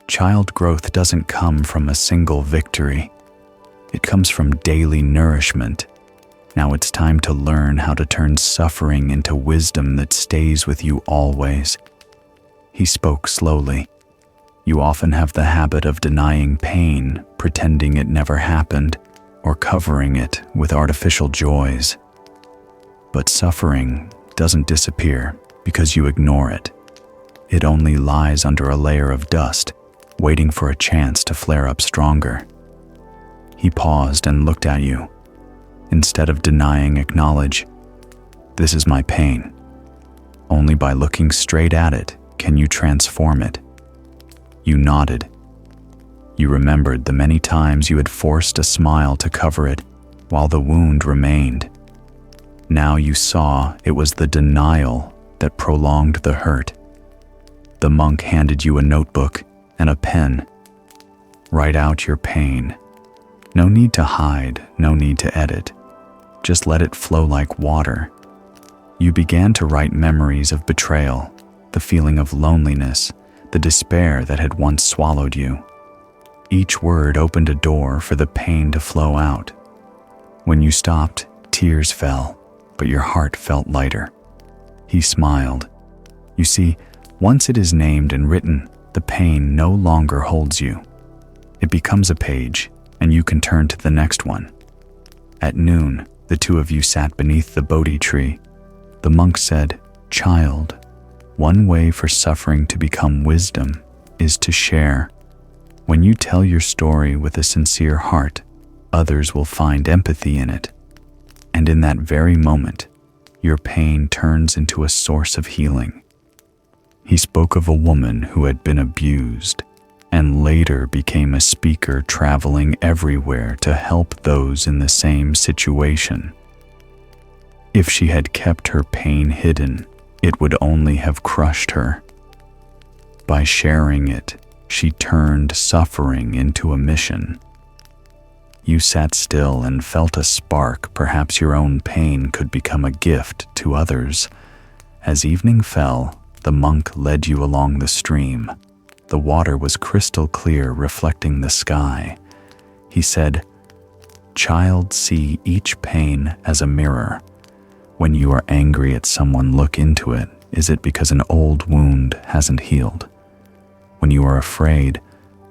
"Child growth doesn't come from a single victory. It comes from daily nourishment. Now it's time to learn how to turn suffering into wisdom that stays with you always." He spoke slowly. You often have the habit of denying pain, pretending it never happened, or covering it with artificial joys. But suffering doesn't disappear because you ignore it. It only lies under a layer of dust, waiting for a chance to flare up stronger. He paused and looked at you. Instead of denying, acknowledge, "This is my pain. Only by looking straight at it can you transform it." You nodded. You remembered the many times you had forced a smile to cover it while the wound remained. Now you saw it was the denial that prolonged the hurt. The monk handed you a notebook and a pen. Write out your pain. No need to hide, no need to edit. Just let it flow like water. You began to write memories of betrayal, the feeling of loneliness, the despair that had once swallowed you. Each word opened a door for the pain to flow out. When you stopped, tears fell, but your heart felt lighter. He smiled. You see, once it is named and written, the pain no longer holds you. It becomes a page, and you can turn to the next one. At noon, the two of you sat beneath the Bodhi tree. The monk said, "Child, one way for suffering to become wisdom is to share. When you tell your story with a sincere heart, others will find empathy in it. And in that very moment, your pain turns into a source of healing." He spoke of a woman who had been abused and later became a speaker traveling everywhere to help those in the same situation. If she had kept her pain hidden, it would only have crushed her. By sharing it, she turned suffering into a mission. You sat still and felt a spark. Perhaps your own pain could become a gift to others. As evening fell, the monk led you along the stream. The water was crystal clear, reflecting the sky. He said, "Child, see each pain as a mirror. When you are angry at someone, look into it. Is it because an old wound hasn't healed? When you are afraid,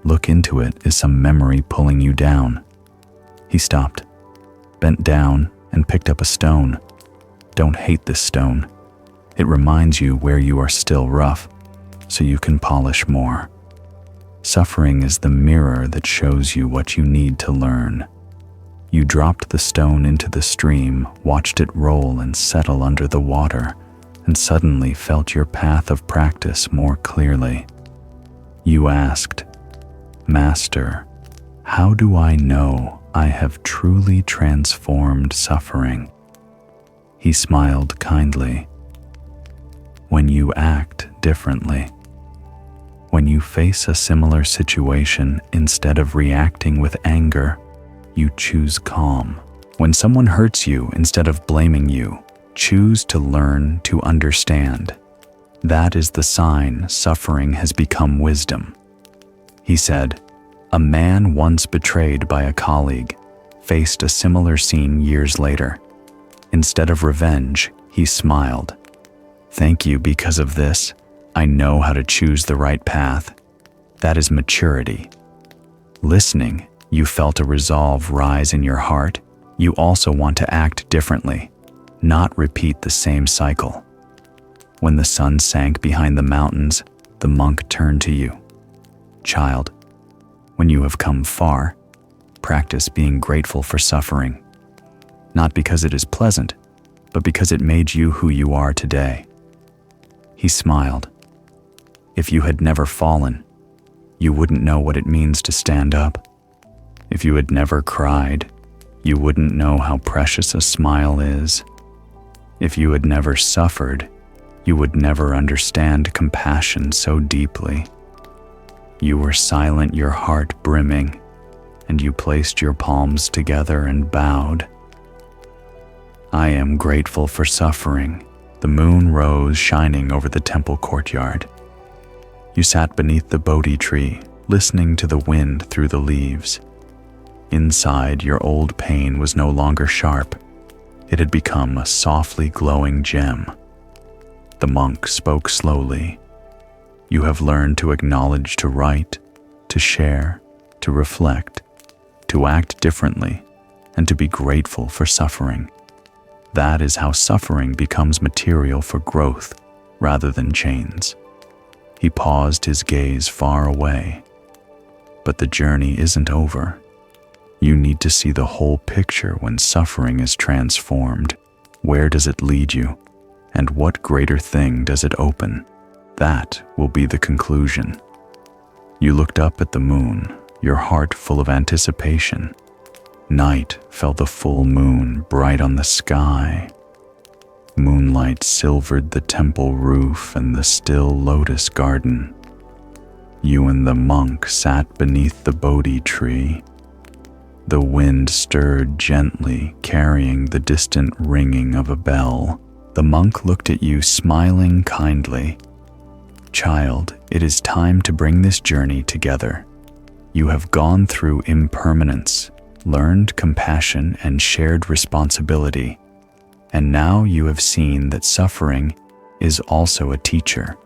look into it. Is some memory pulling you down?" He stopped, bent down, and picked up a stone. Don't hate this stone. It reminds you where you are still rough, so you can polish more. Suffering is the mirror that shows you what you need to learn. You dropped the stone into the stream, watched it roll and settle under the water, and suddenly felt your path of practice more clearly. You asked, "Master, how do I know I have truly transformed suffering?" He smiled kindly. When you act differently. When you face a similar situation, instead of reacting with anger, you choose calm. When someone hurts you, instead of blaming you, choose to learn to understand. That is the sign suffering has become wisdom. He said, "A man once betrayed by a colleague faced a similar scene years later. Instead of revenge, he smiled. 'Thank you because of this. I know how to choose the right path.' That is maturity. Listening, you felt a resolve rise in your heart. You also want to act differently, not repeat the same cycle. When the sun sank behind the mountains, the monk turned to you. 'Child, when you have come far, practice being grateful for suffering, not because it is pleasant, but because it made you who you are today.' He smiled. If you had never fallen, you wouldn't know what it means to stand up. If you had never cried, you wouldn't know how precious a smile is. If you had never suffered, you would never understand compassion so deeply. You were silent, your heart brimming, and you placed your palms together and bowed. 'I am grateful for suffering.' The moon rose, shining over the temple courtyard. You sat beneath the Bodhi tree, listening to the wind through the leaves. Inside, your old pain was no longer sharp. It had become a softly glowing gem. The monk spoke slowly. You have learned to acknowledge, to write, to share, to reflect, to act differently, and to be grateful for suffering. That is how suffering becomes material for growth rather than chains." He paused, his gaze far away. "But the journey isn't over. You need to see the whole picture when suffering is transformed. Where does it lead you? And what greater thing does it open? That will be the conclusion." You looked up at the moon, your heart full of anticipation. Night fell the full moon bright on the sky. Moonlight silvered the temple roof and the still lotus garden. You and the monk sat beneath the Bodhi tree. The wind stirred gently, carrying the distant ringing of a bell. The monk looked at you, smiling kindly. "Child, it is time to bring this journey together. You have gone through impermanence, learned compassion, and shared responsibility. And now you have seen that suffering is also a teacher.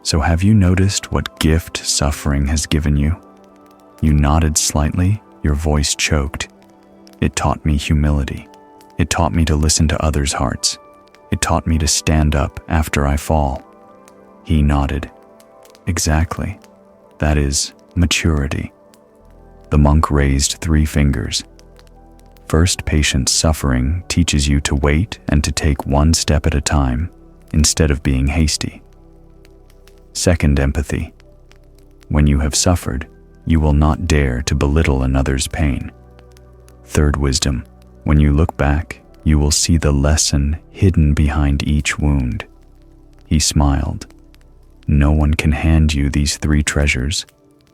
So have you noticed what gift suffering has given you?" You nodded slightly, your voice choked. "It taught me humility. It taught me to listen to others' hearts. It taught me to stand up after I fall." He nodded. "Exactly. That is maturity." The monk raised 3 fingers. First, patient suffering teaches you to wait and to take one step at a time, instead of being hasty. Second, empathy. When you have suffered, you will not dare to belittle another's pain. Third, wisdom. When you look back, you will see the lesson hidden behind each wound. He smiled. No one can hand you these 3 treasures.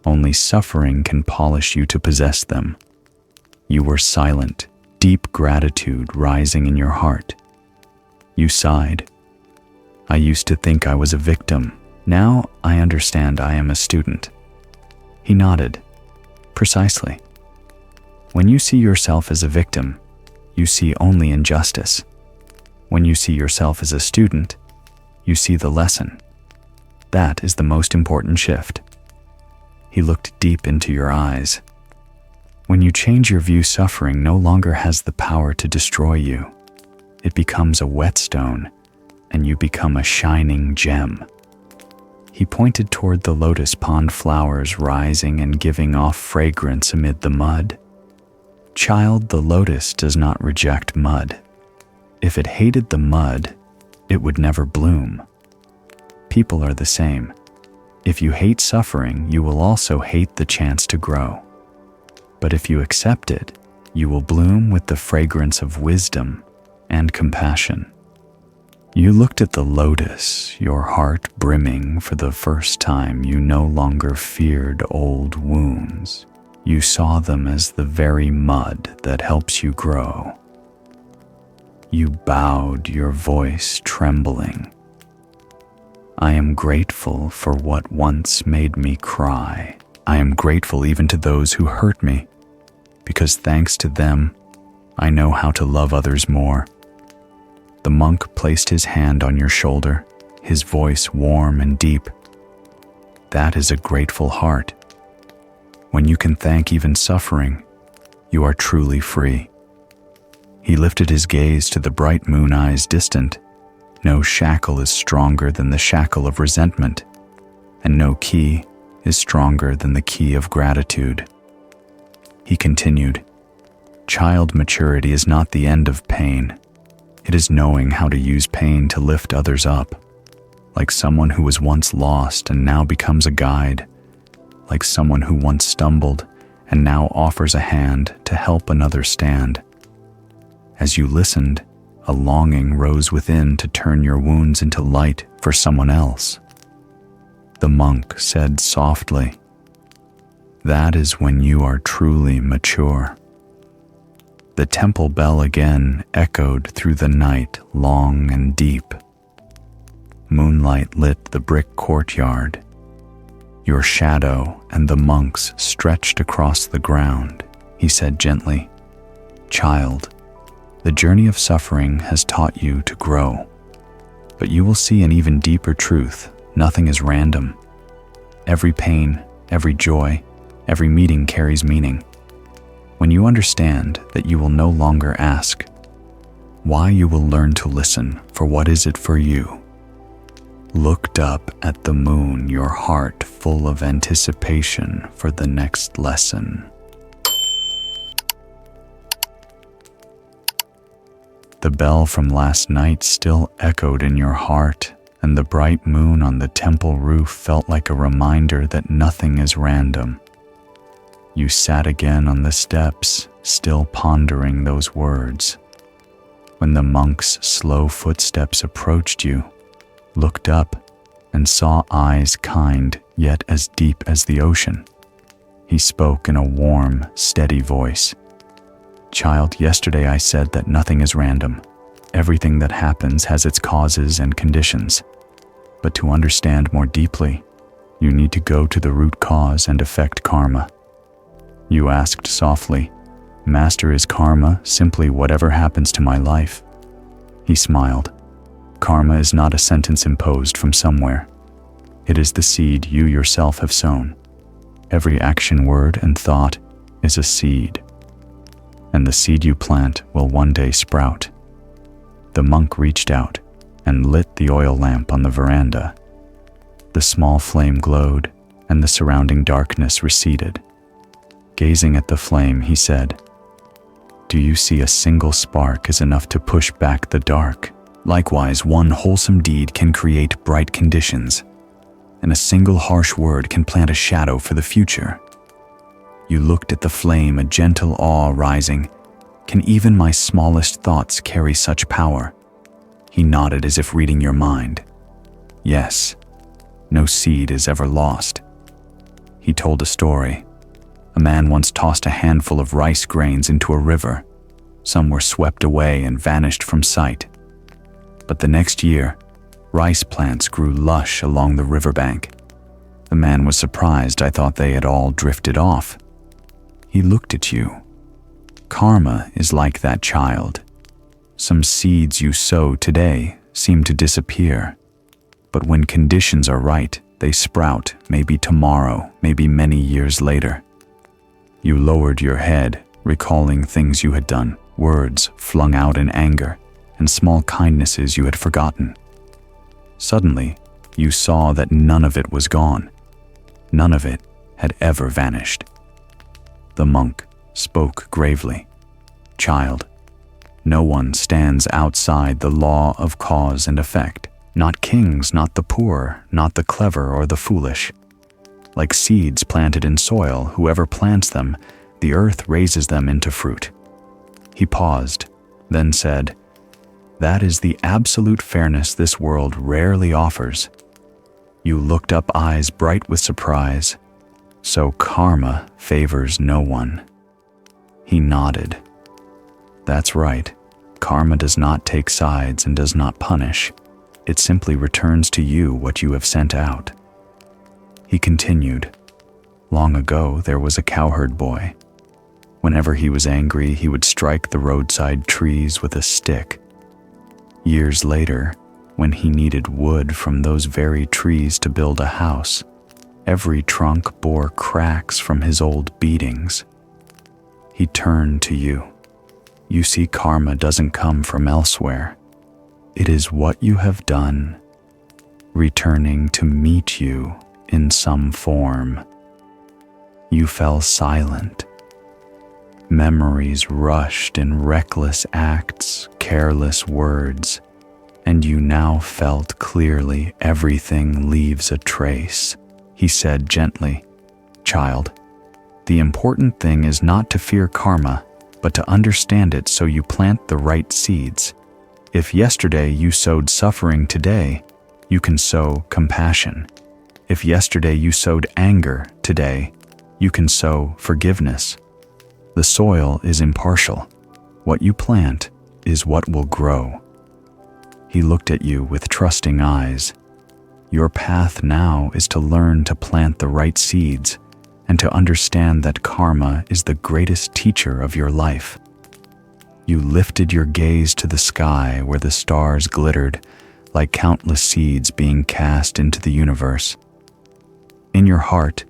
Only suffering can polish you to possess them. You were silent, deep gratitude rising in your heart. You sighed. "I used to think I was a victim. Now I understand I am a student." He nodded. "Precisely. When you see yourself as a victim, you see only injustice. When you see yourself as a student, you see the lesson. That is the most important shift." He looked deep into your eyes. When you change your view, suffering no longer has the power to destroy you. It becomes a whetstone, and you become a shining gem. He pointed toward the lotus pond flowers rising and giving off fragrance amid the mud. Child, the lotus does not reject mud. If it hated the mud, it would never bloom. People are the same. If you hate suffering, you will also hate the chance to grow. But if you accept it, you will bloom with the fragrance of wisdom and compassion. You looked at the lotus, your heart brimming for the first time. You no longer feared old wounds. You saw them as the very mud that helps you grow. You bowed, your voice trembling. I am grateful for what once made me cry. I am grateful even to those who hurt me, because thanks to them, I know how to love others more. The monk placed his hand on your shoulder, his voice warm and deep. That is a grateful heart. When you can thank even suffering, you are truly free. He lifted his gaze to the bright moon eyes distant. No shackle is stronger than the shackle of resentment, and no key is stronger than the key of gratitude. He continued, child maturity is not the end of pain. It is knowing how to use pain to lift others up, like someone who was once lost and now becomes a guide, like someone who once stumbled and now offers a hand to help another stand. As you listened, a longing rose within to turn your wounds into light for someone else. The monk said softly, that is when you are truly mature. The temple bell again echoed through the night, long and deep. Moonlight lit the brick courtyard. Your shadow and the monk's stretched across the ground. He said gently, child, the journey of suffering has taught you to grow, but you will see an even deeper truth. Nothing is random. Every pain, every joy, every meeting carries meaning. When you understand that, you will no longer ask why, you will learn to listen for what is it for you. Looked up at the moon, your heart full of anticipation for the next lesson. The bell from last night still echoed in your heart, and the bright moon on the temple roof felt like a reminder that nothing is random. You sat again on the steps, still pondering those words. When the monk's slow footsteps approached you, looked up, and saw eyes kind yet as deep as the ocean, he spoke in a warm, steady voice. Child, yesterday I said that nothing is random. Everything that happens has its causes and conditions. But to understand more deeply, you need to go to the root cause and affect karma. You asked softly, Master, is karma simply whatever happens to my life? He smiled. Karma is not a sentence imposed from somewhere. It is the seed you yourself have sown. Every action, word, and thought is a seed, and the seed you plant will one day sprout. The monk reached out and lit the oil lamp on the veranda. The small flame glowed, and the surrounding darkness receded. Gazing at the flame, he said, do you see a single spark is enough to push back the dark? Likewise, one wholesome deed can create bright conditions, and a single harsh word can plant a shadow for the future. You looked at the flame, a gentle awe rising. Can even my smallest thoughts carry such power? He nodded as if reading your mind. Yes, no seed is ever lost. He told a story. A man once tossed a handful of rice grains into a river. Some were swept away and vanished from sight. But the next year, rice plants grew lush along the riverbank. The man was surprised. I thought they had all drifted off. He looked at you. Karma is like that, child. Some seeds you sow today seem to disappear, but when conditions are right, they sprout, maybe tomorrow, maybe many years later. You lowered your head, recalling things you had done, words flung out in anger, and small kindnesses you had forgotten. Suddenly, you saw that none of it was gone. None of it had ever vanished. The monk spoke gravely. Child, no one stands outside the law of cause and effect. Not kings, not the poor, not the clever or the foolish. Like seeds planted in soil, whoever plants them, the earth raises them into fruit. He paused, then said, "That is the absolute fairness this world rarely offers." You looked up, eyes bright with surprise. "So karma favors no one." He nodded. "That's right. Karma does not take sides and does not punish. It simply returns to you what you have sent out." He continued, "Long ago there was a cowherd boy. Whenever he was angry, he would strike the roadside trees with a stick. Years later, when he needed wood from those very trees to build a house, every trunk bore cracks from his old beatings. He turned to you. You see, karma doesn't come from elsewhere. It is what you have done, returning to meet you in some form." You fell silent. Memories rushed in reckless acts, careless words, and you now felt clearly everything leaves a trace. He said gently, "Child, the important thing is not to fear karma, but to understand it so you plant the right seeds. If yesterday you sowed suffering, today you can sow compassion. If yesterday you sowed anger, today you can sow forgiveness. The soil is impartial. What you plant is what will grow." He looked at you with trusting eyes. Your path now is to learn to plant the right seeds and to understand that karma is the greatest teacher of your life. You lifted your gaze to the sky where the stars glittered like countless seeds being cast into the universe. In your heart,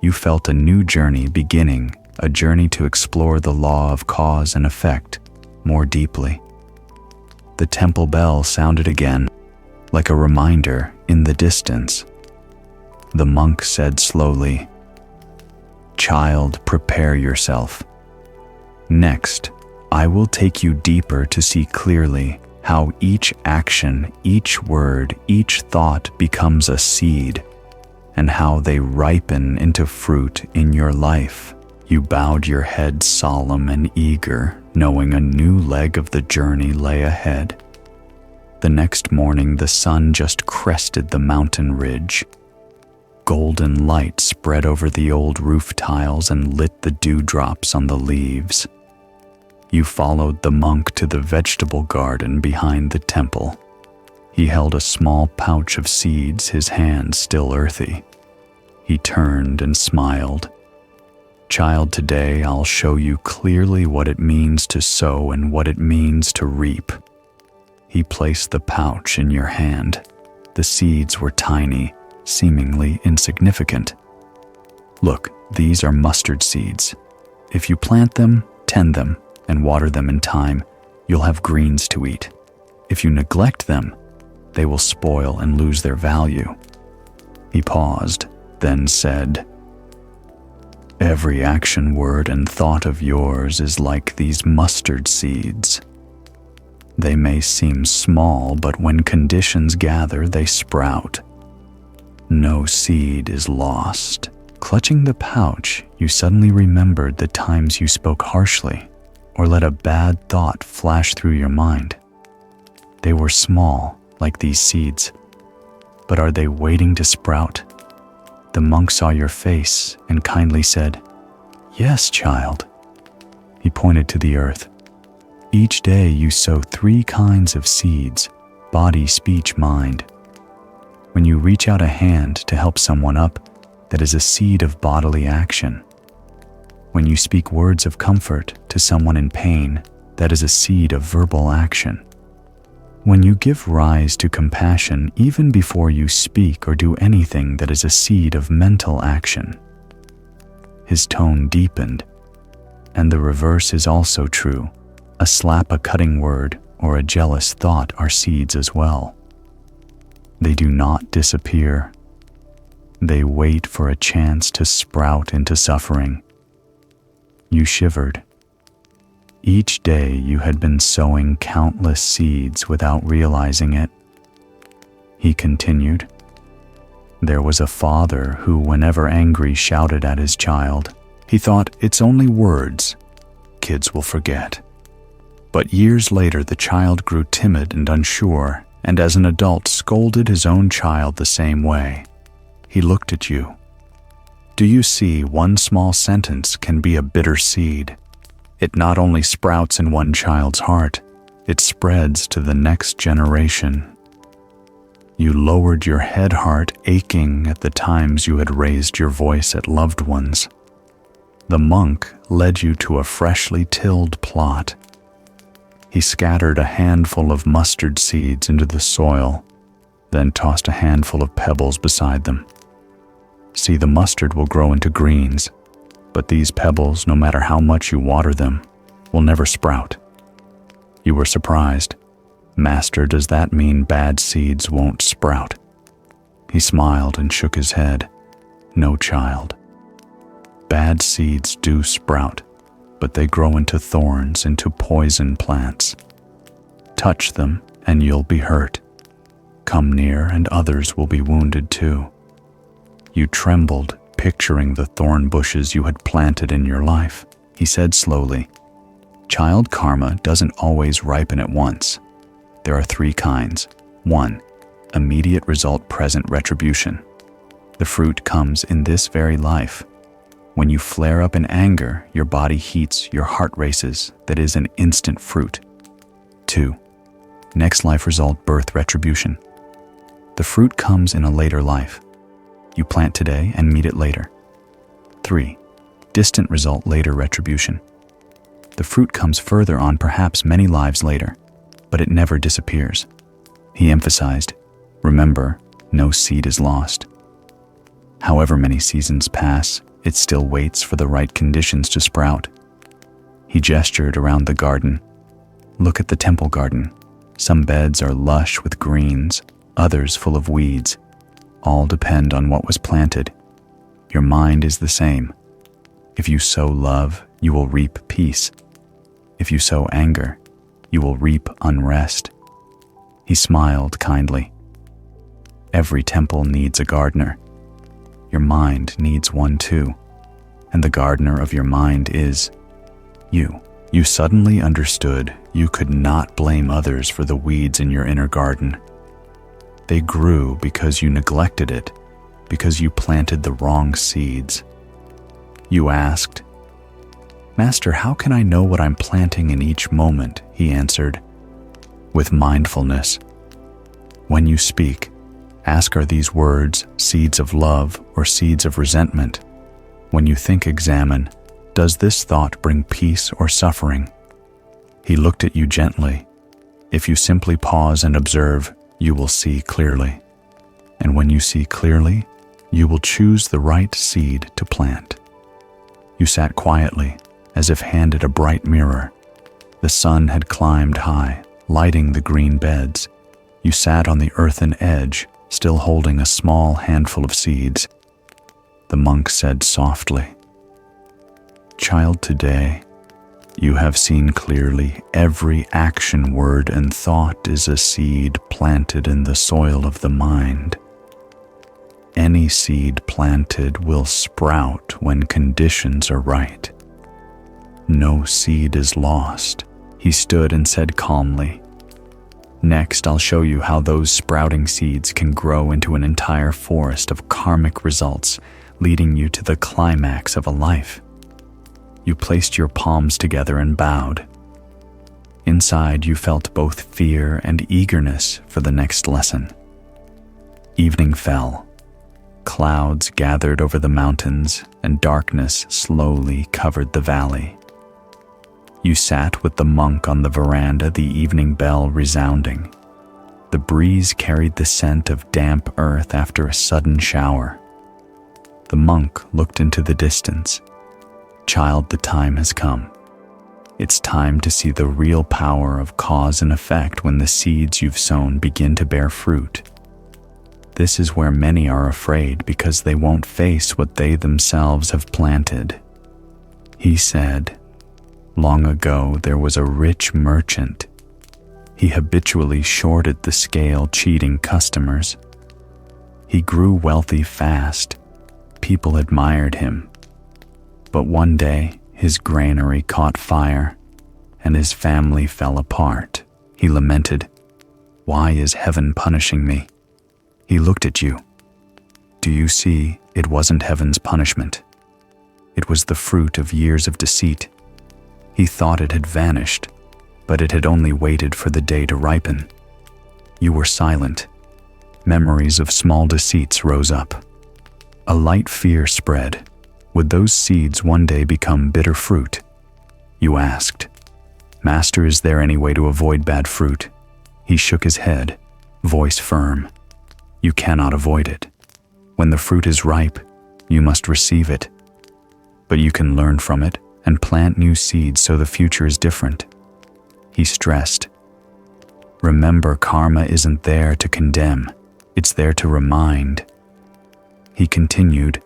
you felt a new journey beginning, a journey to explore the law of cause and effect more deeply. The temple bell sounded again, like a reminder in the distance. The monk said slowly, "Child, prepare yourself. Next, I will take you deeper to see clearly how each action, each word, each thought becomes a seed, and how they ripen into fruit in your life." You bowed your head solemn and eager, knowing a new leg of the journey lay ahead. The next morning, the sun just crested the mountain ridge. Golden light spread over the old roof tiles and lit the dewdrops on the leaves. You followed the monk to the vegetable garden behind the temple. He held a small pouch of seeds, his hand still earthy. He turned and smiled. "Child, today I'll show you clearly what it means to sow and what it means to reap." He placed the pouch in your hand. The seeds were tiny, seemingly insignificant. "Look, these are mustard seeds. If you plant them, tend them, and water them in time, you'll have greens to eat. If you neglect them, they will spoil and lose their value." He paused, then said, "Every action, word, and thought of yours is like these mustard seeds. They may seem small, but when conditions gather, they sprout. No seed is lost." Clutching the pouch, you suddenly remembered the times you spoke harshly or let a bad thought flash through your mind. They were small, like these seeds, but are they waiting to sprout? The monk saw your face and kindly said, "Yes, child." He pointed to the earth. "Each day you sow 3 kinds of seeds: body, speech, mind. When you reach out a hand to help someone up, that is a seed of bodily action. When you speak words of comfort to someone in pain, that is a seed of verbal action. When you give rise to compassion even before you speak or do anything, that is a seed of mental action." His tone deepened. "And the reverse is also true. A slap, a cutting word, or a jealous thought are seeds as well." They do not disappear. They wait for a chance to sprout into suffering. You shivered. Each day you had been sowing countless seeds without realizing it. He continued. There was a father who, whenever angry, shouted at his child. He thought, it's only words. Kids will forget. But years later, the child grew timid and unsure, and as an adult scolded his own child the same way. He looked at you. Do you see, one small sentence can be a bitter seed? It not only sprouts in one child's heart, it spreads to the next generation. You lowered your head, heart aching at the times you had raised your voice at loved ones. The monk led you to a freshly tilled plot. He scattered a handful of mustard seeds into the soil, then tossed a handful of pebbles beside them. See, the mustard will grow into greens, but these pebbles, no matter how much you water them, will never sprout. You were surprised. Master, does that mean bad seeds won't sprout? He smiled and shook his head. No, child. Bad seeds do sprout, but they grow into thorns, into poison plants. Touch them and you'll be hurt. Come near and others will be wounded too. You trembled, picturing the thorn bushes you had planted in your life. He said slowly, child karma doesn't always ripen at once. There are 3 kinds. 1, immediate result present retribution. The fruit comes in this very life. When you flare up in anger, your body heats, your heart races. That is an instant fruit. 2, next life result birth retribution. The fruit comes in a later life. You plant today and meet it later. 3, distant result later retribution. The fruit comes further on, perhaps many lives later, but it never disappears. He emphasized, remember, no seed is lost. However many seasons pass, it still waits for the right conditions to sprout. He gestured around the garden. Look at the temple garden. Some beds are lush with greens, others full of weeds. All depend on what was planted. Your mind is the same. If you sow love, you will reap peace. If you sow anger, you will reap unrest. He smiled kindly. Every temple needs a gardener. Your mind needs one too, and the gardener of your mind is you. You suddenly understood you could not blame others for the weeds in your inner garden. They grew because you neglected it, because you planted the wrong seeds. You asked, Master, how can I know what I'm planting in each moment? He answered, with mindfulness. When you speak, ask, are these words seeds of love or seeds of resentment? When you think, examine, does this thought bring peace or suffering? He looked at you gently. If you simply pause and observe, you will see clearly. And when you see clearly, you will choose the right seed to plant. You sat quietly, as if handed a bright mirror. The sun had climbed high, lighting the green beds. You sat on the earthen edge, still holding a small handful of seeds. The monk said softly, Child, today, you have seen clearly every action, word, and thought is a seed planted in the soil of the mind. Any seed planted will sprout when conditions are right. No seed is lost. He stood and said calmly, Next, I'll show you how those sprouting seeds can grow into an entire forest of karmic results, leading you to the climax of a life. You placed your palms together and bowed. Inside, you felt both fear and eagerness for the next lesson. Evening fell. Clouds gathered over the mountains, and darkness slowly covered the valley. You sat with the monk on the veranda, the evening bell resounding. The breeze carried the scent of damp earth after a sudden shower. The monk looked into the distance. Child, the time has come. It's time to see the real power of cause and effect when the seeds you've sown begin to bear fruit. This is where many are afraid because they won't face what they themselves have planted. He said, "Long ago there was a rich merchant. He habitually shorted the scale, cheating customers. He grew wealthy fast. People admired him. But one day, his granary caught fire, and his family fell apart. He lamented, 'Why is heaven punishing me?' He looked at you. Do you see, it wasn't heaven's punishment. It was the fruit of years of deceit. He thought it had vanished, but it had only waited for the day to ripen. You were silent. Memories of small deceits rose up. A light fear spread. Would those seeds one day become bitter fruit? You asked, 'Master, is there any way to avoid bad fruit?' He shook his head, voice firm. You cannot avoid it. When the fruit is ripe, you must receive it. But you can learn from it and plant new seeds so the future is different." He stressed, "Remember, karma isn't there to condemn. It's there to remind." He continued,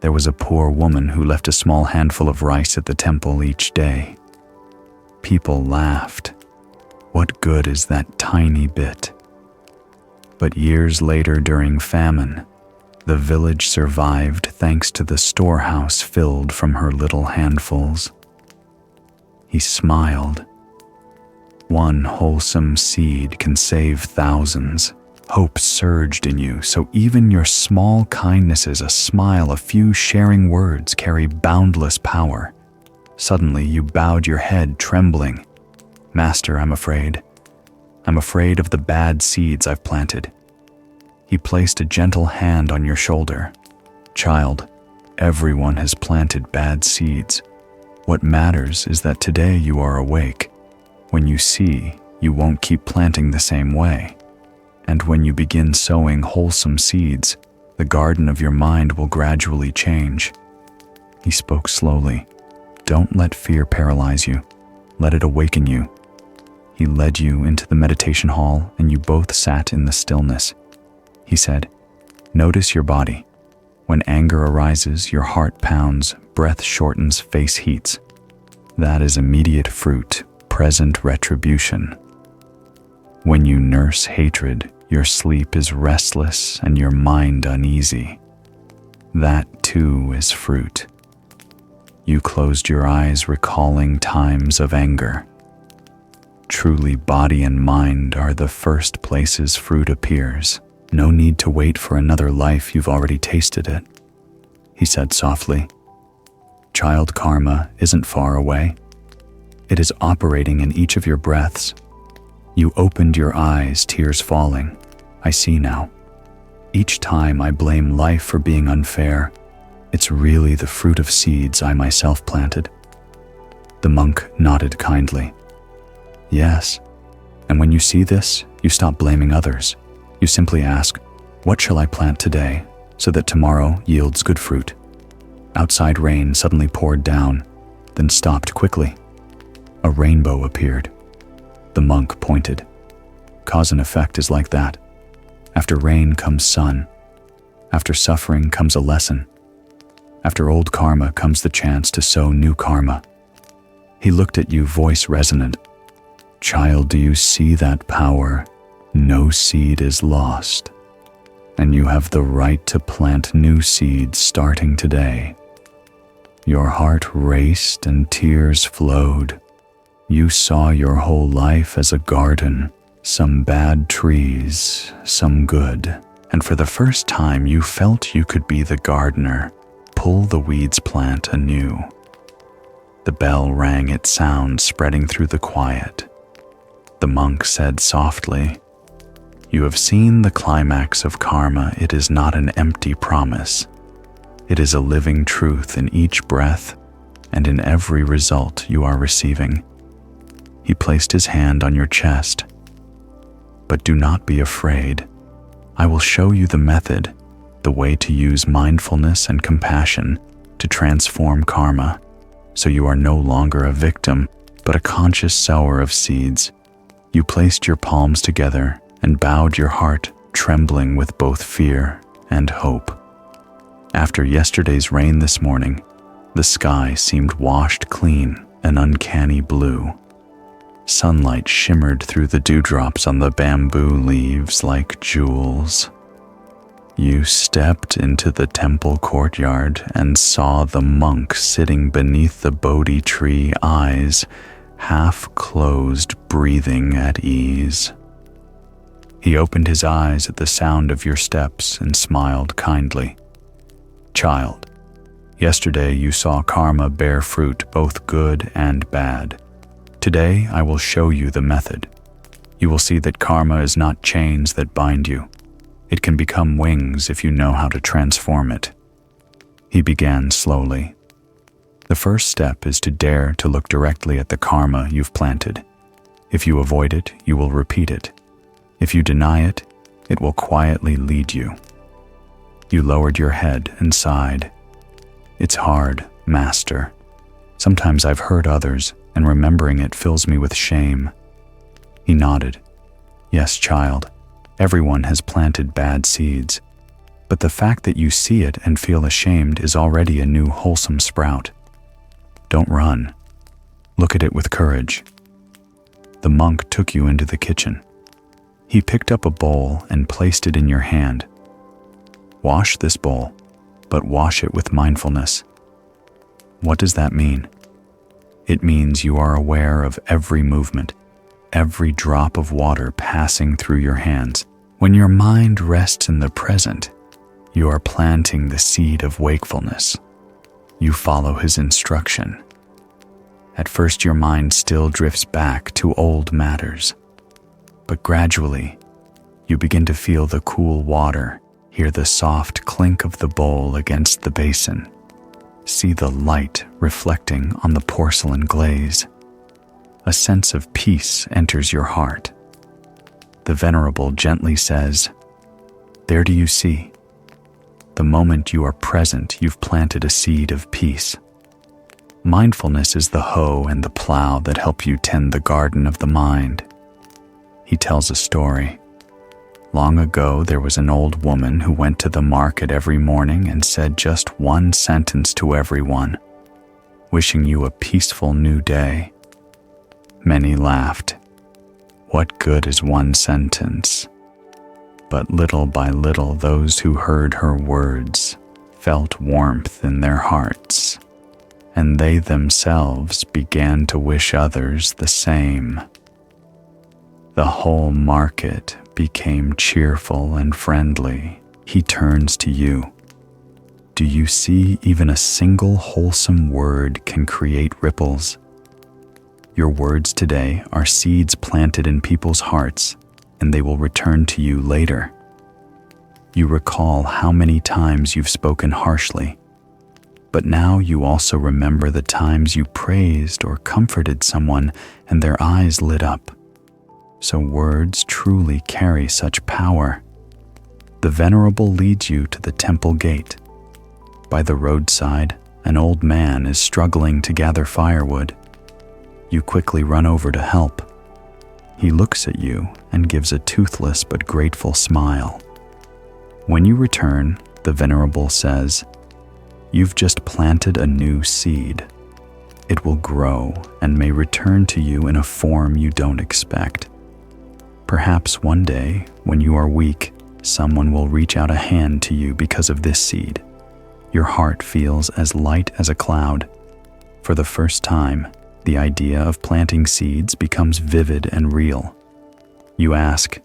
"There was a poor woman who left a small handful of rice at the temple each day. People laughed. What good is that tiny bit? But years later, during famine, the village survived thanks to the storehouse filled from her little handfuls." He smiled. One wholesome seed can save thousands. Hope surged in you, so even your small kindnesses, a smile, a few sharing words, carry boundless power. Suddenly you bowed your head, trembling. "Master, I'm afraid. I'm afraid of the bad seeds I've planted." He placed a gentle hand on your shoulder. "Child, everyone has planted bad seeds. What matters is that today you are awake. When you see, you won't keep planting the same way. And when you begin sowing wholesome seeds, the garden of your mind will gradually change." He spoke slowly. "Don't let fear paralyze you. Let it awaken you." He led you into the meditation hall, and you both sat in the stillness. He said, "Notice your body. When anger arises, your heart pounds, breath shortens, face heats. That is immediate fruit, present retribution. When you nurse hatred, your sleep is restless and your mind uneasy. That too is fruit. You closed your eyes, recalling times of anger. Truly, body and mind are the first places fruit appears. No need to wait for another life, you've already tasted it." He said softly, "Child, karma isn't far away. It is operating in each of your breaths. You opened your eyes, tears falling. I see now. Each time I blame life for being unfair, it's really the fruit of seeds I myself planted." The monk nodded kindly. "Yes, and when you see this, you stop blaming others. You simply ask, 'What shall I plant today so that tomorrow yields good fruit?'" Outside rain suddenly poured down, then stopped quickly. A rainbow appeared. The monk pointed. Cause and effect is like that. After rain comes sun. After suffering comes a lesson. After old karma comes the chance to sow new karma. He looked at you, voice resonant. "Child, do you see that power? No seed is lost, and you have the right to plant new seeds starting today." Your heart raced and tears flowed. You saw your whole life as a garden, some bad trees, some good, and for the first time you felt you could be the gardener, pull the weeds, plant anew. The bell rang, its sound spreading through the quiet. The monk said softly, "You have seen the climax of karma. It is not an empty promise. It is a living truth in each breath and in every result you are receiving." He placed his hand on your chest. "But do not be afraid. I will show you the method, the way to use mindfulness and compassion to transform karma, so you are no longer a victim, but a conscious sower of seeds." You placed your palms together and bowed your heart, trembling with both fear and hope. After yesterday's rain this morning, the sky seemed washed clean, an uncanny blue. Sunlight shimmered through the dewdrops on the bamboo leaves like jewels. You stepped into the temple courtyard and saw the monk sitting beneath the Bodhi tree, eyes half closed, breathing at ease. He opened his eyes at the sound of your steps and smiled kindly. Child, yesterday you saw karma bear fruit, both good and bad. Today I will show you the method. You will see that karma is not chains that bind you. It can become wings if you know how to transform it. He began slowly. The first step is to dare to look directly at the karma you've planted. If you avoid it, you will repeat it. If you deny it, it will quietly lead you. You lowered your head and sighed. It's hard, Master. Sometimes I've hurt others, and remembering it fills me with shame. He nodded. Yes, child, everyone has planted bad seeds, but the fact that you see it and feel ashamed is already a new wholesome sprout. Don't run. Look at it with courage. The monk took you into the kitchen. He picked up a bowl and placed it in your hand. Wash this bowl, but wash it with mindfulness. What does that mean? It means you are aware of every movement, every drop of water passing through your hands. When your mind rests in the present, you are planting the seed of wakefulness. You follow his instruction. At first, your mind still drifts back to old matters, but gradually, you begin to feel the cool water, hear the soft clink of the bowl against the basin, see the light reflecting on the porcelain glaze. A sense of peace enters your heart. The Venerable gently says, "There do you see? The moment you are present, you've planted a seed of peace." Mindfulness is the hoe and the plow that help you tend the garden of the mind. He tells a story. Long ago, there was an old woman who went to the market every morning and said just one sentence to everyone, "Wishing you a peaceful new day." Many laughed. What good is one sentence? But little by little, those who heard her words felt warmth in their hearts, and they themselves began to wish others the same. The whole market became cheerful and friendly. He turns to you. Do you see even a single wholesome word can create ripples? Your words today are seeds planted in people's hearts, and they will return to you later. You recall how many times you've spoken harshly, but now you also remember the times you praised or comforted someone and their eyes lit up. So words truly carry such power. The Venerable leads you to the temple gate. By the roadside, an old man is struggling to gather firewood. You quickly run over to help. He looks at you and gives a toothless but grateful smile. When you return, the Venerable says, "You've just planted a new seed. It will grow and may return to you in a form you don't expect. Perhaps one day, when you are weak, someone will reach out a hand to you because of this seed. Your heart feels as light as a cloud. For the first time, the idea of planting seeds becomes vivid and real. You ask,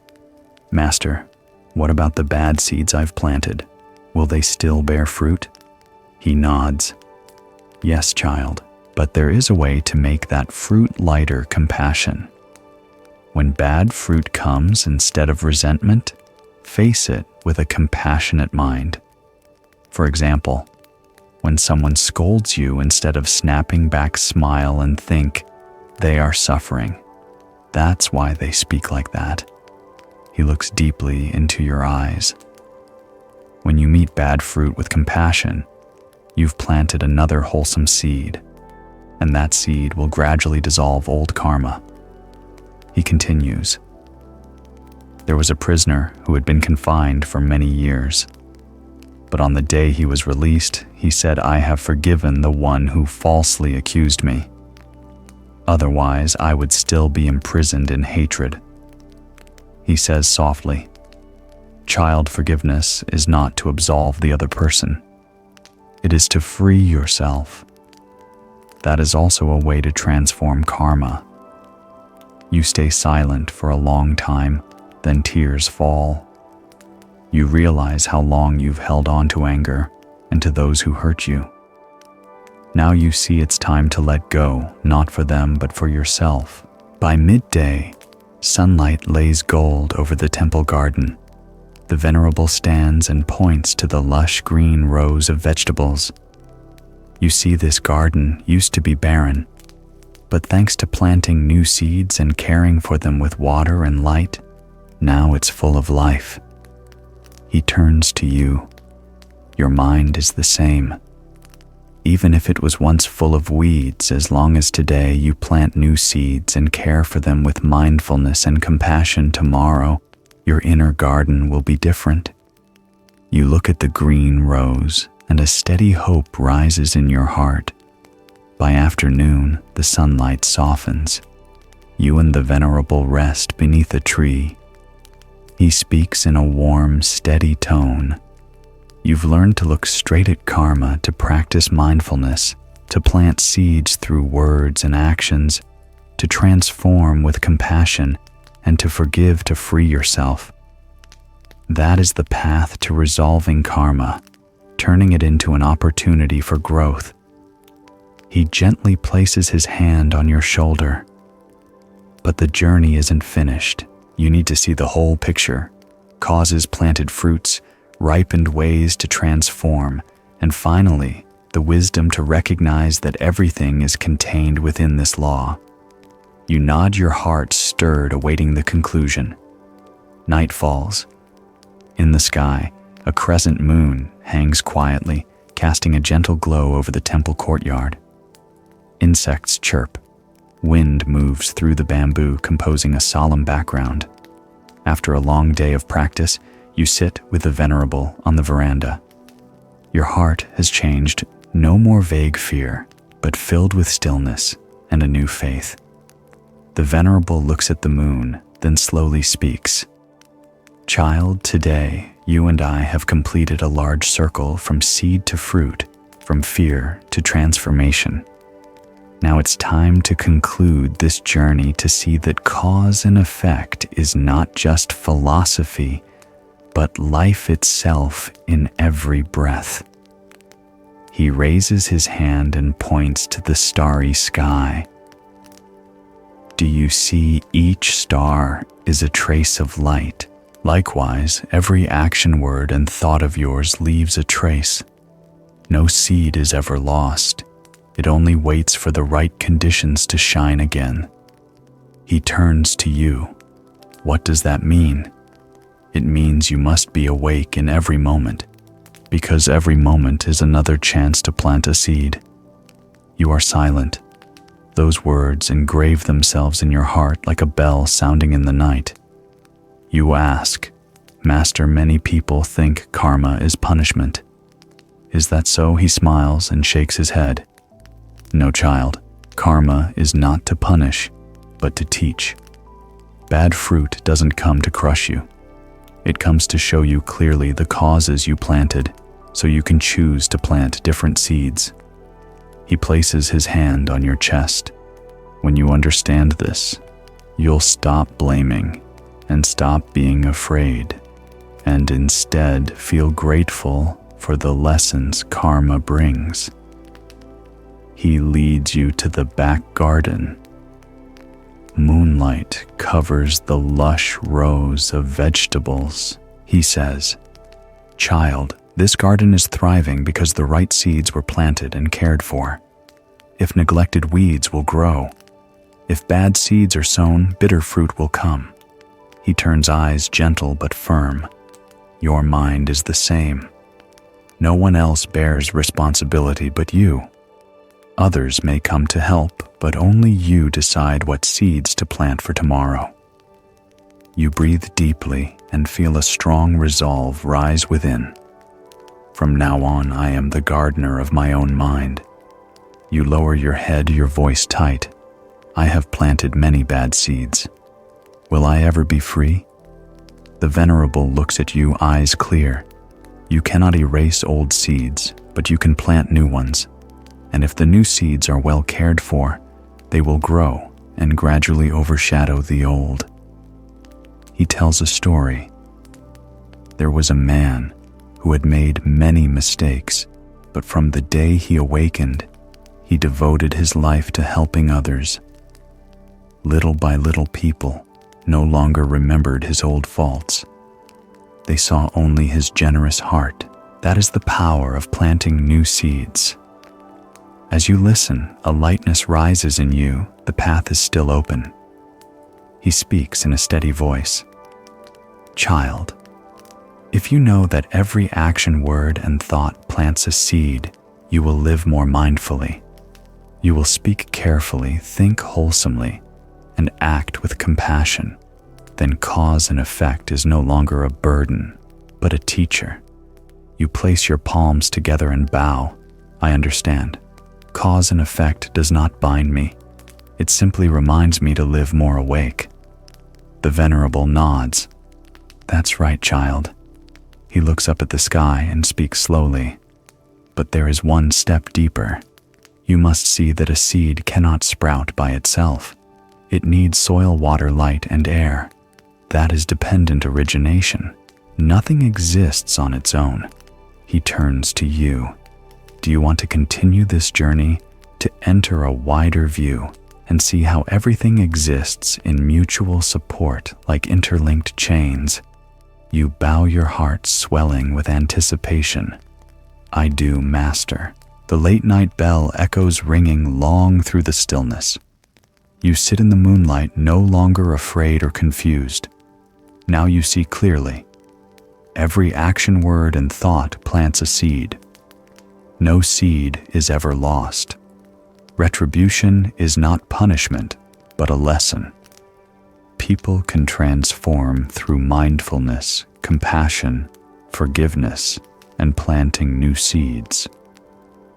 "Master, what about the bad seeds I've planted? Will they still bear fruit?" He nods. "Yes, child, but there is a way to make that fruit lighter compassion. When bad fruit comes instead of resentment, face it with a compassionate mind. For example, when someone scolds you, instead of snapping back, smile and think, they are suffering. That's why they speak like that." He looks deeply into your eyes. When you meet bad fruit with compassion, you've planted another wholesome seed, and that seed will gradually dissolve old karma. He continues, There was a prisoner who had been confined for many years. But on the day he was released, he said, "I have forgiven the one who falsely accused me. Otherwise, I would still be imprisoned in hatred." He says softly, "Child forgiveness is not to absolve the other person. It is to free yourself. That is also a way to transform karma. You stay silent for a long time, then tears fall. You realize how long you've held on to anger and to those who hurt you. Now you see it's time to let go, not for them, but for yourself." By midday, sunlight lays gold over the temple garden. The venerable stands and points to the lush green rows of vegetables. You see, this garden used to be barren, but thanks to planting new seeds and caring for them with water and light, now it's full of life. He turns to you. Your mind is the same. Even if it was once full of weeds, as long as today you plant new seeds and care for them with mindfulness and compassion, tomorrow your inner garden will be different. You look at the green rows, and a steady hope rises in your heart. By afternoon, the sunlight softens. You and the venerable rest beneath a tree. He speaks in a warm, steady tone. You've learned to look straight at karma, to practice mindfulness, to plant seeds through words and actions, to transform with compassion, and to forgive, to free yourself. That is the path to resolving karma, turning it into an opportunity for growth. He gently places his hand on your shoulder. But the journey isn't finished. You need to see the whole picture: causes, planted fruits, ripened ways to transform, and finally, the wisdom to recognize that everything is contained within this law. You nod, your heart stirred, awaiting the conclusion. Night falls. In the sky, a crescent moon hangs quietly, casting a gentle glow over the temple courtyard. Insects chirp. Wind moves through the bamboo, composing a solemn background. After a long day of practice, you sit with the venerable on the veranda. Your heart has changed, no more vague fear, but filled with stillness and a new faith. The venerable looks at the moon, then slowly speaks. "Child, today you and I have completed a large circle from seed to fruit, from fear to transformation. Now it's time to conclude this journey, to see that cause and effect is not just philosophy, but life itself in every breath." He raises his hand and points to the starry sky. "Do you see each star is a trace of light? Likewise, every action, word, and thought of yours leaves a trace. No seed is ever lost. It only waits for the right conditions to shine again." He turns to you. What does that mean? It means you must be awake in every moment, because every moment is another chance to plant a seed. You are silent. Those words engrave themselves in your heart like a bell sounding in the night. You ask, "Master, many people think karma is punishment. Is that so?" He smiles and shakes his head. "No, child. Karma is not to punish, but to teach. Bad fruit doesn't come to crush you. It comes to show you clearly the causes you planted, so you can choose to plant different seeds." He places his hand on your chest. When you understand this, you'll stop blaming and stop being afraid, and instead feel grateful for the lessons karma brings. He leads you to the back garden. Moonlight covers the lush rows of vegetables. He says, "Child, this garden is thriving because the right seeds were planted and cared for. If neglected, weeds will grow. If bad seeds are sown, bitter fruit will come." He turns eyes gentle but firm. Your mind is the same. No one else bears responsibility but you. Others may come to help, but only you decide what seeds to plant for tomorrow. You breathe deeply and feel a strong resolve rise within. From now on, I am the gardener of my own mind. You lower your head, your voice tight. I have planted many bad seeds. Will I ever be free? The Venerable looks at you, eyes clear. You cannot erase old seeds, but you can plant new ones. And if the new seeds are well cared for, they will grow and gradually overshadow the old. He tells a story. There was a man who had made many mistakes, but from the day he awakened, he devoted his life to helping others. Little by little, people no longer remembered his old faults. They saw only his generous heart. That is the power of planting new seeds. As you listen, a lightness rises in you. The path is still open. He speaks in a steady voice. Child, if you know that every action, word, and thought plants a seed, you will live more mindfully. You will speak carefully, think wholesomely, and act with compassion. Then cause and effect is no longer a burden, but a teacher. You place your palms together and bow. I understand. Cause and effect does not bind me. It simply reminds me to live more awake. The Venerable nods. That's right, child. He looks up at the sky and speaks slowly. But there is one step deeper. You must see that a seed cannot sprout by itself. It needs soil, water, light, and air. That is dependent origination. Nothing exists on its own. He turns to you. Do you want to continue this journey, to enter a wider view and see how everything exists in mutual support like interlinked chains? You bow, your heart swelling with anticipation. I do, Master. The late-night bell echoes ringing long through the stillness. You sit in the moonlight, no longer afraid or confused. Now you see clearly. Every action, word, and thought plants a seed. No seed is ever lost. Retribution is not punishment, but a lesson. People can transform through mindfulness, compassion, forgiveness, and planting new seeds.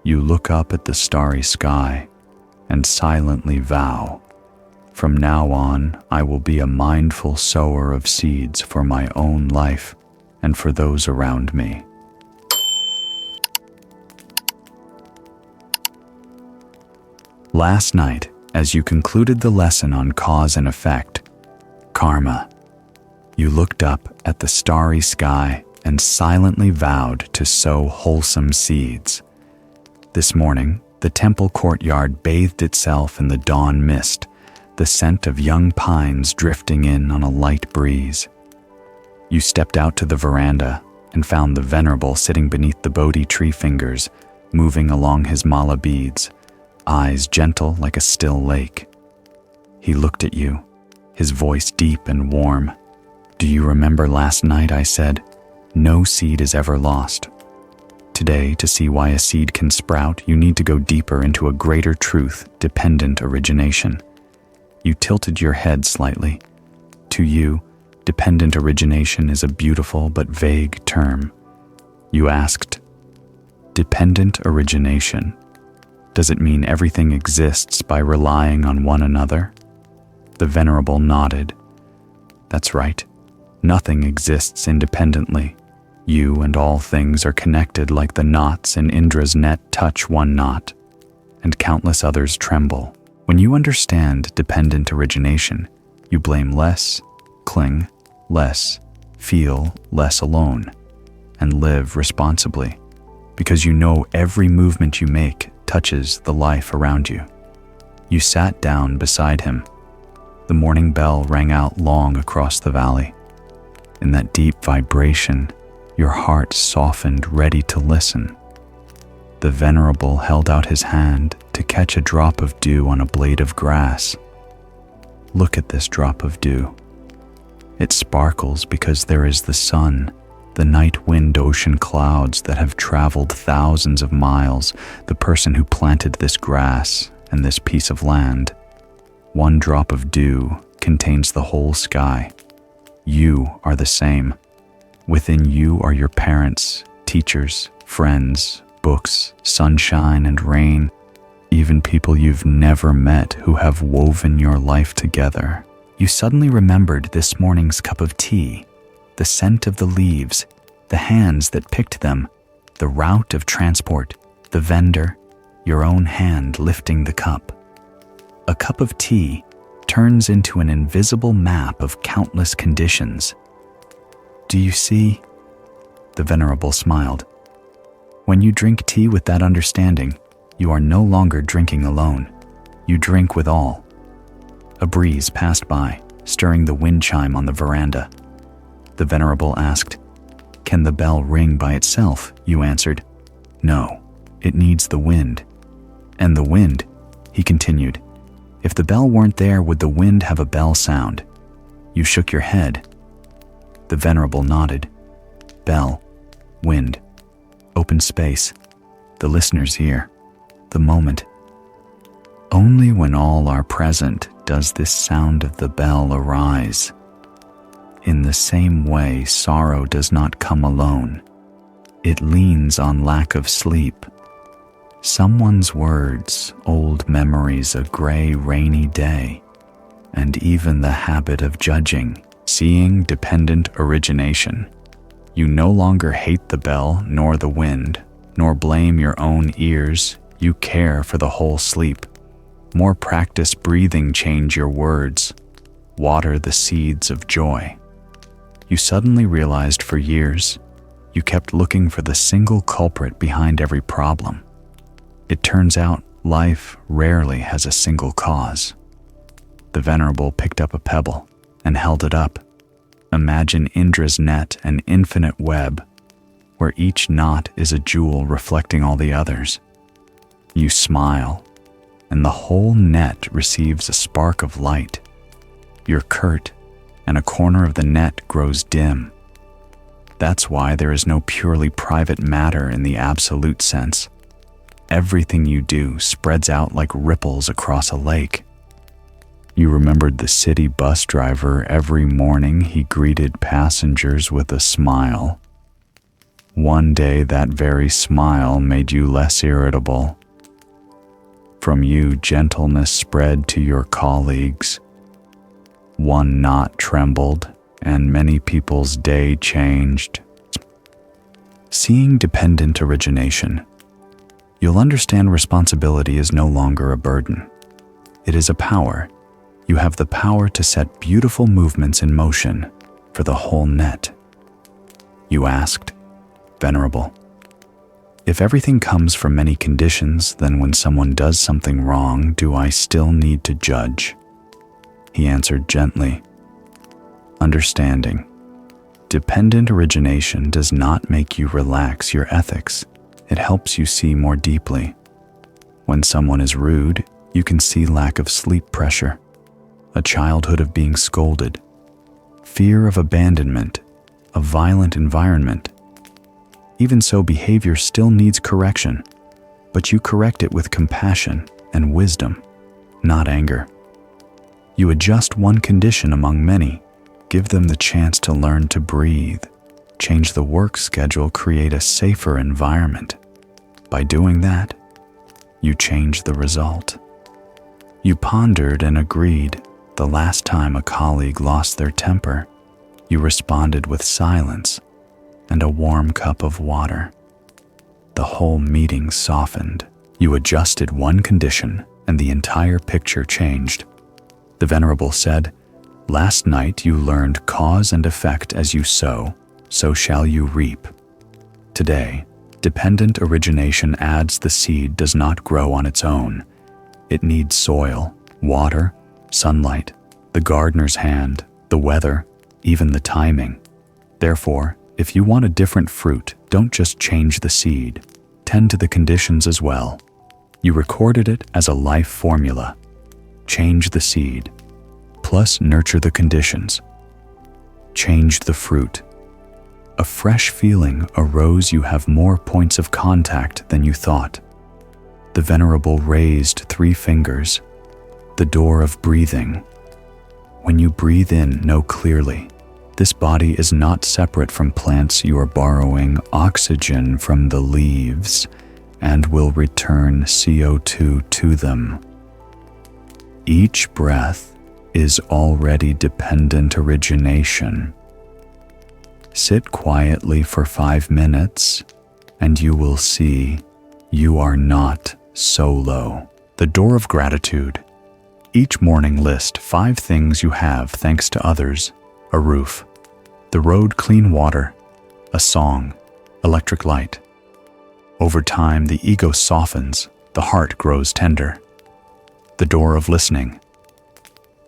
You look up at the starry sky and silently vow, from now on, I will be a mindful sower of seeds for my own life and for those around me. Last night, as you concluded the lesson on cause and effect, karma, you looked up at the starry sky and silently vowed to sow wholesome seeds. This morning, the temple courtyard bathed itself in the dawn mist, the scent of young pines drifting in on a light breeze. You stepped out to the veranda and found the Venerable sitting beneath the Bodhi tree fingers, moving along his mala beads, eyes gentle like a still lake. He looked at you, his voice deep and warm. Do you remember last night I said, no seed is ever lost? Today, to see why a seed can sprout, you need to go deeper into a greater truth, dependent origination. You tilted your head slightly. To you, dependent origination is a beautiful but vague term. You asked, dependent origination, does it mean everything exists by relying on one another? The Venerable nodded. That's right. Nothing exists independently. You and all things are connected like the knots in Indra's net touch one knot, and countless others tremble. When you understand dependent origination, you blame less, cling less, feel less alone, and live responsibly, because you know every movement you make touches the life around you. You sat down beside him. The morning bell rang out long across the valley. In that deep vibration, your heart softened, ready to listen. The Venerable held out his hand to catch a drop of dew on a blade of grass. Look at this drop of dew. It sparkles because there is the sun, the night wind, ocean clouds that have traveled thousands of miles, the person who planted this grass and this piece of land. One drop of dew contains the whole sky. You are the same. Within you are your parents, teachers, friends, books, sunshine and rain, even people you've never met who have woven your life together. You suddenly remembered this morning's cup of tea, the scent of the leaves, the hands that picked them, the route of transport, the vendor, your own hand lifting the cup. A cup of tea turns into an invisible map of countless conditions. Do you see? The Venerable smiled. When you drink tea with that understanding, you are no longer drinking alone. You drink with all. A breeze passed by, stirring the wind chime on the veranda. The Venerable asked, "Can the bell ring by itself?" You answered, "No, it needs the wind." "And the wind," he continued, "if the bell weren't there, would the wind have a bell sound?" You shook your head. The Venerable nodded. Bell, wind, open space, the listener's ear, the moment. Only when all are present does this sound of the bell arise. In the same way, sorrow does not come alone. It leans on lack of sleep. Someone's words, old memories, a gray, rainy day, and even the habit of judging, seeing dependent origination. You no longer hate the bell nor the wind, nor blame your own ears. You care for the whole sleep. More practice breathing change your words. Water the seeds of joy. You suddenly realized for years, you kept looking for the single culprit behind every problem. It turns out life rarely has a single cause. The Venerable picked up a pebble and held it up. Imagine Indra's net, an infinite web, where each knot is a jewel reflecting all the others. You smile, and the whole net receives a spark of light. You're curt, and a corner of the net grows dim. That's why there is no purely private matter in the absolute sense. Everything you do spreads out like ripples across a lake. You remembered the city bus driver. Every morning he greeted passengers with a smile. One day that very smile made you less irritable. From you, gentleness spread to your colleagues. One knot trembled, and many people's day changed. Seeing dependent origination, you'll understand responsibility is no longer a burden. It is a power. You have the power to set beautiful movements in motion for the whole net. You asked, Venerable, if everything comes from many conditions, then when someone does something wrong, do I still need to judge? He answered gently, understanding, dependent origination does not make you relax your ethics. It helps you see more deeply. When someone is rude, you can see lack of sleep pressure, a childhood of being scolded, fear of abandonment, a violent environment. Even so, behavior still needs correction, but you correct it with compassion and wisdom, not anger. You adjust one condition among many, give them the chance to learn to breathe, change the work schedule, create a safer environment. By doing that, you change the result. You pondered and agreed. The last time a colleague lost their temper, you responded with silence and a warm cup of water. The whole meeting softened. You adjusted one condition and the entire picture changed. The Venerable said, last night you learned cause and effect. As you sow, so shall you reap. Today, dependent origination adds the seed does not grow on its own. It needs soil, water, sunlight, the gardener's hand, the weather, even the timing. Therefore, if you want a different fruit, don't just change the seed. Tend to the conditions as well. You recorded it as a life formula. Change the seed, plus nurture the conditions. Changed the fruit. A fresh feeling arose. You have more points of contact than you thought. The Venerable raised 3 fingers, the door of breathing. When you breathe in, know clearly, This body is not separate from plants. You are borrowing oxygen from the leaves and will return CO2 to them. Each breath is already dependent origination. Sit quietly for 5 minutes, and you will see you are not solo. The door of gratitude. Each morning list 5 things you have thanks to others: a roof, the road, clean water, a song, electric light. Over time, the ego softens, the heart grows tender. The door of listening.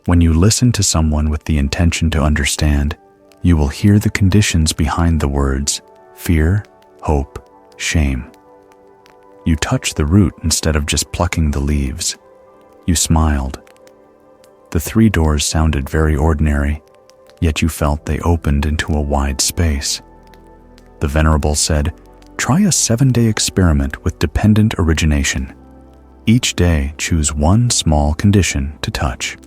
When you listen to someone with the intention to understand, you will hear the conditions behind the words: fear, hope, shame. You touch the root instead of just plucking the leaves. You smiled. The 3 doors sounded very ordinary, yet you felt they opened into a wide space. The Venerable said, "Try a 7-day experiment with dependent origination. Each day, choose 1 small condition to touch."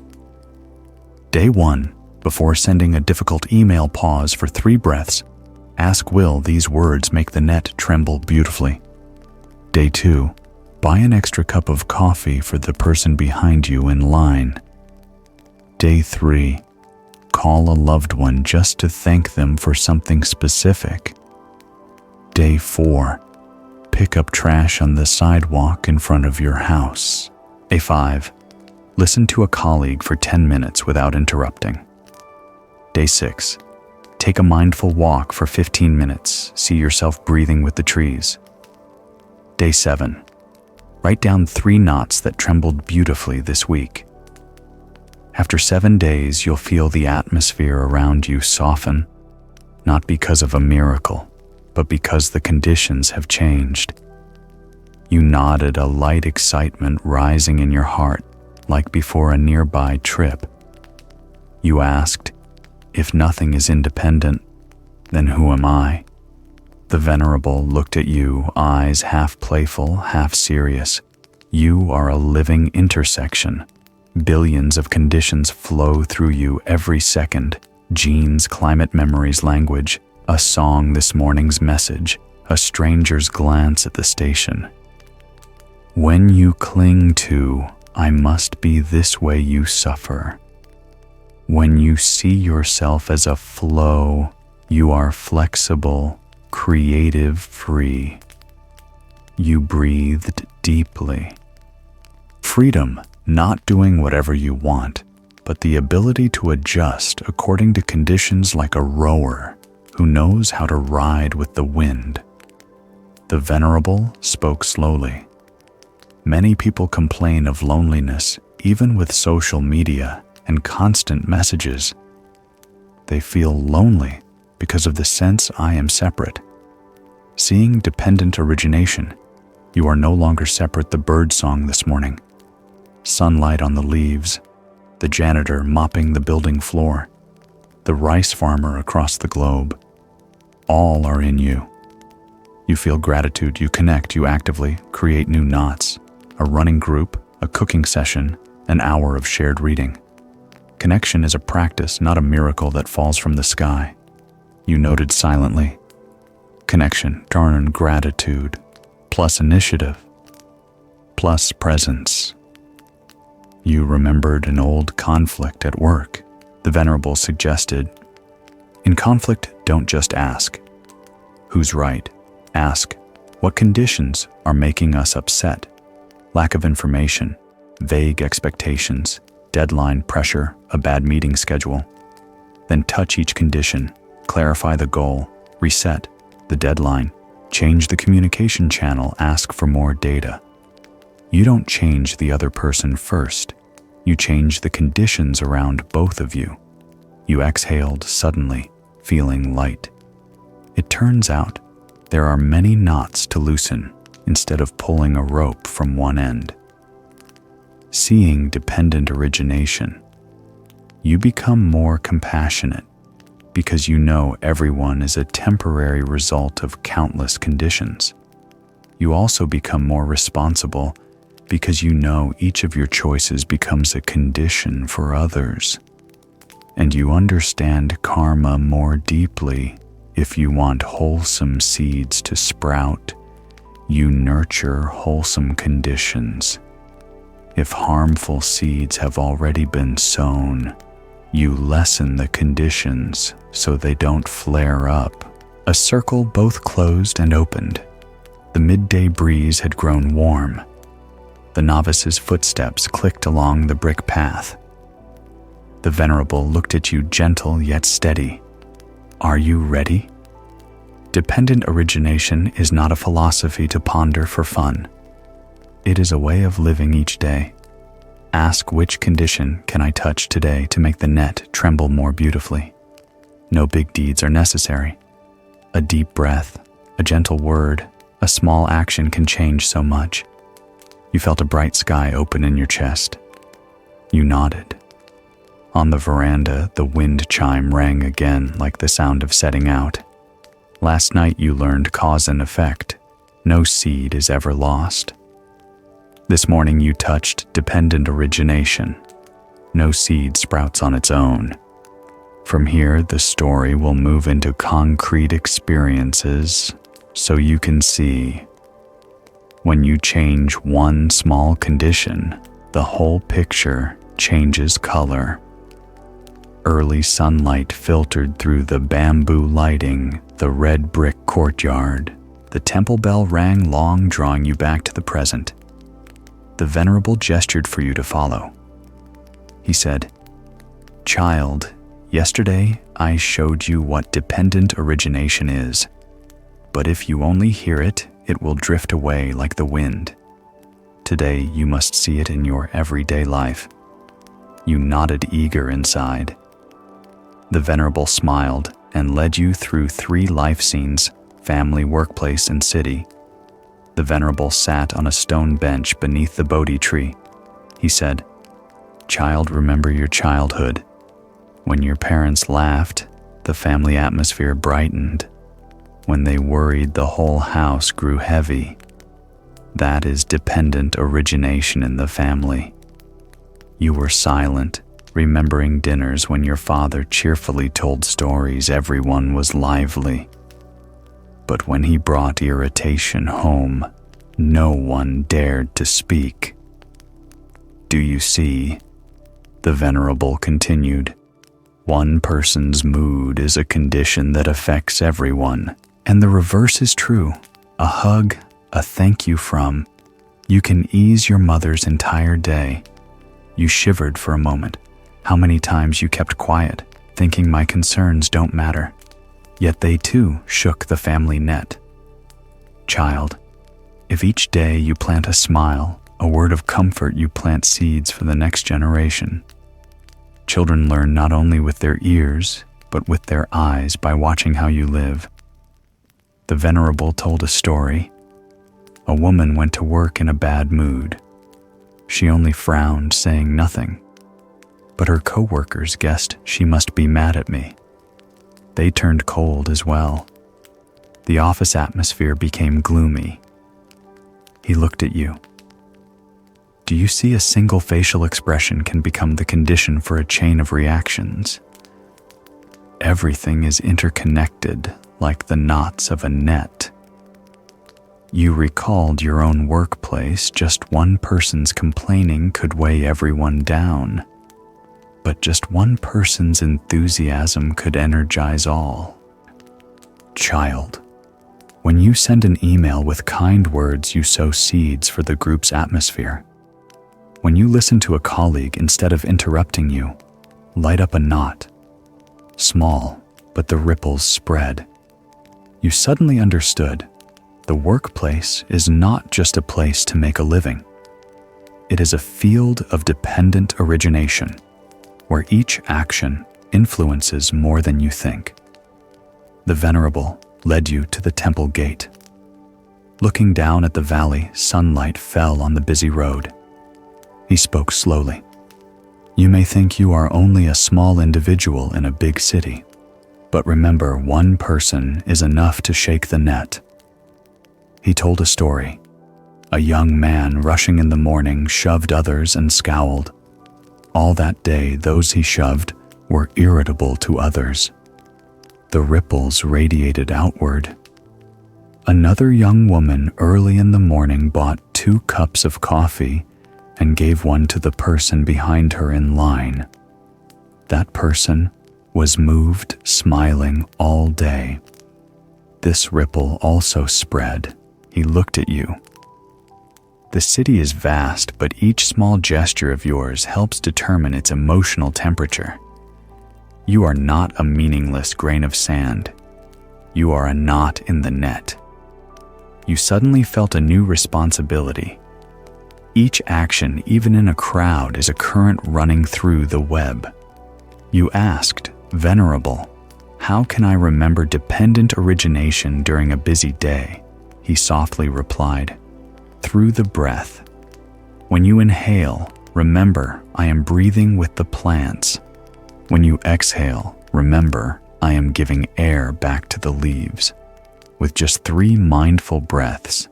Day 1, before sending a difficult email, pause for 3 breaths. Ask, will these words make the net tremble beautifully? Day 2, buy an extra cup of coffee for the person behind you in line. Day 3, call a loved one just to thank them for something specific. Day 4, pick up trash on the sidewalk in front of your house. Day 5, listen to a colleague for 10 minutes without interrupting. Day 6, take a mindful walk for 15 minutes. See yourself breathing with the trees. Day 7, write down 3 knots that trembled beautifully this week. After 7 days, you'll feel the atmosphere around you soften, not because of a miracle, but because the conditions have changed. You nodded, a light excitement rising in your heart, like before a nearby trip. You asked, "If nothing is independent, then who am I?" The Venerable looked at you, eyes half playful, half serious. You are a living intersection. Billions of conditions flow through you every second. Genes, climate, memories, language, a song, this morning's message, a stranger's glance at the station. When you cling to, "I must be this way," you suffer. When you see yourself as a flow, you are flexible, creative, free. You breathed deeply. Freedom, not doing whatever you want, but the ability to adjust according to conditions, like a rower who knows how to ride with the wind. The Venerable spoke slowly. Many people complain of loneliness, even with social media and constant messages. They feel lonely because of the sense I am separate. Seeing dependent origination, you are no longer separate. The bird song this morning, sunlight on the leaves, the janitor mopping the building floor, the rice farmer across the globe, all are in you. You feel gratitude, you connect, you actively create new knots, a running group, a cooking session, an hour of shared reading. Connection is a practice, not a miracle that falls from the sky. You noted silently. Connection, darn, gratitude, plus initiative, plus presence. You remembered an old conflict at work. The Venerable suggested, in conflict, don't just ask, "Who's right?" Ask, what conditions are making us upset? Lack of information, vague expectations, deadline pressure, a bad meeting schedule. Then touch each condition, clarify the goal, reset the deadline, change the communication channel, ask for more data. You don't change the other person first. You change the conditions around both of you. You exhaled suddenly, feeling light. It turns out there are many knots to loosen instead of pulling a rope from one end. Seeing dependent origination, you become more compassionate because you know everyone is a temporary result of countless conditions. You also become more responsible because you know each of your choices becomes a condition for others. and you understand karma more deeply. If you want wholesome seeds to sprout, you nurture wholesome conditions. If harmful seeds have already been sown, you lessen the conditions so they don't flare up. A circle both closed and opened. The midday breeze had grown warm. The novice's footsteps clicked along the brick path. The Venerable looked at you, gentle yet steady. Are you ready? Dependent origination is not a philosophy to ponder for fun. It is a way of living each day. Ask, which condition can I touch today to make the net tremble more beautifully? No big deeds are necessary. A deep breath, a gentle word, a small action can change so much. You felt a bright sky open in your chest. You nodded. On the veranda, the wind chime rang again like the sound of setting out. Last night you learned cause and effect. No seed is ever lost. This morning you touched dependent origination. No seed sprouts on its own. From here, the story will move into concrete experiences so you can see. When you change one small condition, the whole picture changes color. Early sunlight filtered through the bamboo lighting, the red brick courtyard. The temple bell rang long, drawing you back to the present. The Venerable gestured for you to follow. He said, "Child, yesterday I showed you what dependent origination is, but if you only hear it, it will drift away like the wind. Today you must see it in your everyday life." You nodded, eager inside. The Venerable smiled and led you through 3 life scenes: family, workplace, and city. The Venerable sat on a stone bench beneath the Bodhi tree. He said, "Child, remember your childhood. When your parents laughed, the family atmosphere brightened. When they worried, the whole house grew heavy. That is dependent origination in the family. You were silent, remembering dinners when your father cheerfully told stories. Everyone was lively. But when he brought irritation home, no one dared to speak. Do you see?" The Venerable continued. "One person's mood is a condition that affects everyone, and the reverse is true. A hug, a thank you from, you can ease your mother's entire day." You shivered for a moment. How many times you kept quiet, thinking my concerns don't matter. Yet they too shook the family net. Child, if each day you plant a smile, a word of comfort, you plant seeds for the next generation. Children learn not only with their ears, but with their eyes by watching how you live. The Venerable told a story. A woman went to work in a bad mood. She only frowned, saying nothing. But her co-workers guessed she must be mad at me. They turned cold as well. The office atmosphere became gloomy. He looked at you. Do you see a single facial expression can become the condition for a chain of reactions? Everything is interconnected like the knots of a net. You recalled your own workplace. Just one person's complaining could weigh everyone down. But just one person's enthusiasm could energize all. Child, when you send an email with kind words, you sow seeds for the group's atmosphere. When you listen to a colleague instead of interrupting you, light up a knot. Small, but the ripples spread. You suddenly understood the workplace is not just a place to make a living. It is a field of dependent origination, where each action influences more than you think. The Venerable led you to the temple gate. Looking down at the valley, sunlight fell on the busy road. He spoke slowly. You may think you are only a small individual in a big city, but remember, one person is enough to shake the net. He told a story. A young man rushing in the morning shoved others and scowled. All that day, those he shoved were irritable to others. The ripples radiated outward. Another young woman early in the morning bought 2 cups of coffee and gave one to the person behind her in line. That person was moved, smiling all day. This ripple also spread. He looked at you. The city is vast, but each small gesture of yours helps determine its emotional temperature. You are not a meaningless grain of sand. You are a knot in the net. You suddenly felt a new responsibility. Each action, even in a crowd, is a current running through the web. You asked, "Venerable, how can I remember dependent origination during a busy day?" He softly replied, "Through the breath. When you inhale, remember, I am breathing with the plants. When you exhale, remember, I am giving air back to the leaves." With just 3 mindful breaths,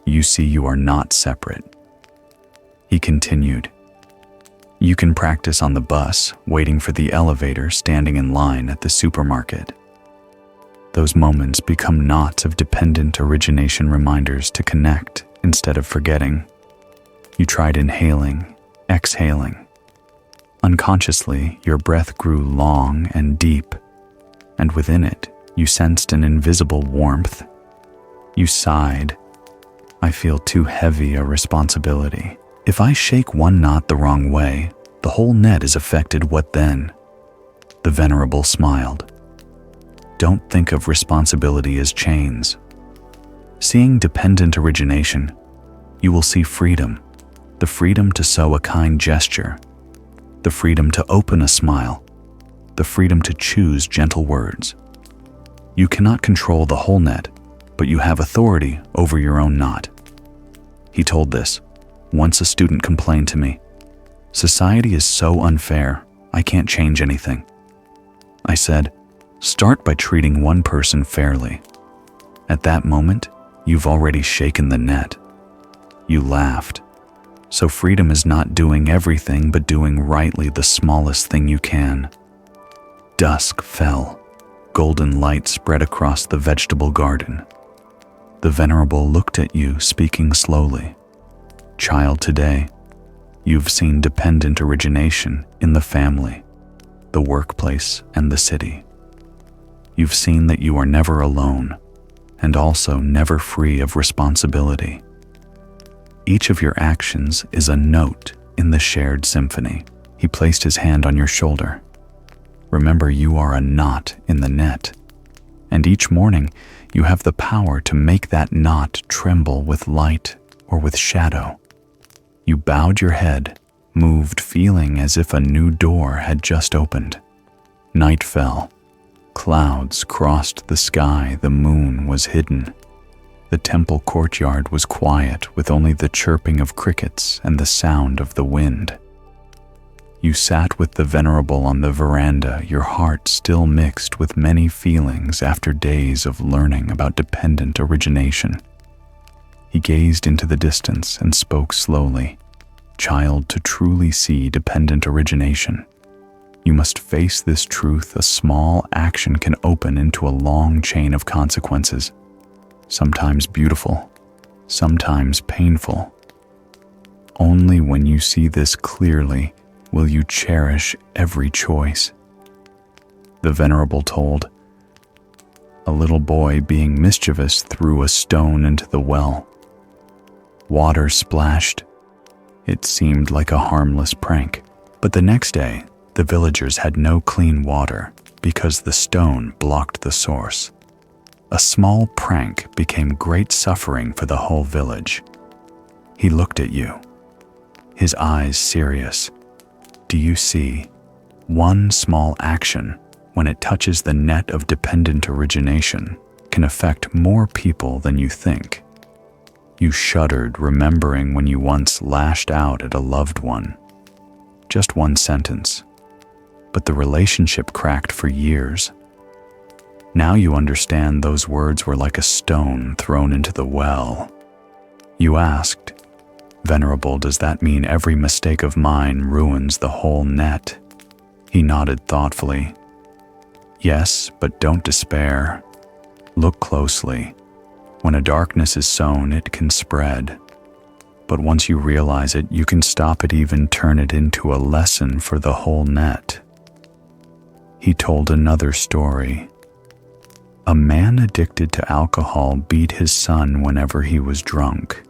you see you are not separate. He continued, "You can practice on the bus, waiting for the elevator, standing in line at the supermarket. Those moments become knots of dependent origination reminders to connect instead of forgetting. You tried inhaling, exhaling. Unconsciously, your breath grew long and deep, and within it, you sensed an invisible warmth. You sighed, "I feel too heavy a responsibility. If I shake one knot the wrong way, the whole net is affected. What then?" The Venerable smiled. "Don't think of responsibility as chains. Seeing dependent origination, you will see freedom, the freedom to sow a kind gesture, the freedom to open a smile, the freedom to choose gentle words. You cannot control the whole net, but you have authority over your own knot." He told this. Once a student complained to me, "Society is so unfair, I can't change anything." I said, "Start by treating one person fairly. At that moment, you've already shaken the net." You laughed. So freedom is not doing everything, but doing rightly the smallest thing you can. Dusk fell. Golden light spread across the vegetable garden. The Venerable looked at you, speaking slowly. "Child, today, you've seen dependent origination in the family, the workplace, and the city. You've seen that you are never alone, and also never free of responsibility. Each of your actions is a note in the shared symphony." He placed his hand on your shoulder. "Remember, you are a knot in the net, and each morning you have the power to make that knot tremble with light or with shadow." You bowed your head, moved, feeling as if a new door had just opened. Night fell. Clouds crossed the sky, the moon was hidden. The temple courtyard was quiet, with only the chirping of crickets and the sound of the wind. You sat with the Venerable on the veranda, your heart still mixed with many feelings after days of learning about dependent origination. He gazed into the distance and spoke slowly. "Child, to truly see dependent origination, you must face this truth: a small action can open into a long chain of consequences, sometimes beautiful, sometimes painful. Only when you see this clearly will you cherish every choice." The Venerable told, "A little boy, being mischievous, threw a stone into the well. Water splashed. It seemed like a harmless prank, but the next day, the villagers had no clean water because the stone blocked the source. A small prank became great suffering for the whole village." He looked at you, his eyes serious. "Do you see? One small action, when it touches the net of dependent origination, can affect more people than you think." You shuddered, remembering when you once lashed out at a loved one. Just one sentence, but the relationship cracked for years. Now you understand those words were like a stone thrown into the well. You asked, "Venerable, does that mean every mistake of mine ruins the whole net?" He nodded thoughtfully. Yes, but don't despair. Look closely. When a darkness is sown, it can spread. But once you realize it, you can stop it, even turn it into a lesson for the whole net. He told another story. A man addicted to alcohol beat his son whenever he was drunk.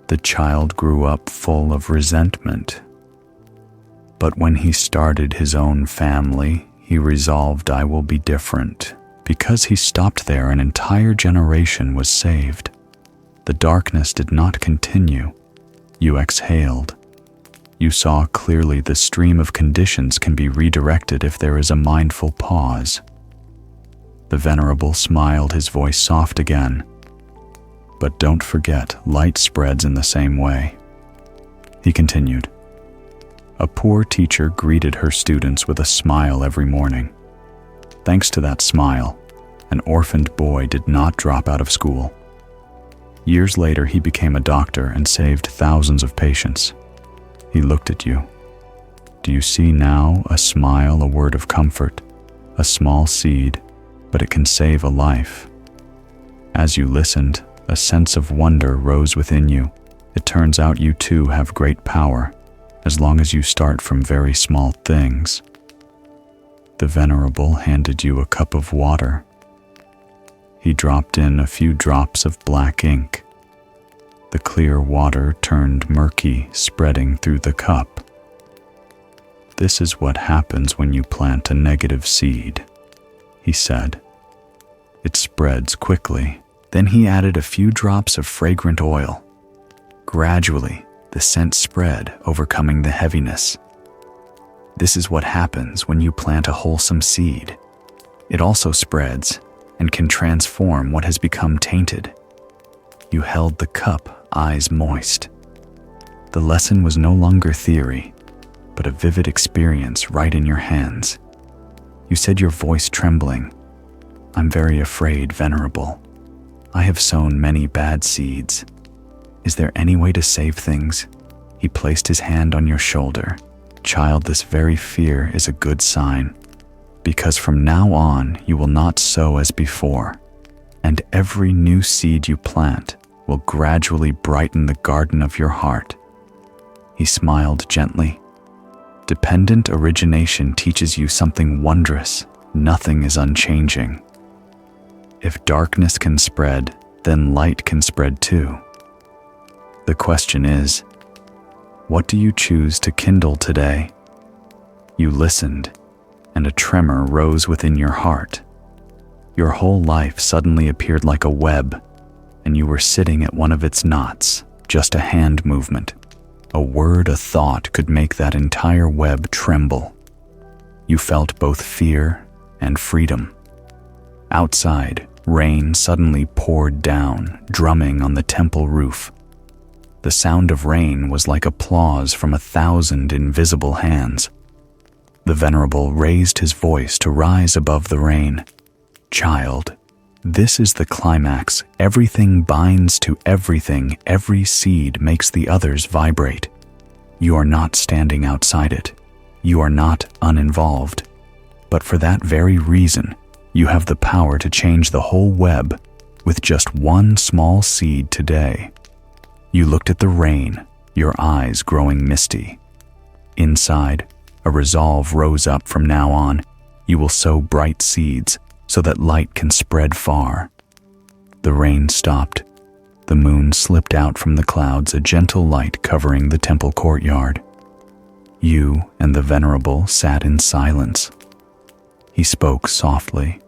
The child grew up full of resentment. But when he started his own family, he resolved, I will be different. Because he stopped there, an entire generation was saved. The darkness did not continue. You exhaled. You saw clearly the stream of conditions can be redirected if there is a mindful pause. The Venerable smiled, his voice soft again. But don't forget, light spreads in the same way. He continued. A poor teacher greeted her students with a smile every morning. Thanks to that smile, an orphaned boy did not drop out of school. Years later, he became a doctor and saved thousands of patients. He looked at you. Do you see now a smile, a word of comfort, a small seed, but it can save a life? As you listened, a sense of wonder rose within you. It turns out you too have great power, as long as you start from very small things. The Venerable handed you a cup of water. He dropped in a few drops of black ink. The clear water turned murky, spreading through the cup. This is what happens when you plant a negative seed, he said. It spreads quickly. Then he added a few drops of fragrant oil. Gradually, the scent spread, overcoming the heaviness. This is what happens when you plant a wholesome seed. It also spreads and can transform what has become tainted. You held the cup, eyes moist. The lesson was no longer theory, but a vivid experience right in your hands. You said, your voice trembling, I'm very afraid, Venerable. I have sown many bad seeds. Is there any way to save things? He placed his hand on your shoulder. Child, this very fear is a good sign, because from now on you will not sow as before, and every new seed you plant will gradually brighten the garden of your heart. He smiled gently. Dependent origination teaches you something wondrous. Nothing is unchanging. If darkness can spread, then light can spread too. The question is, what do you choose to kindle today? You listened, and a tremor rose within your heart. Your whole life suddenly appeared like a web, and you were sitting at one of its knots. Just a hand movement, a word, a thought could make that entire web tremble. You felt both fear and freedom. Outside, rain suddenly poured down, drumming on the temple roof. The sound of rain was like applause from 1,000 invisible hands. The Venerable raised his voice to rise above the rain. Child, this is the climax. Everything binds to everything. Every seed makes the others vibrate. You are not standing outside it. You are not uninvolved. But for that very reason, you have the power to change the whole web with just one small seed today. You looked at the rain, your eyes growing misty. Inside, a resolve rose up. From now on, you will sow bright seeds so that light can spread far. The rain stopped. The moon slipped out from the clouds, a gentle light covering the temple courtyard. You and the Venerable sat in silence. He spoke softly.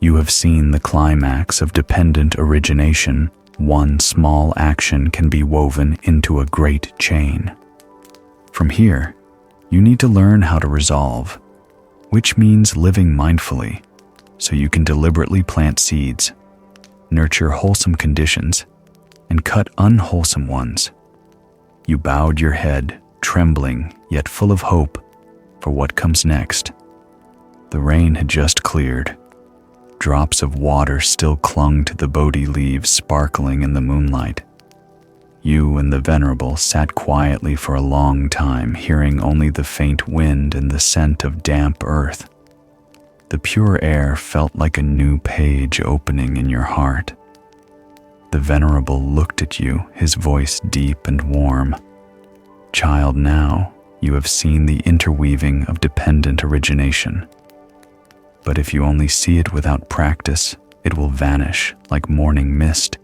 You have seen the climax of dependent origination. One small action can be woven into a great chain. From here, you need to learn how to resolve, which means living mindfully, so you can deliberately plant seeds, nurture wholesome conditions, and cut unwholesome ones. You bowed your head, trembling yet full of hope for what comes next. The rain had just cleared. Drops of water still clung to the Bodhi leaves, sparkling in the moonlight. You and the Venerable sat quietly for a long time, hearing only the faint wind and the scent of damp earth. The pure air felt like a new page opening in your heart. The Venerable looked at you, his voice deep and warm. Child, now you have seen the interweaving of dependent origination. But if you only see it without practice, it will vanish like morning mist.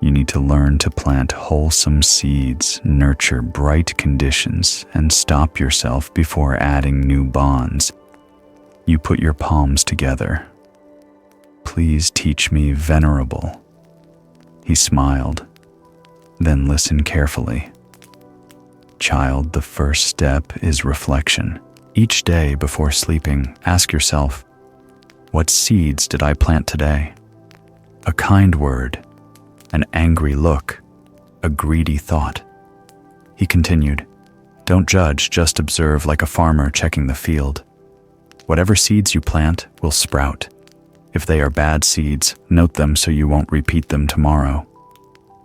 You need to learn to plant wholesome seeds, nurture bright conditions, and stop yourself before adding new bonds. You put your palms together. Please teach me, Venerable. He smiled. Then listen carefully. Child, the first step is reflection. Each day before sleeping, ask yourself, what seeds did I plant today? A kind word, an angry look, a greedy thought. He continued, don't judge, just observe like a farmer checking the field. Whatever seeds you plant will sprout. If they are bad seeds, note them so you won't repeat them tomorrow.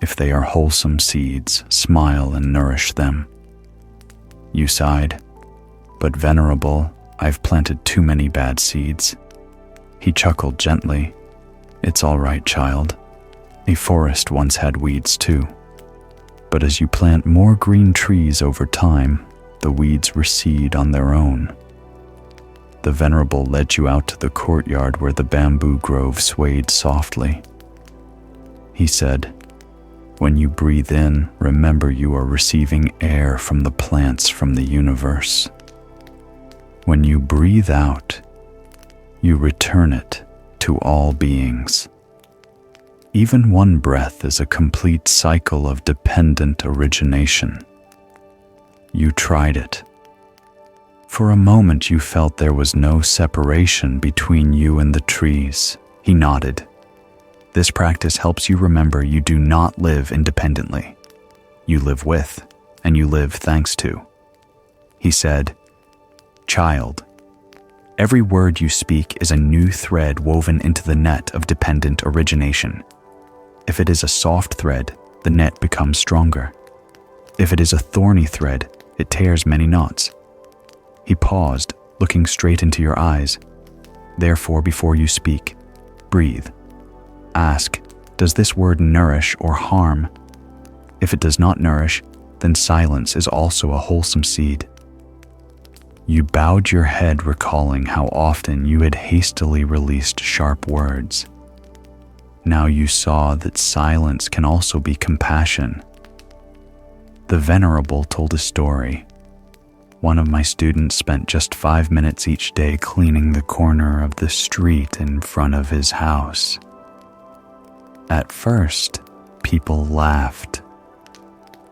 If they are wholesome seeds, smile and nourish them. You sighed, but Venerable, I've planted too many bad seeds. He chuckled gently. It's all right, child. A forest once had weeds too. But as you plant more green trees over time, the weeds recede on their own. The Venerable led you out to the courtyard where the bamboo grove swayed softly. He said, when you breathe in, remember you are receiving air from the plants from the universe. When you breathe out, you return it to all beings. Even one breath is a complete cycle of dependent origination. You tried it. For a moment you felt there was no separation between you and the trees. He nodded. This practice helps you remember you do not live independently. You live with, and you live thanks to. He said, child, every word you speak is a new thread woven into the net of dependent origination. If it is a soft thread, the net becomes stronger. If it is a thorny thread, it tears many knots. He paused, looking straight into your eyes. Therefore, before you speak, breathe. Ask, does this word nourish or harm? If it does not nourish, then silence is also a wholesome seed. You bowed your head, recalling how often you had hastily released sharp words. Now you saw that silence can also be compassion. The Venerable told a story. One of my students spent just 5 minutes each day cleaning the corner of the street in front of his house. At first, people laughed,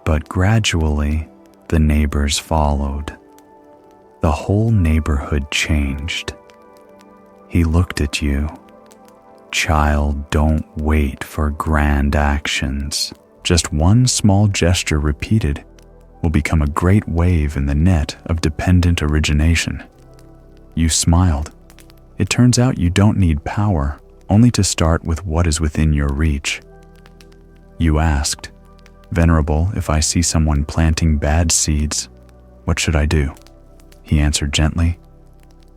but gradually the neighbors followed. The whole neighborhood changed. He looked at you. Child, don't wait for grand actions. Just one small gesture repeated will become a great wave in the net of dependent origination. You smiled. It turns out you don't need power, only to start with what is within your reach. You asked, Venerable, if I see someone planting bad seeds, what should I do? He answered gently,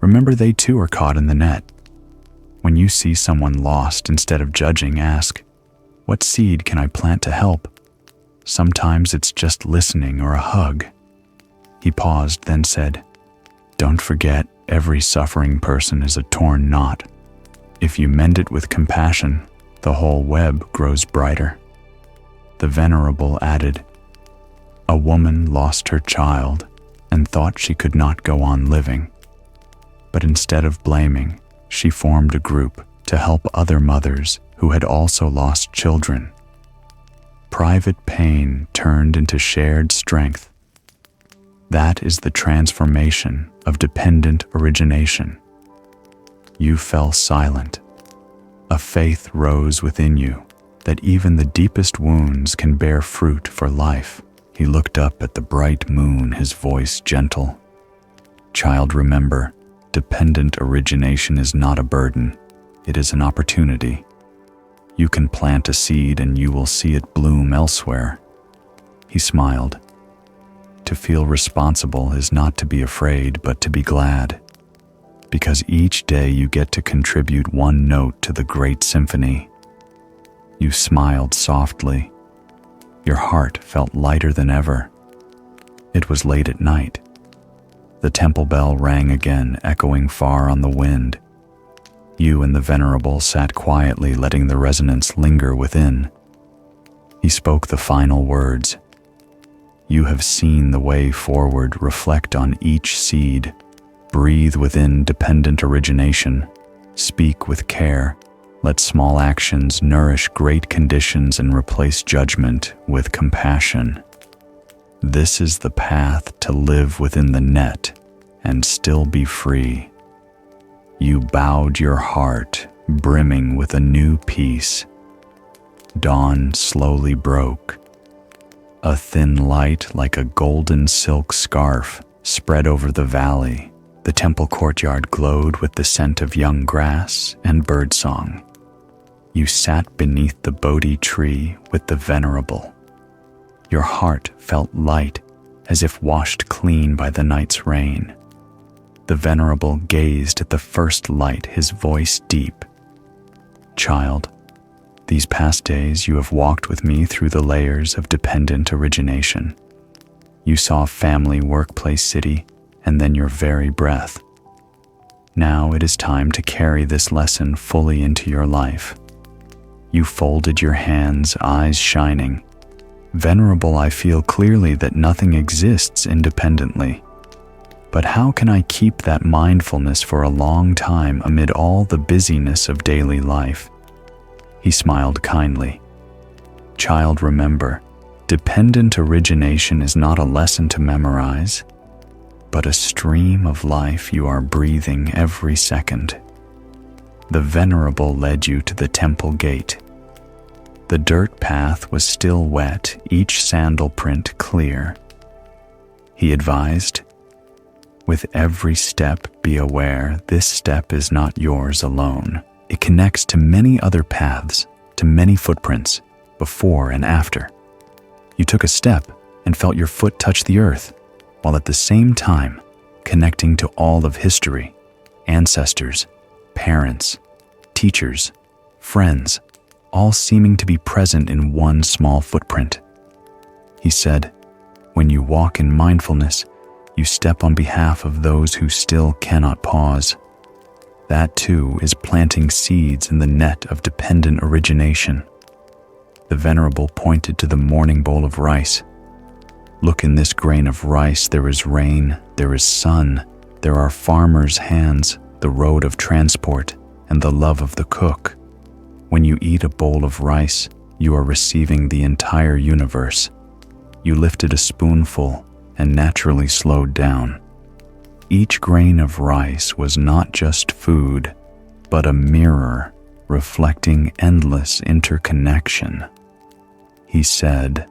remember they too are caught in the net. When you see someone lost, instead of judging, ask, what seed can I plant to help? Sometimes it's just listening or a hug. He paused, then said, don't forget, every suffering person is a torn knot. If you mend it with compassion, the whole web grows brighter. The Venerable added, a woman lost her child and thought she could not go on living. But instead of blaming, she formed a group to help other mothers who had also lost children. Private pain turned into shared strength. That is the transformation of dependent origination. You fell silent. A faith rose within you that even the deepest wounds can bear fruit for life. He looked up at the bright moon, his voice gentle. Child, remember, dependent origination is not a burden. It is an opportunity. You can plant a seed and you will see it bloom elsewhere. He smiled. To feel responsible is not to be afraid, but to be glad. Because each day you get to contribute one note to the great symphony. You smiled softly. Your heart felt lighter than ever. It was late at night. The temple bell rang again, echoing far on the wind. You and the Venerable sat quietly, letting the resonance linger within. He spoke the final words. You have seen the way forward. Reflect on each seed. Breathe within dependent origination. Speak with care. Let small actions nourish great conditions and replace judgment with compassion. This is the path to live within the net and still be free. You bowed your heart, brimming with a new peace. Dawn slowly broke. A thin light like a golden silk scarf spread over the valley. The temple courtyard glowed with the scent of young grass and birdsong. You sat beneath the Bodhi tree with the Venerable. Your heart felt light, as if washed clean by the night's rain. The Venerable gazed at the first light, his voice deep. Child, these past days you have walked with me through the layers of dependent origination. You saw family, workplace, city, and then your very breath. Now it is time to carry this lesson fully into your life. You folded your hands, eyes shining. Venerable, I feel clearly that nothing exists independently. But how can I keep that mindfulness for a long time amid all the busyness of daily life? He smiled kindly. Child, remember, dependent origination is not a lesson to memorize, but a stream of life you are breathing every second. The Venerable led you to the temple gate. The dirt path was still wet, each sandal print clear. He advised, with every step be aware this step is not yours alone. It connects to many other paths, to many footprints, before and after. You took a step and felt your foot touch the earth, while at the same time connecting to all of history, ancestors, parents, teachers, friends, all seeming to be present in one small footprint. He said, when you walk in mindfulness, you step on behalf of those who still cannot pause. That too is planting seeds in the net of dependent origination. The Venerable pointed to the morning bowl of rice. Look, in this grain of rice there is rain, there is sun, there are farmers' hands, the road of transport, and the love of the cook. When you eat a bowl of rice, you are receiving the entire universe. You lifted a spoonful and naturally slowed down. Each grain of rice was not just food, but a mirror reflecting endless interconnection. He said,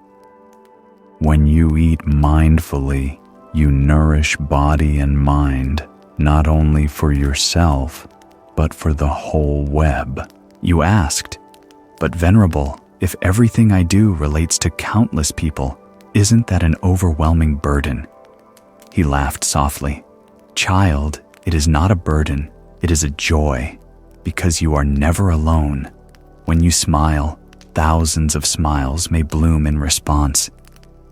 when you eat mindfully, you nourish body and mind, not only for yourself, but for the whole web. You asked, but Venerable, if everything I do relates to countless people, isn't that an overwhelming burden? He laughed softly. Child, it is not a burden, it is a joy, because you are never alone. When you smile, thousands of smiles may bloom in response.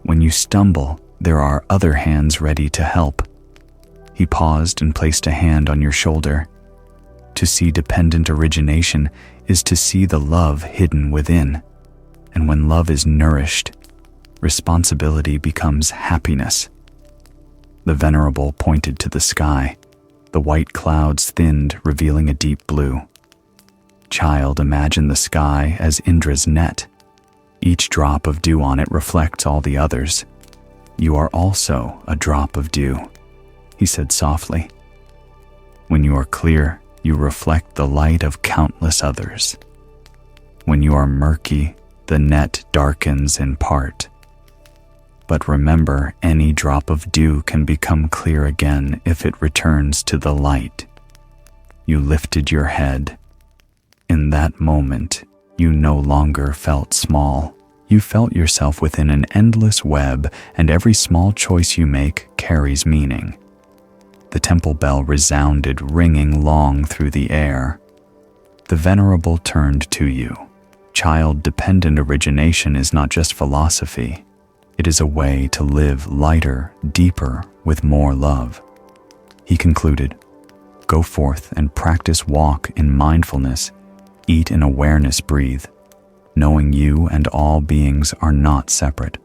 When you stumble, there are other hands ready to help. He paused and placed a hand on your shoulder. To see dependent origination is to see the love hidden within. And when love is nourished, responsibility becomes happiness. The Venerable pointed to the sky. The white clouds thinned, revealing a deep blue. Child, imagine the sky as Indra's net. Each drop of dew on it reflects all the others. You are also a drop of dew, he said softly. When you are clear, you reflect the light of countless others. When you are murky, the net darkens in part. But remember, any drop of dew can become clear again if it returns to the light. You lifted your head. In that moment, you no longer felt small. You felt yourself within an endless web, and every small choice you make carries meaning. The temple bell resounded, ringing long through the air. The Venerable turned to you. Child-dependent origination is not just philosophy. It is a way to live lighter, deeper, with more love. He concluded, "Go forth and practice walk in mindfulness, eat in awareness, breathe, knowing you and all beings are not separate.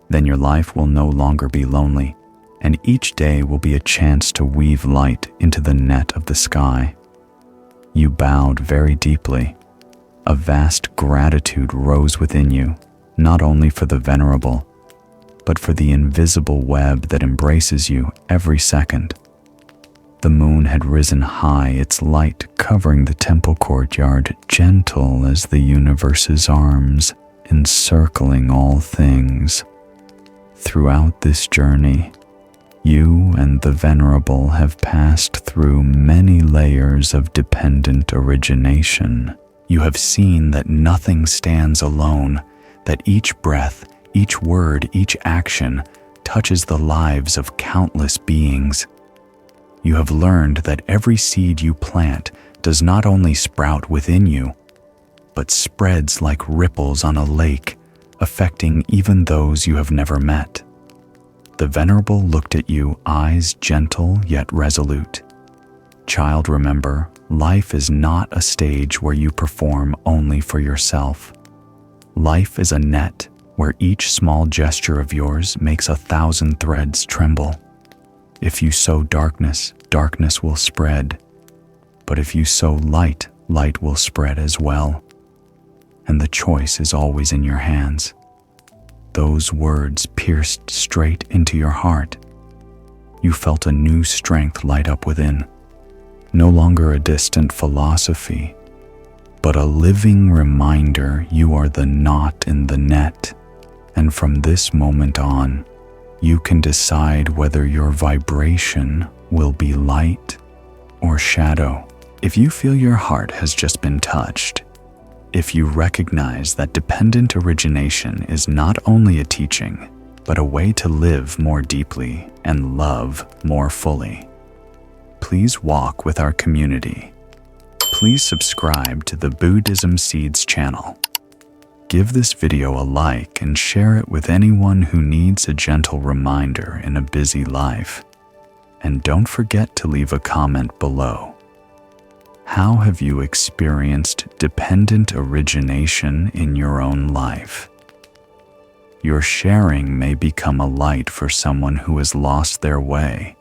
Then your life will no longer be lonely, and each day will be a chance to weave light into the net of the sky." You bowed very deeply. A vast gratitude rose within you, not only for the Venerable, but for the invisible web that embraces you every second. The moon had risen high, its light covering the temple courtyard, gentle as the universe's arms, encircling all things. Throughout this journey, you and the Venerable have passed through many layers of dependent origination. You have seen that nothing stands alone, that each breath, each word, each action touches the lives of countless beings. You have learned that every seed you plant does not only sprout within you, but spreads like ripples on a lake, affecting even those you have never met. The Venerable looked at you, eyes gentle yet resolute. Child, remember, life is not a stage where you perform only for yourself. Life is a net where each small gesture of yours makes 1,000 threads tremble. If you sow darkness, darkness will spread. But if you sow light, light will spread as well. And the choice is always in your hands. Those words pierced straight into your heart. You felt a new strength light up within. No longer a distant philosophy, but a living reminder you are the knot in the net. And from this moment on, you can decide whether your vibration will be light or shadow. If you feel your heart has just been touched, if you recognize that dependent origination is not only a teaching, but a way to live more deeply and love more fully, please walk with our community. Please subscribe to the Buddhism Seeds channel. Give this video a like and share it with anyone who needs a gentle reminder in a busy life. And don't forget to leave a comment below. How have you experienced dependent origination in your own life? Your sharing may become a light for someone who has lost their way,